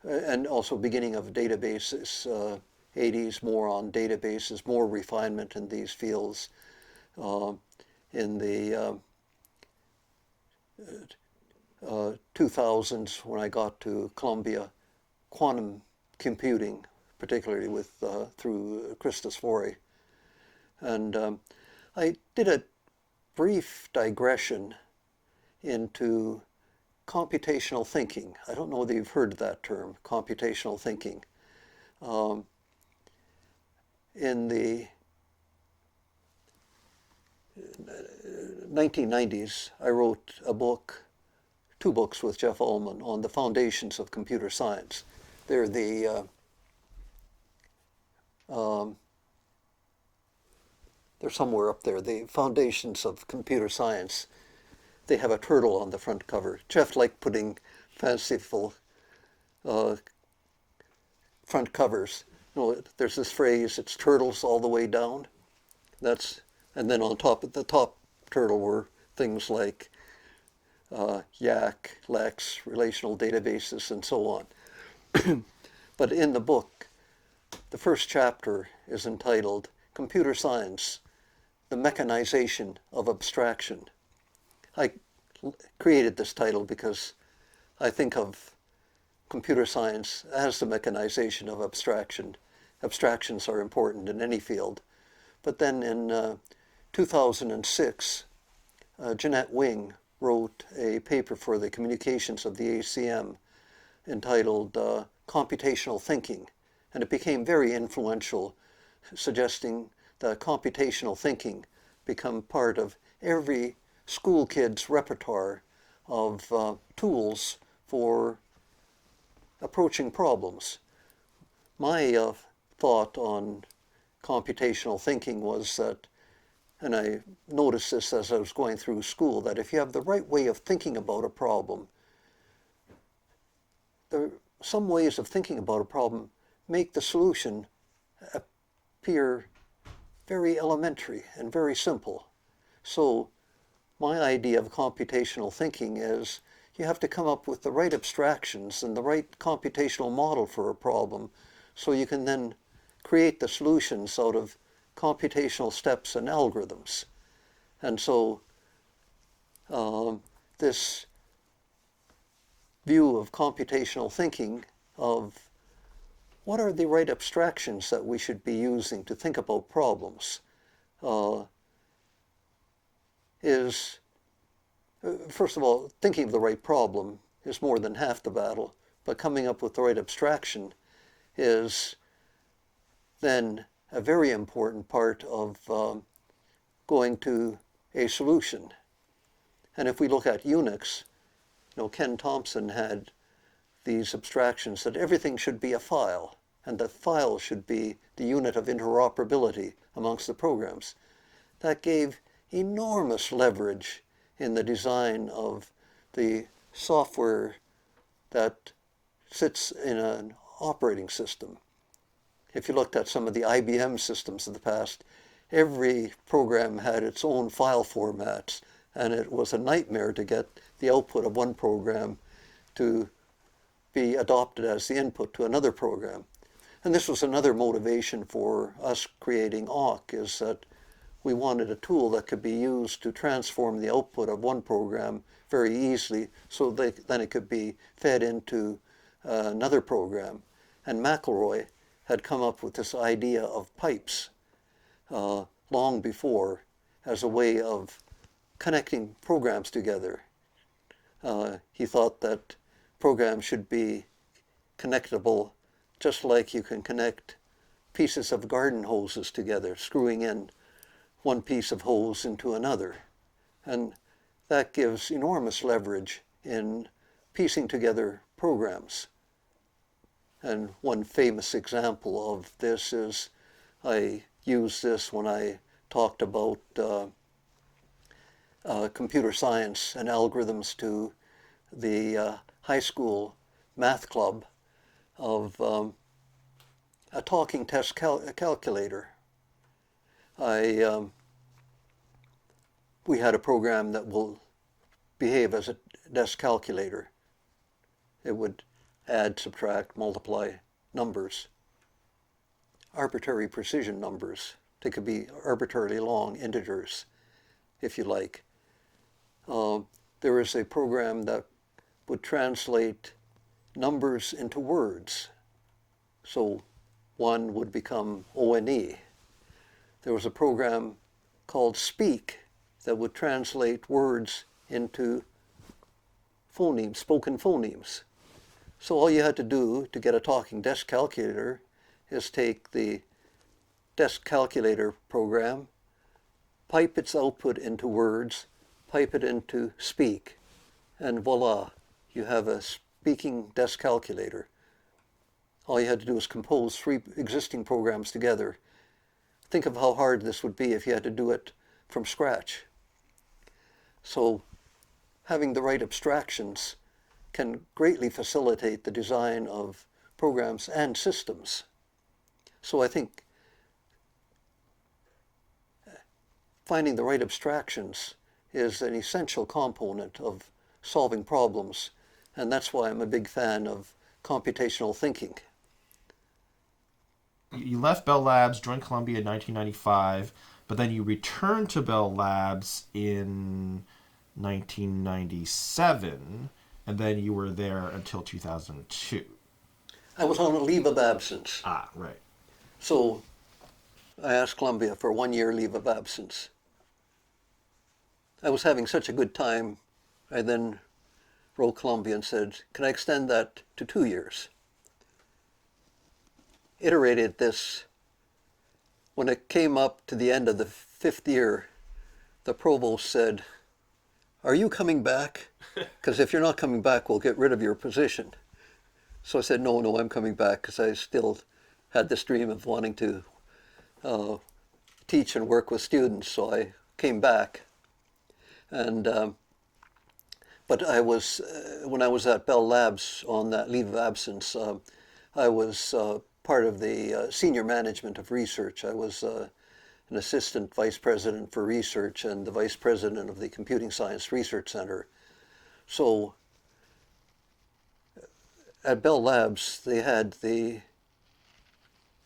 and also beginning of databases, 80s more on databases, more refinement in these fields. In the 2000s, when I got to Columbia, quantum computing, particularly with through Christos Fori. And I did a brief digression into computational thinking. I don't know whether you've heard that term, computational thinking. In the 1990s, I wrote a book, 2 books with Jeff Ullman on the foundations of computer science. They're the they're somewhere up there, the foundations of computer science. They have a turtle on the front cover. Jeff liked putting fanciful front covers. You know, there's this phrase, it's turtles all the way down. And then on top, at the top turtle were things like yacc, lex, relational databases, and so on. But in the book, the first chapter is entitled Computer Science, the Mechanization of Abstraction. I created this title because I think of computer science as the mechanization of abstraction. Abstractions are important in any field. But then in 2006, Jeanette Wing wrote a paper for the communications of the ACM entitled Computational Thinking, and it became very influential suggesting that computational thinking become part of every school kid's repertoire of tools for approaching problems. My thought on computational thinking was that, and I noticed this as I was going through school, that if you have the right way of thinking about a problem, some ways of thinking about a problem make the solution appear very elementary and very simple. So my idea of computational thinking is you have to come up with the right abstractions and the right computational model for a problem so you can then create the solutions out of computational steps and algorithms. And so this view of computational thinking of what are the right abstractions that we should be using to think about problems is, first of all, thinking of the right problem is more than half the battle, but coming up with the right abstraction is then a very important part of going to a solution. And if we look at Unix, Ken Thompson had these abstractions that everything should be a file, and the file should be the unit of interoperability amongst the programs. That gave enormous leverage in the design of the software that sits in an operating system. If you looked at some of the IBM systems of the past, every program had its own file formats, and it was a nightmare to get the output of one program to be adopted as the input to another program. And this was another motivation for us creating awk, is that we wanted a tool that could be used to transform the output of one program very easily so then it could be fed into another program. And McElroy had come up with this idea of pipes long before as a way of connecting programs together. He thought that programs should be connectable just like you can connect pieces of garden hoses together, screwing in one piece of hose into another. And that gives enormous leverage in piecing together programs. And one famous example of this is, I used this when I talked about computer science and algorithms to the high school math club of a talking test calculator. We had a program that will behave as a desk calculator. It would add, subtract, multiply numbers, arbitrary precision numbers. They could be arbitrarily long integers, if you like. There is a program that would translate numbers into words. So 1 would become O-N-E. There was a program called Speak that would translate words into phonemes, spoken phonemes. So all you had to do to get a talking desk calculator is take the desk calculator program, pipe its output into words, pipe it into Speak, and voila, you have a speaking desk calculator. All you had to do was compose 3 existing programs together. Think of how hard this would be if you had to do it from scratch. So having the right abstractions can greatly facilitate the design of programs and systems. So I think finding the right abstractions is an essential component of solving problems, and that's why I'm a big fan of computational thinking. You left Bell Labs, joined Columbia in 1995, but then you returned to Bell Labs in 1997, and then you were there until 2002. I was on a leave of absence. Ah, right. So I asked Columbia for a 1-year leave of absence. I was having such a good time, I then wrote Columbia and said, can I extend that to 2 years? Iterated this when it came up to the end of the 5th year, the provost said, "Are you coming back? Because if you're not coming back, we'll get rid of your position." So I said, no, I'm coming back, because I still had this dream of wanting to teach and work with students. So I came back. And but I was, when I was at Bell Labs on that leave of absence, I was part of the senior management of research. I was an assistant vice president for research and the vice president of the Computing Science Research Center. So at Bell Labs, they had the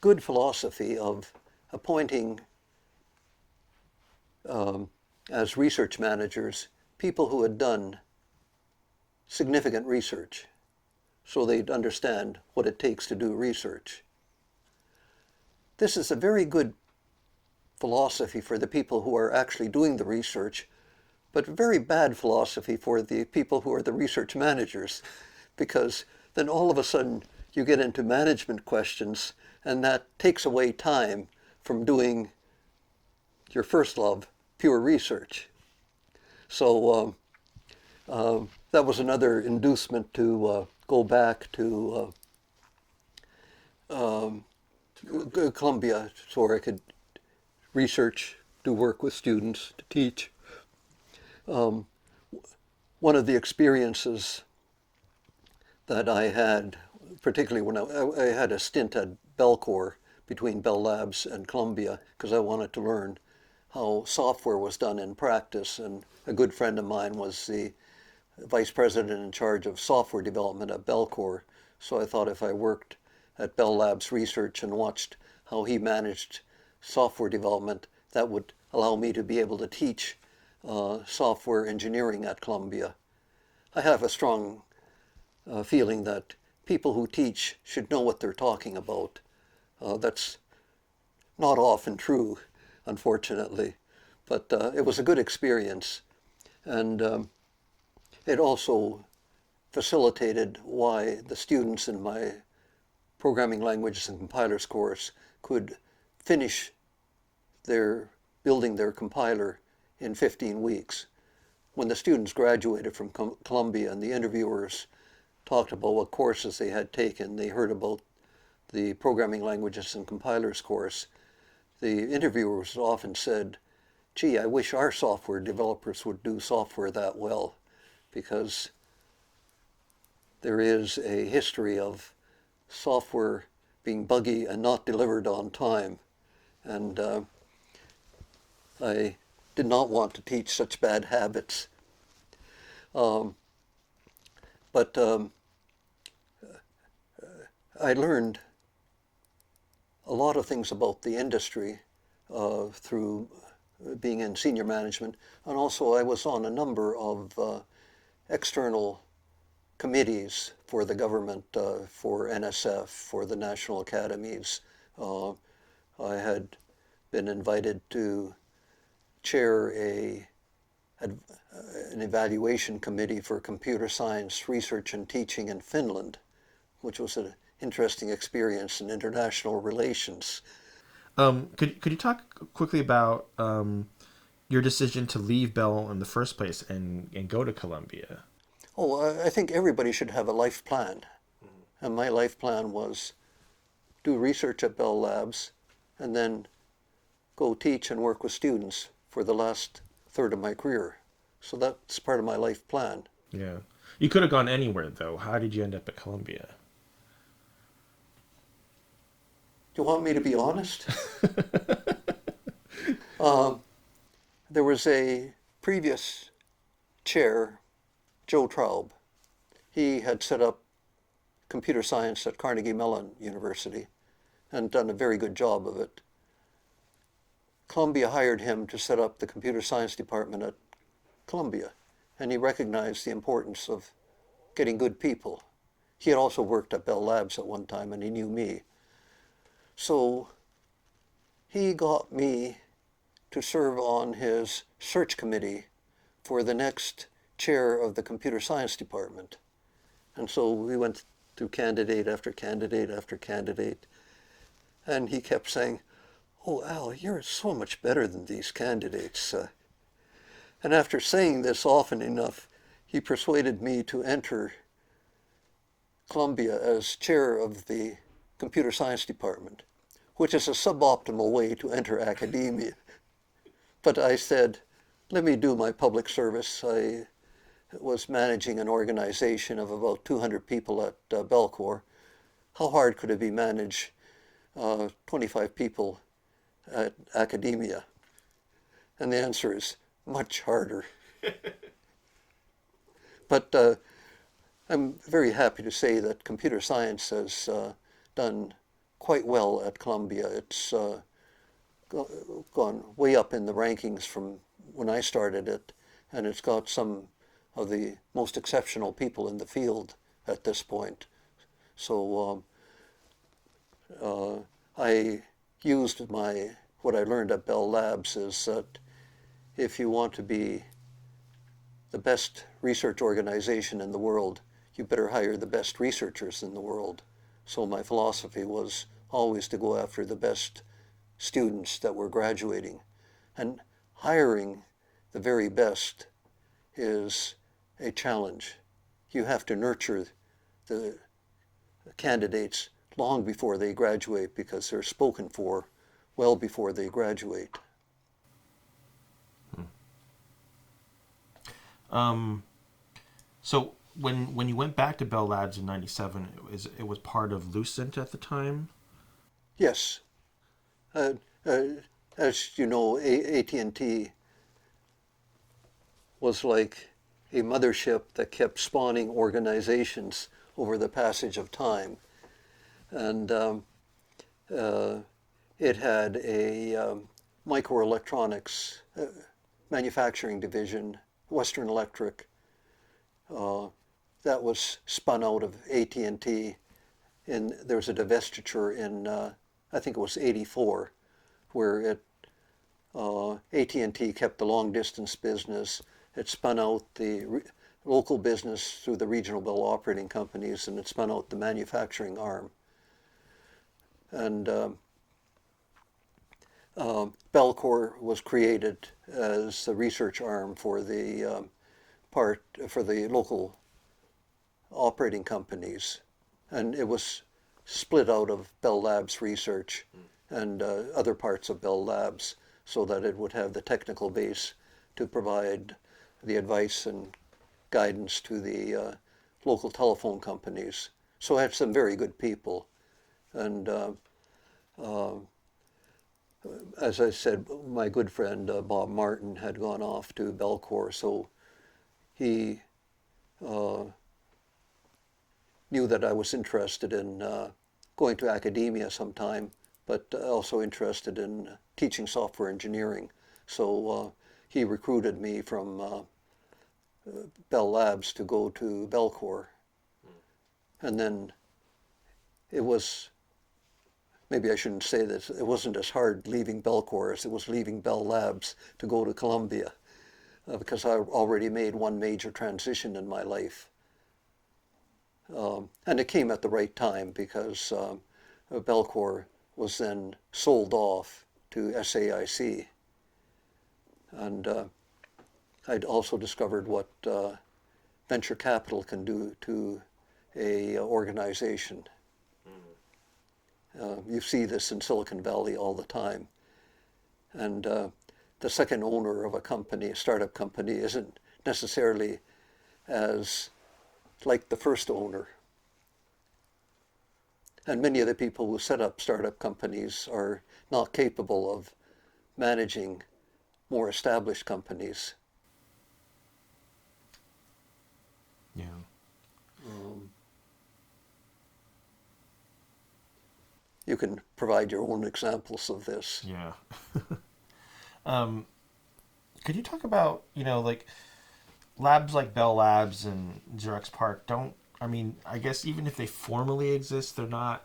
good philosophy of appointing as research managers people who had done significant research, so they'd understand what it takes to do research. This is a very good philosophy for the people who are actually doing the research, but very bad philosophy for the people who are the research managers, because then all of a sudden you get into management questions, and that takes away time from doing your first love, pure research. So that was another inducement to go back to Columbia, so I could research, do work with students, to teach. One of the experiences that I had, particularly when I had a stint at Bellcore between Bell Labs and Columbia, because I wanted to learn how software was done in practice, and a good friend of mine was the vice president in charge of software development at Bellcore. So I thought if I worked at Bell Labs research and watched how he managed software development, that would allow me to be able to teach software engineering at Columbia. I have a strong feeling that people who teach should know what they're talking about. That's not often true, unfortunately, but it was a good experience, and it also facilitated why the students in my programming languages and compilers course could finish building their compiler in 15 weeks. When the students graduated from Columbia and the interviewers talked about what courses they had taken, they heard about the programming languages and compilers course, the interviewers often said, "Gee, I wish our software developers would do software that well," because there is a history of software being buggy and not delivered on time. And I did not want to teach such bad habits. But I learned a lot of things about the industry through being in senior management, and also I was on a number of external committees for the government, for NSF, for the national academies. I had been invited to chair an evaluation committee for computer science research and teaching in Finland, which was an interesting experience in international relations. Could you talk quickly about your decision to leave Bell in the first place and go to Columbia? Oh, I think everybody should have a life plan. And my life plan was do research at Bell Labs and then go teach and work with students for the last third of my career. So that's part of my life plan. Yeah. You could have gone anywhere, though. How did you end up at Columbia? Do you want me to be honest? There was a previous chair, Joe Traub. He had set up computer science at Carnegie Mellon University and done a very good job of it. Columbia hired him to set up the computer science department at Columbia, and he recognized the importance of getting good people. He had also worked at Bell Labs at one time, and he knew me. So he got me to serve on his search committee for the next chair of the computer science department. And so we went through candidate after candidate after candidate, and he kept saying, "Oh, Al, you're so much better than these candidates." And after saying this often enough, he persuaded me to enter Columbia as chair of the computer science department, which is a suboptimal way to enter academia. But I said, let me do my public service. I was managing an organization of about 200 people at Belcour. How hard could it be manage 25 people at academia? And the answer is much harder. But I'm very happy to say that computer science has done quite well at Columbia. It's gone way up in the rankings from when I started it, and it's got some of the most exceptional people in the field at this point. So I used what I learned at Bell Labs is that if you want to be the best research organization in the world, you better hire the best researchers in the world. So my philosophy was always to go after the best students that were graduating. And hiring the very best is a challenge. You have to nurture the candidates long before they graduate because they're spoken for well before they graduate. So when you went back to Bell Labs in '97, it was part of Lucent at the time? Yes. As you know, AT&T was like a mothership that kept spawning organizations over the passage of time. And it had a microelectronics manufacturing division, Western Electric, that was spun out of AT&T. And there was a divestiture in, I think it was '84, where AT&T kept the long distance business. It spun out the local business through the regional bell operating companies, and it spun out the manufacturing arm. And Belcour was created as the research arm for the local operating companies, and it was split out of Bell Labs research and other parts of Bell Labs so that it would have the technical base to provide the advice and guidance to the local telephone companies. So it had some very good people. And as I said, my good friend Bob Martin had gone off to Belcour, so he knew that I was interested in going to academia sometime, but also interested in teaching software engineering. So he recruited me from Bell Labs to go to Belcour. And then it was, maybe I shouldn't say this, it wasn't as hard leaving Belcour as it was leaving Bell Labs to go to Columbia, because I already made one major transition in my life. And it came at the right time because Belcour was then sold off to SAIC. And I'd also discovered what venture capital can do to a organization. You see this in Silicon Valley all the time. And the second owner of a company, a startup company, isn't necessarily as like the first owner. And many of the people who set up startup companies are not capable of managing more established companies. Yeah. You can provide your own examples of this. Yeah. Could you talk about, like labs like Bell Labs and Xerox PARC I guess even if they formally exist, they're not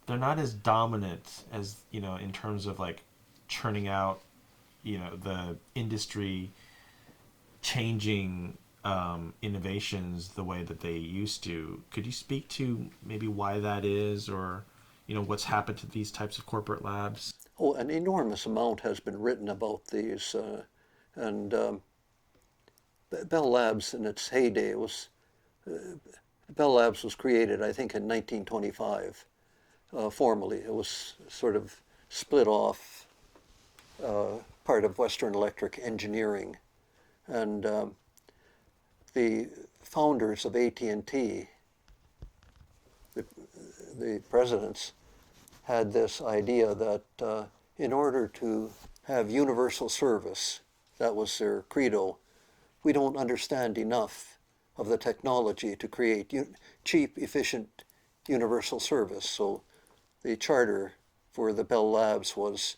as dominant as, in terms of like churning out, the industry changing innovations the way that they used to. Could you speak to maybe why that is, or, what's happened to these types of corporate labs? Oh, an enormous amount has been written about these, and Bell Labs in its heyday was, Bell Labs was created, I think, in 1925, formally. It was sort of split off, part of Western Electric Engineering. And the founders of AT&T, the presidents, had this idea that in order to have universal service, that was their credo, we don't understand enough of the technology to create cheap, efficient, universal service. So the charter for the Bell Labs was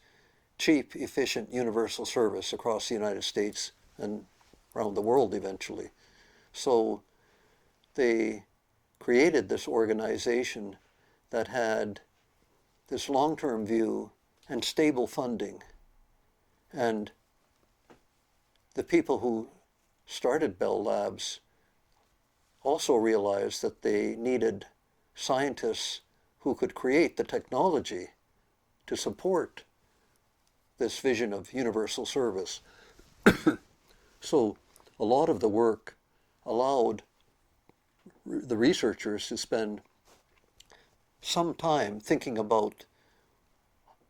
cheap, efficient, universal service across the United States and around the world eventually. So they created this organization that had this long-term view and stable funding. And the people who started Bell Labs also realized that they needed scientists who could create the technology to support this vision of universal service. So a lot of the work allowed the researchers to spend some time thinking about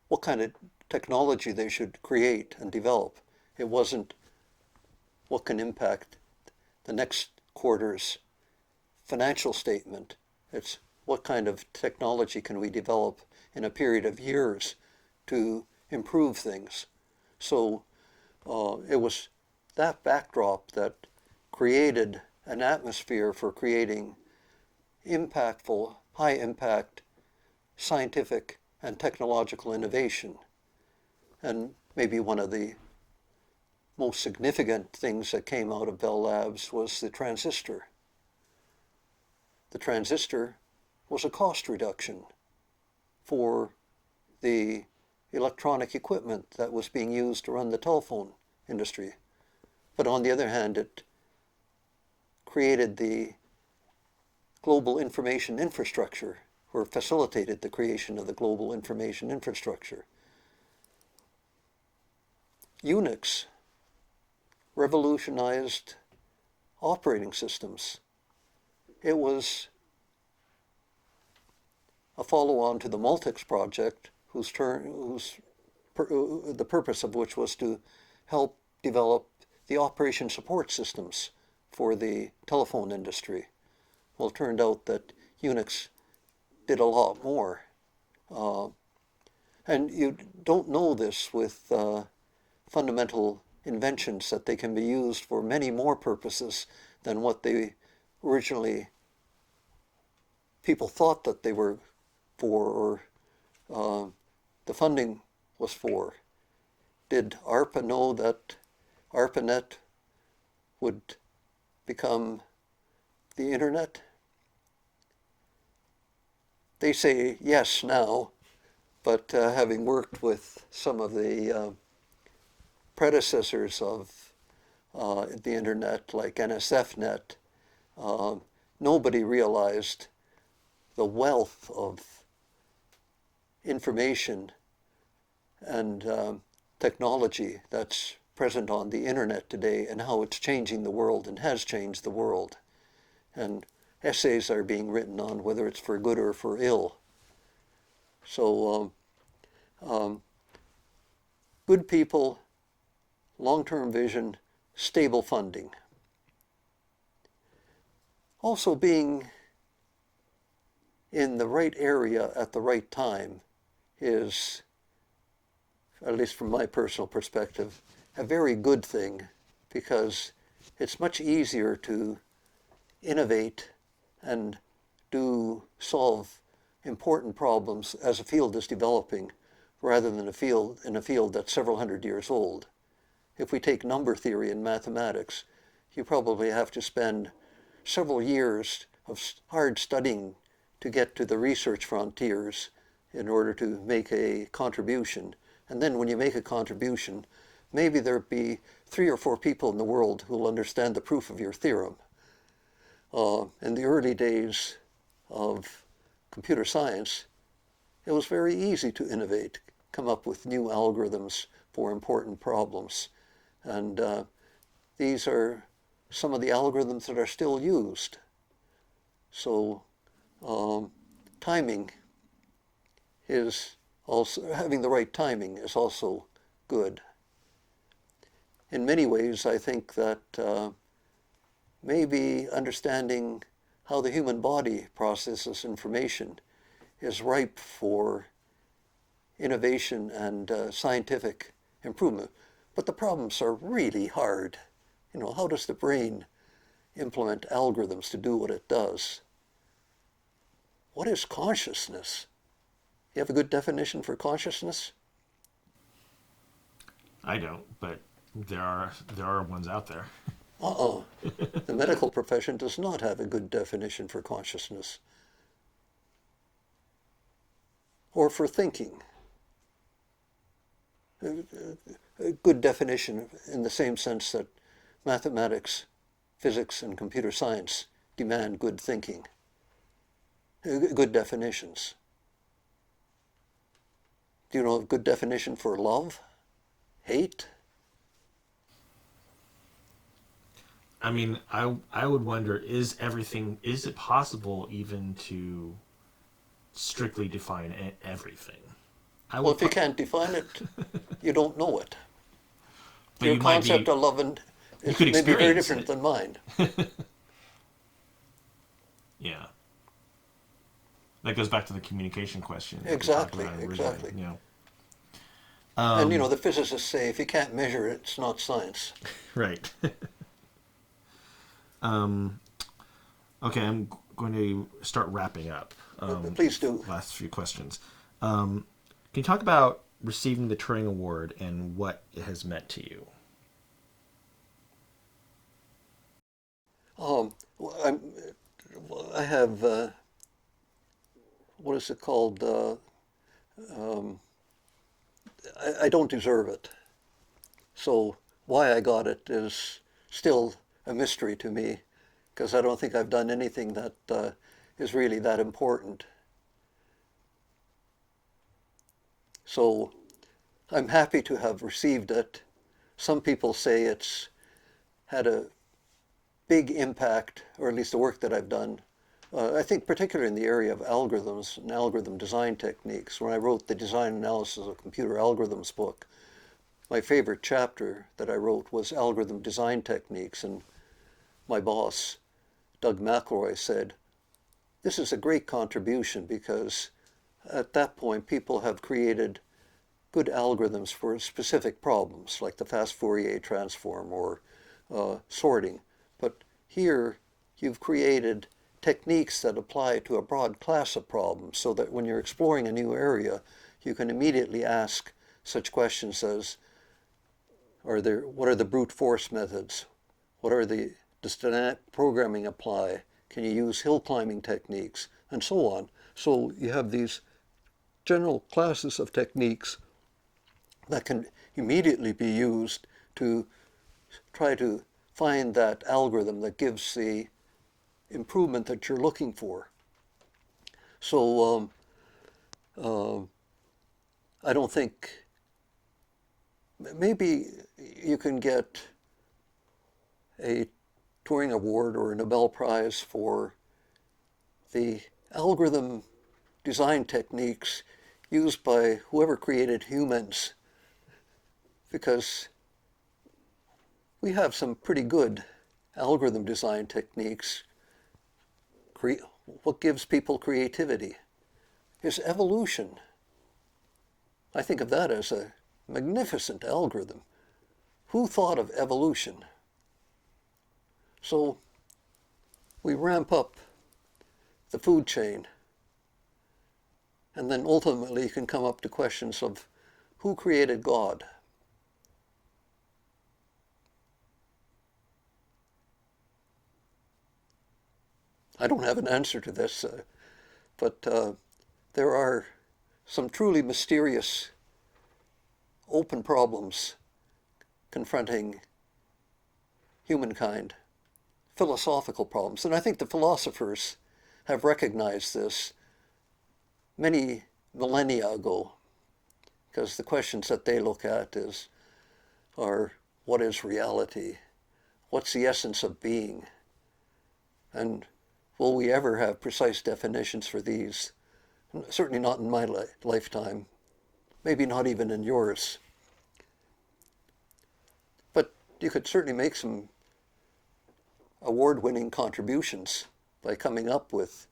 what kind of technology they should create and develop. It wasn't what can impact the next quarter's financial statement. It's what kind of technology can we develop in a period of years to improve things. So it was that backdrop that created an atmosphere for creating impactful, high-impact scientific and technological innovation. And maybe one of the most significant things that came out of Bell Labs was the transistor. The transistor was a cost reduction for the electronic equipment that was being used to run the telephone industry. But on the other hand, it created the global information infrastructure, or facilitated the creation of the global information infrastructure. Unix revolutionized operating systems. It was a follow-on to the Multics project, the purpose of which was to help develop the operation support systems for the telephone industry. Well, it turned out that Unix did a lot more. And you don't know this with fundamental inventions, that they can be used for many more purposes than what they originally people thought that they were for, or the funding was for. Did ARPA know that ARPANET would become the internet? They say yes now, but having worked with some of the predecessors of the internet, like NSFNet, nobody realized the wealth of information and technology that's present on the internet today, and how it's changing the world and has changed the world. And essays are being written on whether it's for good or for ill. So good people, long-term vision, stable funding. Also being in the right area at the right time is, at least from my personal perspective, a very good thing, because it's much easier to innovate and solve important problems as a field is developing, rather than in a field that's several hundred years old. If we take number theory in mathematics, you probably have to spend several years of hard studying to get to the research frontiers in order to make a contribution. And then when you make a contribution, maybe there'll be 3 or 4 people in the world who will understand the proof of your theorem. In the early days of computer science, it was very easy to innovate, come up with new algorithms for important problems. And these are some of the algorithms that are still used. So timing is also, having the right timing is also good. In many ways, I think that maybe understanding how the human body processes information is ripe for innovation and scientific improvement. But the problems are really hard. You know, how does the brain implement algorithms to do what it does? What is consciousness? You have a good definition for consciousness? I don't, but there are ones out there. The medical profession does not have a good definition for consciousness or for thinking. A good definition in the same sense that mathematics, physics, and computer science demand good thinking, good definitions. Do you know a good definition for love? Hate? I mean, I would wonder, is it possible even to strictly define everything? Well, if you can't define it, you don't know it. But Your you might concept of love and is could maybe very experience different it. than mine. Yeah. That goes back to the communication question. that we talked Exactly, about originally, exactly. You know. And you know, the physicists say if you can't measure it, it's not science. Right. Okay, I'm going to start wrapping up. Please do. Last few questions. Can you talk about receiving the Turing Award and what it has meant to you? Well, I have, what is it called? I don't deserve it. So why I got it is still a mystery to me, because I don't think I've done anything that is really that important. So I'm happy to have received it. Some people say it's had a big impact, or at least the work that I've done. I think particularly in the area of algorithms and algorithm design techniques. When I wrote the Design Analysis of Computer Algorithms book, my favorite chapter that I wrote was algorithm design techniques, and my boss, Doug McElroy, said, this is a great contribution because at that point people have created good algorithms for specific problems like the fast Fourier transform or sorting. But here you've created techniques that apply to a broad class of problems so that when you're exploring a new area, you can immediately ask such questions as, what are the brute force methods? Does dynamic programming apply? Can you use hill climbing techniques? And so on. So you have these general classes of techniques that can immediately be used to try to find that algorithm that gives the improvement that you're looking for. So I don't think, maybe you can get a Turing Award or a Nobel Prize for the algorithm design techniques used by whoever created humans, because we have some pretty good algorithm design techniques. What gives people creativity is evolution. I think of that as a magnificent algorithm. Who thought of evolution? So we ramp up the food chain, and then ultimately you can come up to questions of who created God? I don't have an answer to this, but there are some truly mysterious open problems confronting humankind, philosophical problems. And I think the philosophers have recognized this many millennia ago, because the questions that they look at are what is reality? What's the essence of being? And will we ever have precise definitions for these? Certainly not in my lifetime, maybe not even in yours. But you could certainly make some award-winning contributions by coming up with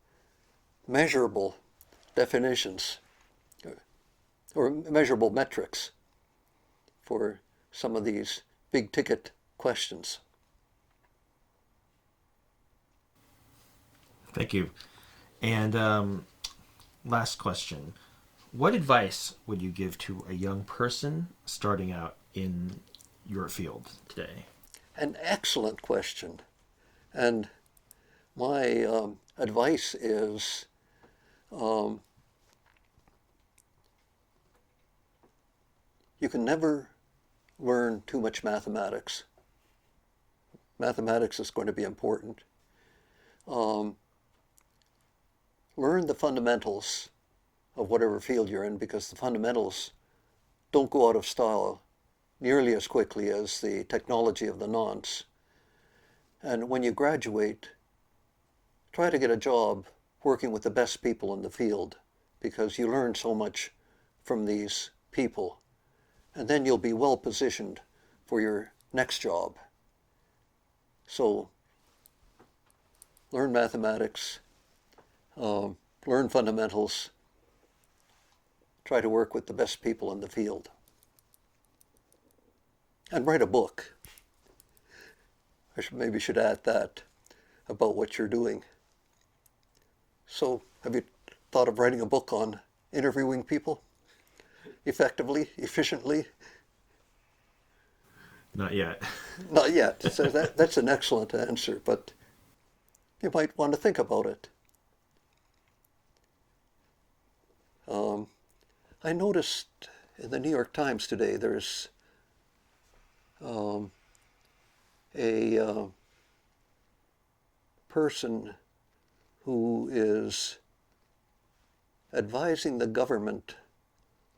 measurable definitions or measurable metrics for some of these big-ticket questions. Thank you. And last question. What advice would you give to a young person starting out in your field today? An excellent question. And my advice is you can never learn too much mathematics. Mathematics is going to be important. Learn the fundamentals of whatever field you're in, because the fundamentals don't go out of style nearly as quickly as the technology of the nonce. And when you graduate, try to get a job working with the best people in the field, because you learn so much from these people. And then you'll be well positioned for your next job. So learn mathematics, learn fundamentals, try to work with the best people in the field. And write a book. I maybe should add that about what you're doing. So have you thought of writing a book on interviewing people effectively, efficiently? Not yet. Not yet. So that's an excellent answer, but you might want to think about it. I noticed in the New York Times today there's a person who is advising the government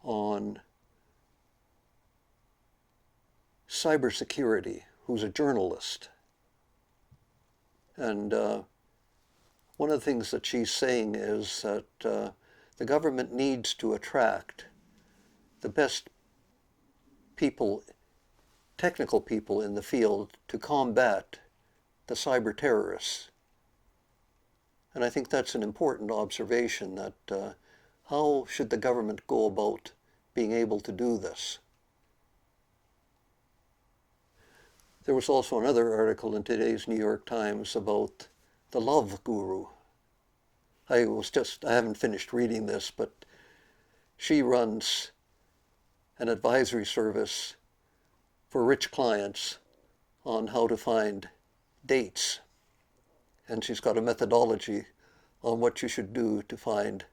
on cybersecurity, who's a journalist. And one of the things that she's saying is that the government needs to attract the best people, technical people in the field, to combat the cyber terrorists. And I think that's an important observation, that how should the government go about being able to do this? There was also another article in today's New York Times about the love guru. I haven't finished reading this, but she runs an advisory service for rich clients on how to find dates. And she's got a methodology on what you should do to find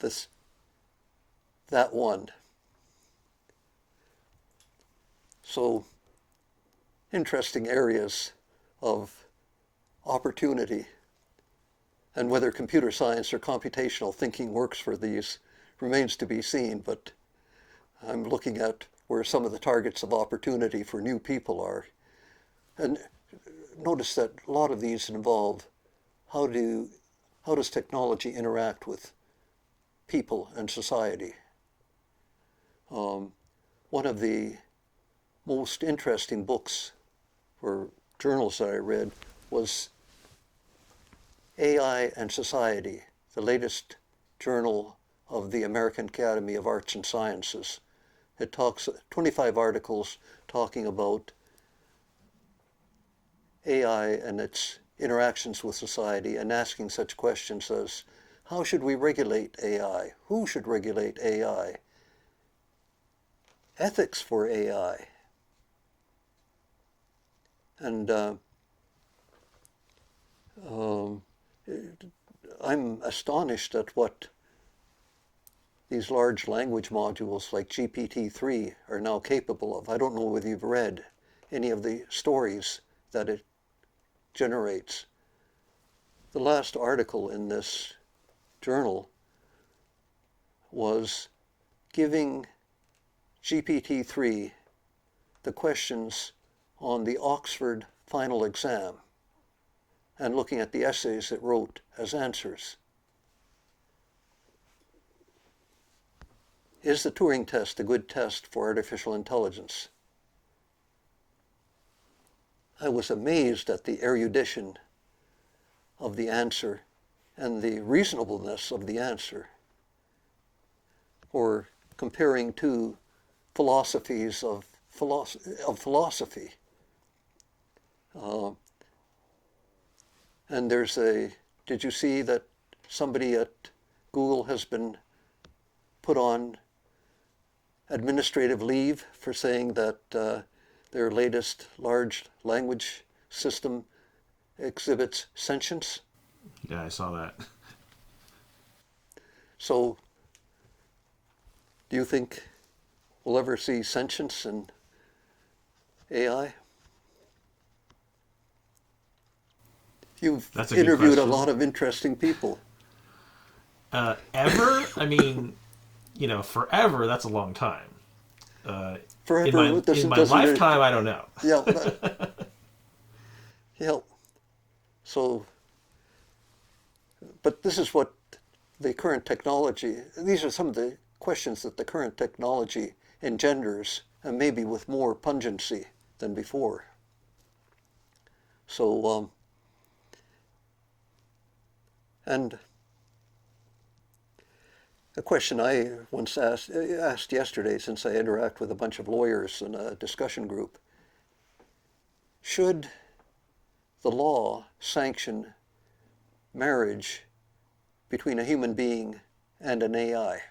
that one. So, interesting areas of opportunity. And whether computer science or computational thinking works for these remains to be seen, but I'm looking at where some of the targets of opportunity for new people are. And notice that a lot of these involve how does technology interact with people and society. One of the most interesting books or journals that I read was AI and Society, the latest journal of the American Academy of Arts and Sciences. It talks 25 articles talking about AI and its interactions with society, and asking such questions as, how should we regulate AI? Who should regulate AI? Ethics for AI. And I'm astonished at what these large language modules like GPT-3 are now capable of. I don't know whether you've read any of the stories that it generates. The last article in this journal was giving GPT-3 the questions on the Oxford final exam and looking at the essays it wrote as answers. Is the Turing test a good test for artificial intelligence? I was amazed at the erudition of the answer and the reasonableness of the answer, or comparing two philosophies of philosophy. And did you see that somebody at Google has been put on administrative leave for saying that their latest large language system exhibits sentience? Yeah, I saw that. So, do you think we'll ever see sentience in AI? You've That's a good interviewed a question. lot of interesting people. Ever? I mean, forever, that's a long time. Forever, in my lifetime, I don't know. Yeah. Yeah. So, but this is what the current technology, these are some of the questions that the current technology engenders, and maybe with more pungency than before. So, and a question I once asked yesterday, since I interact with a bunch of lawyers in a discussion group: should the law sanction marriage between a human being and an AI?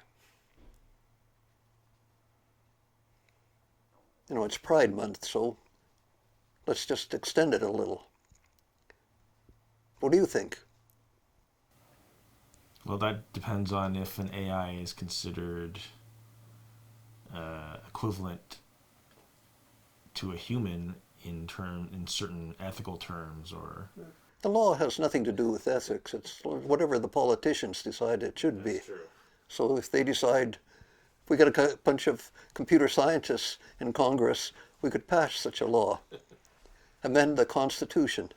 It's Pride Month, so let's just extend it a little. What do you think? Well, that depends on if an AI is considered equivalent to a human in certain ethical terms, or... The law has nothing to do with ethics. It's whatever the politicians decide it should be. That's true. So if they decide, if we got a bunch of computer scientists in Congress, we could pass such a law, amend the Constitution.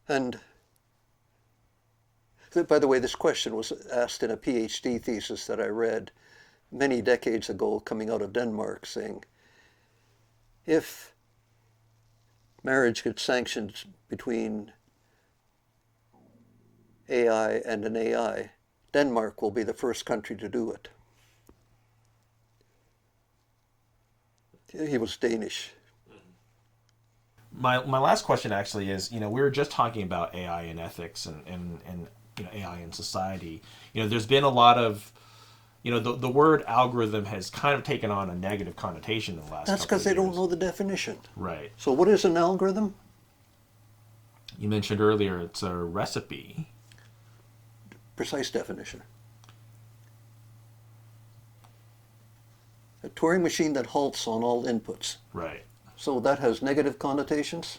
And by the way, this question was asked in a Ph.D. thesis that I read many decades ago, coming out of Denmark, saying, if marriage gets sanctioned between AI and an AI, Denmark will be the first country to do it. He was Danish. My last question actually is, we were just talking about AI and ethics and AI in society. There's been a lot of, the word algorithm has kind of taken on a negative connotation in the last That's couple because of they don't years. know the definition. Right. So what is an algorithm? You mentioned earlier it's a recipe. Precise definition. A Turing machine that halts on all inputs. Right. So that has negative connotations?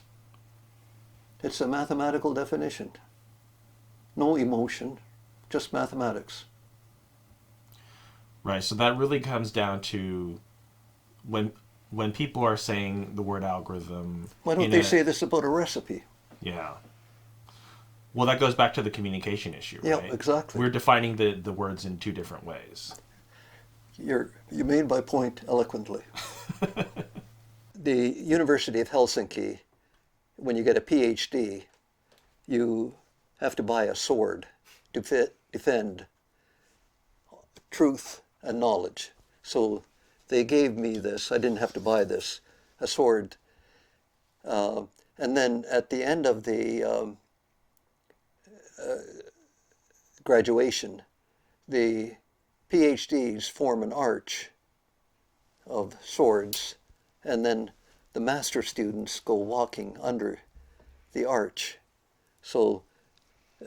It's a mathematical definition. No emotion, just mathematics. Right. So that really comes down to when people are saying the word algorithm. Why don't they say this about a recipe? Yeah. Well, that goes back to the communication issue, Yeah, right? exactly. We're defining the words in two different ways. You made my point eloquently. The University of Helsinki, when you get a Ph.D., you have to buy a sword to defend truth and knowledge. So they gave me this, I didn't have to buy this, a sword. And then at the end of the graduation, the PhDs form an arch of swords, and then the master students go walking under the arch. So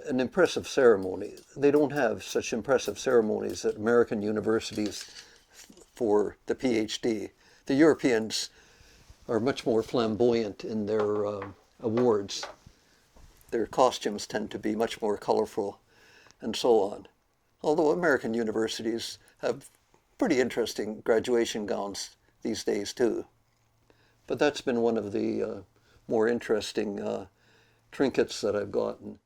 an impressive ceremony. They don't have such impressive ceremonies at American universities for the PhD. The Europeans are much more flamboyant in their awards. their costumes tend to be much more colorful, and so on. Although American universities have pretty interesting graduation gowns these days too. But that's been one of the more interesting trinkets that I've gotten.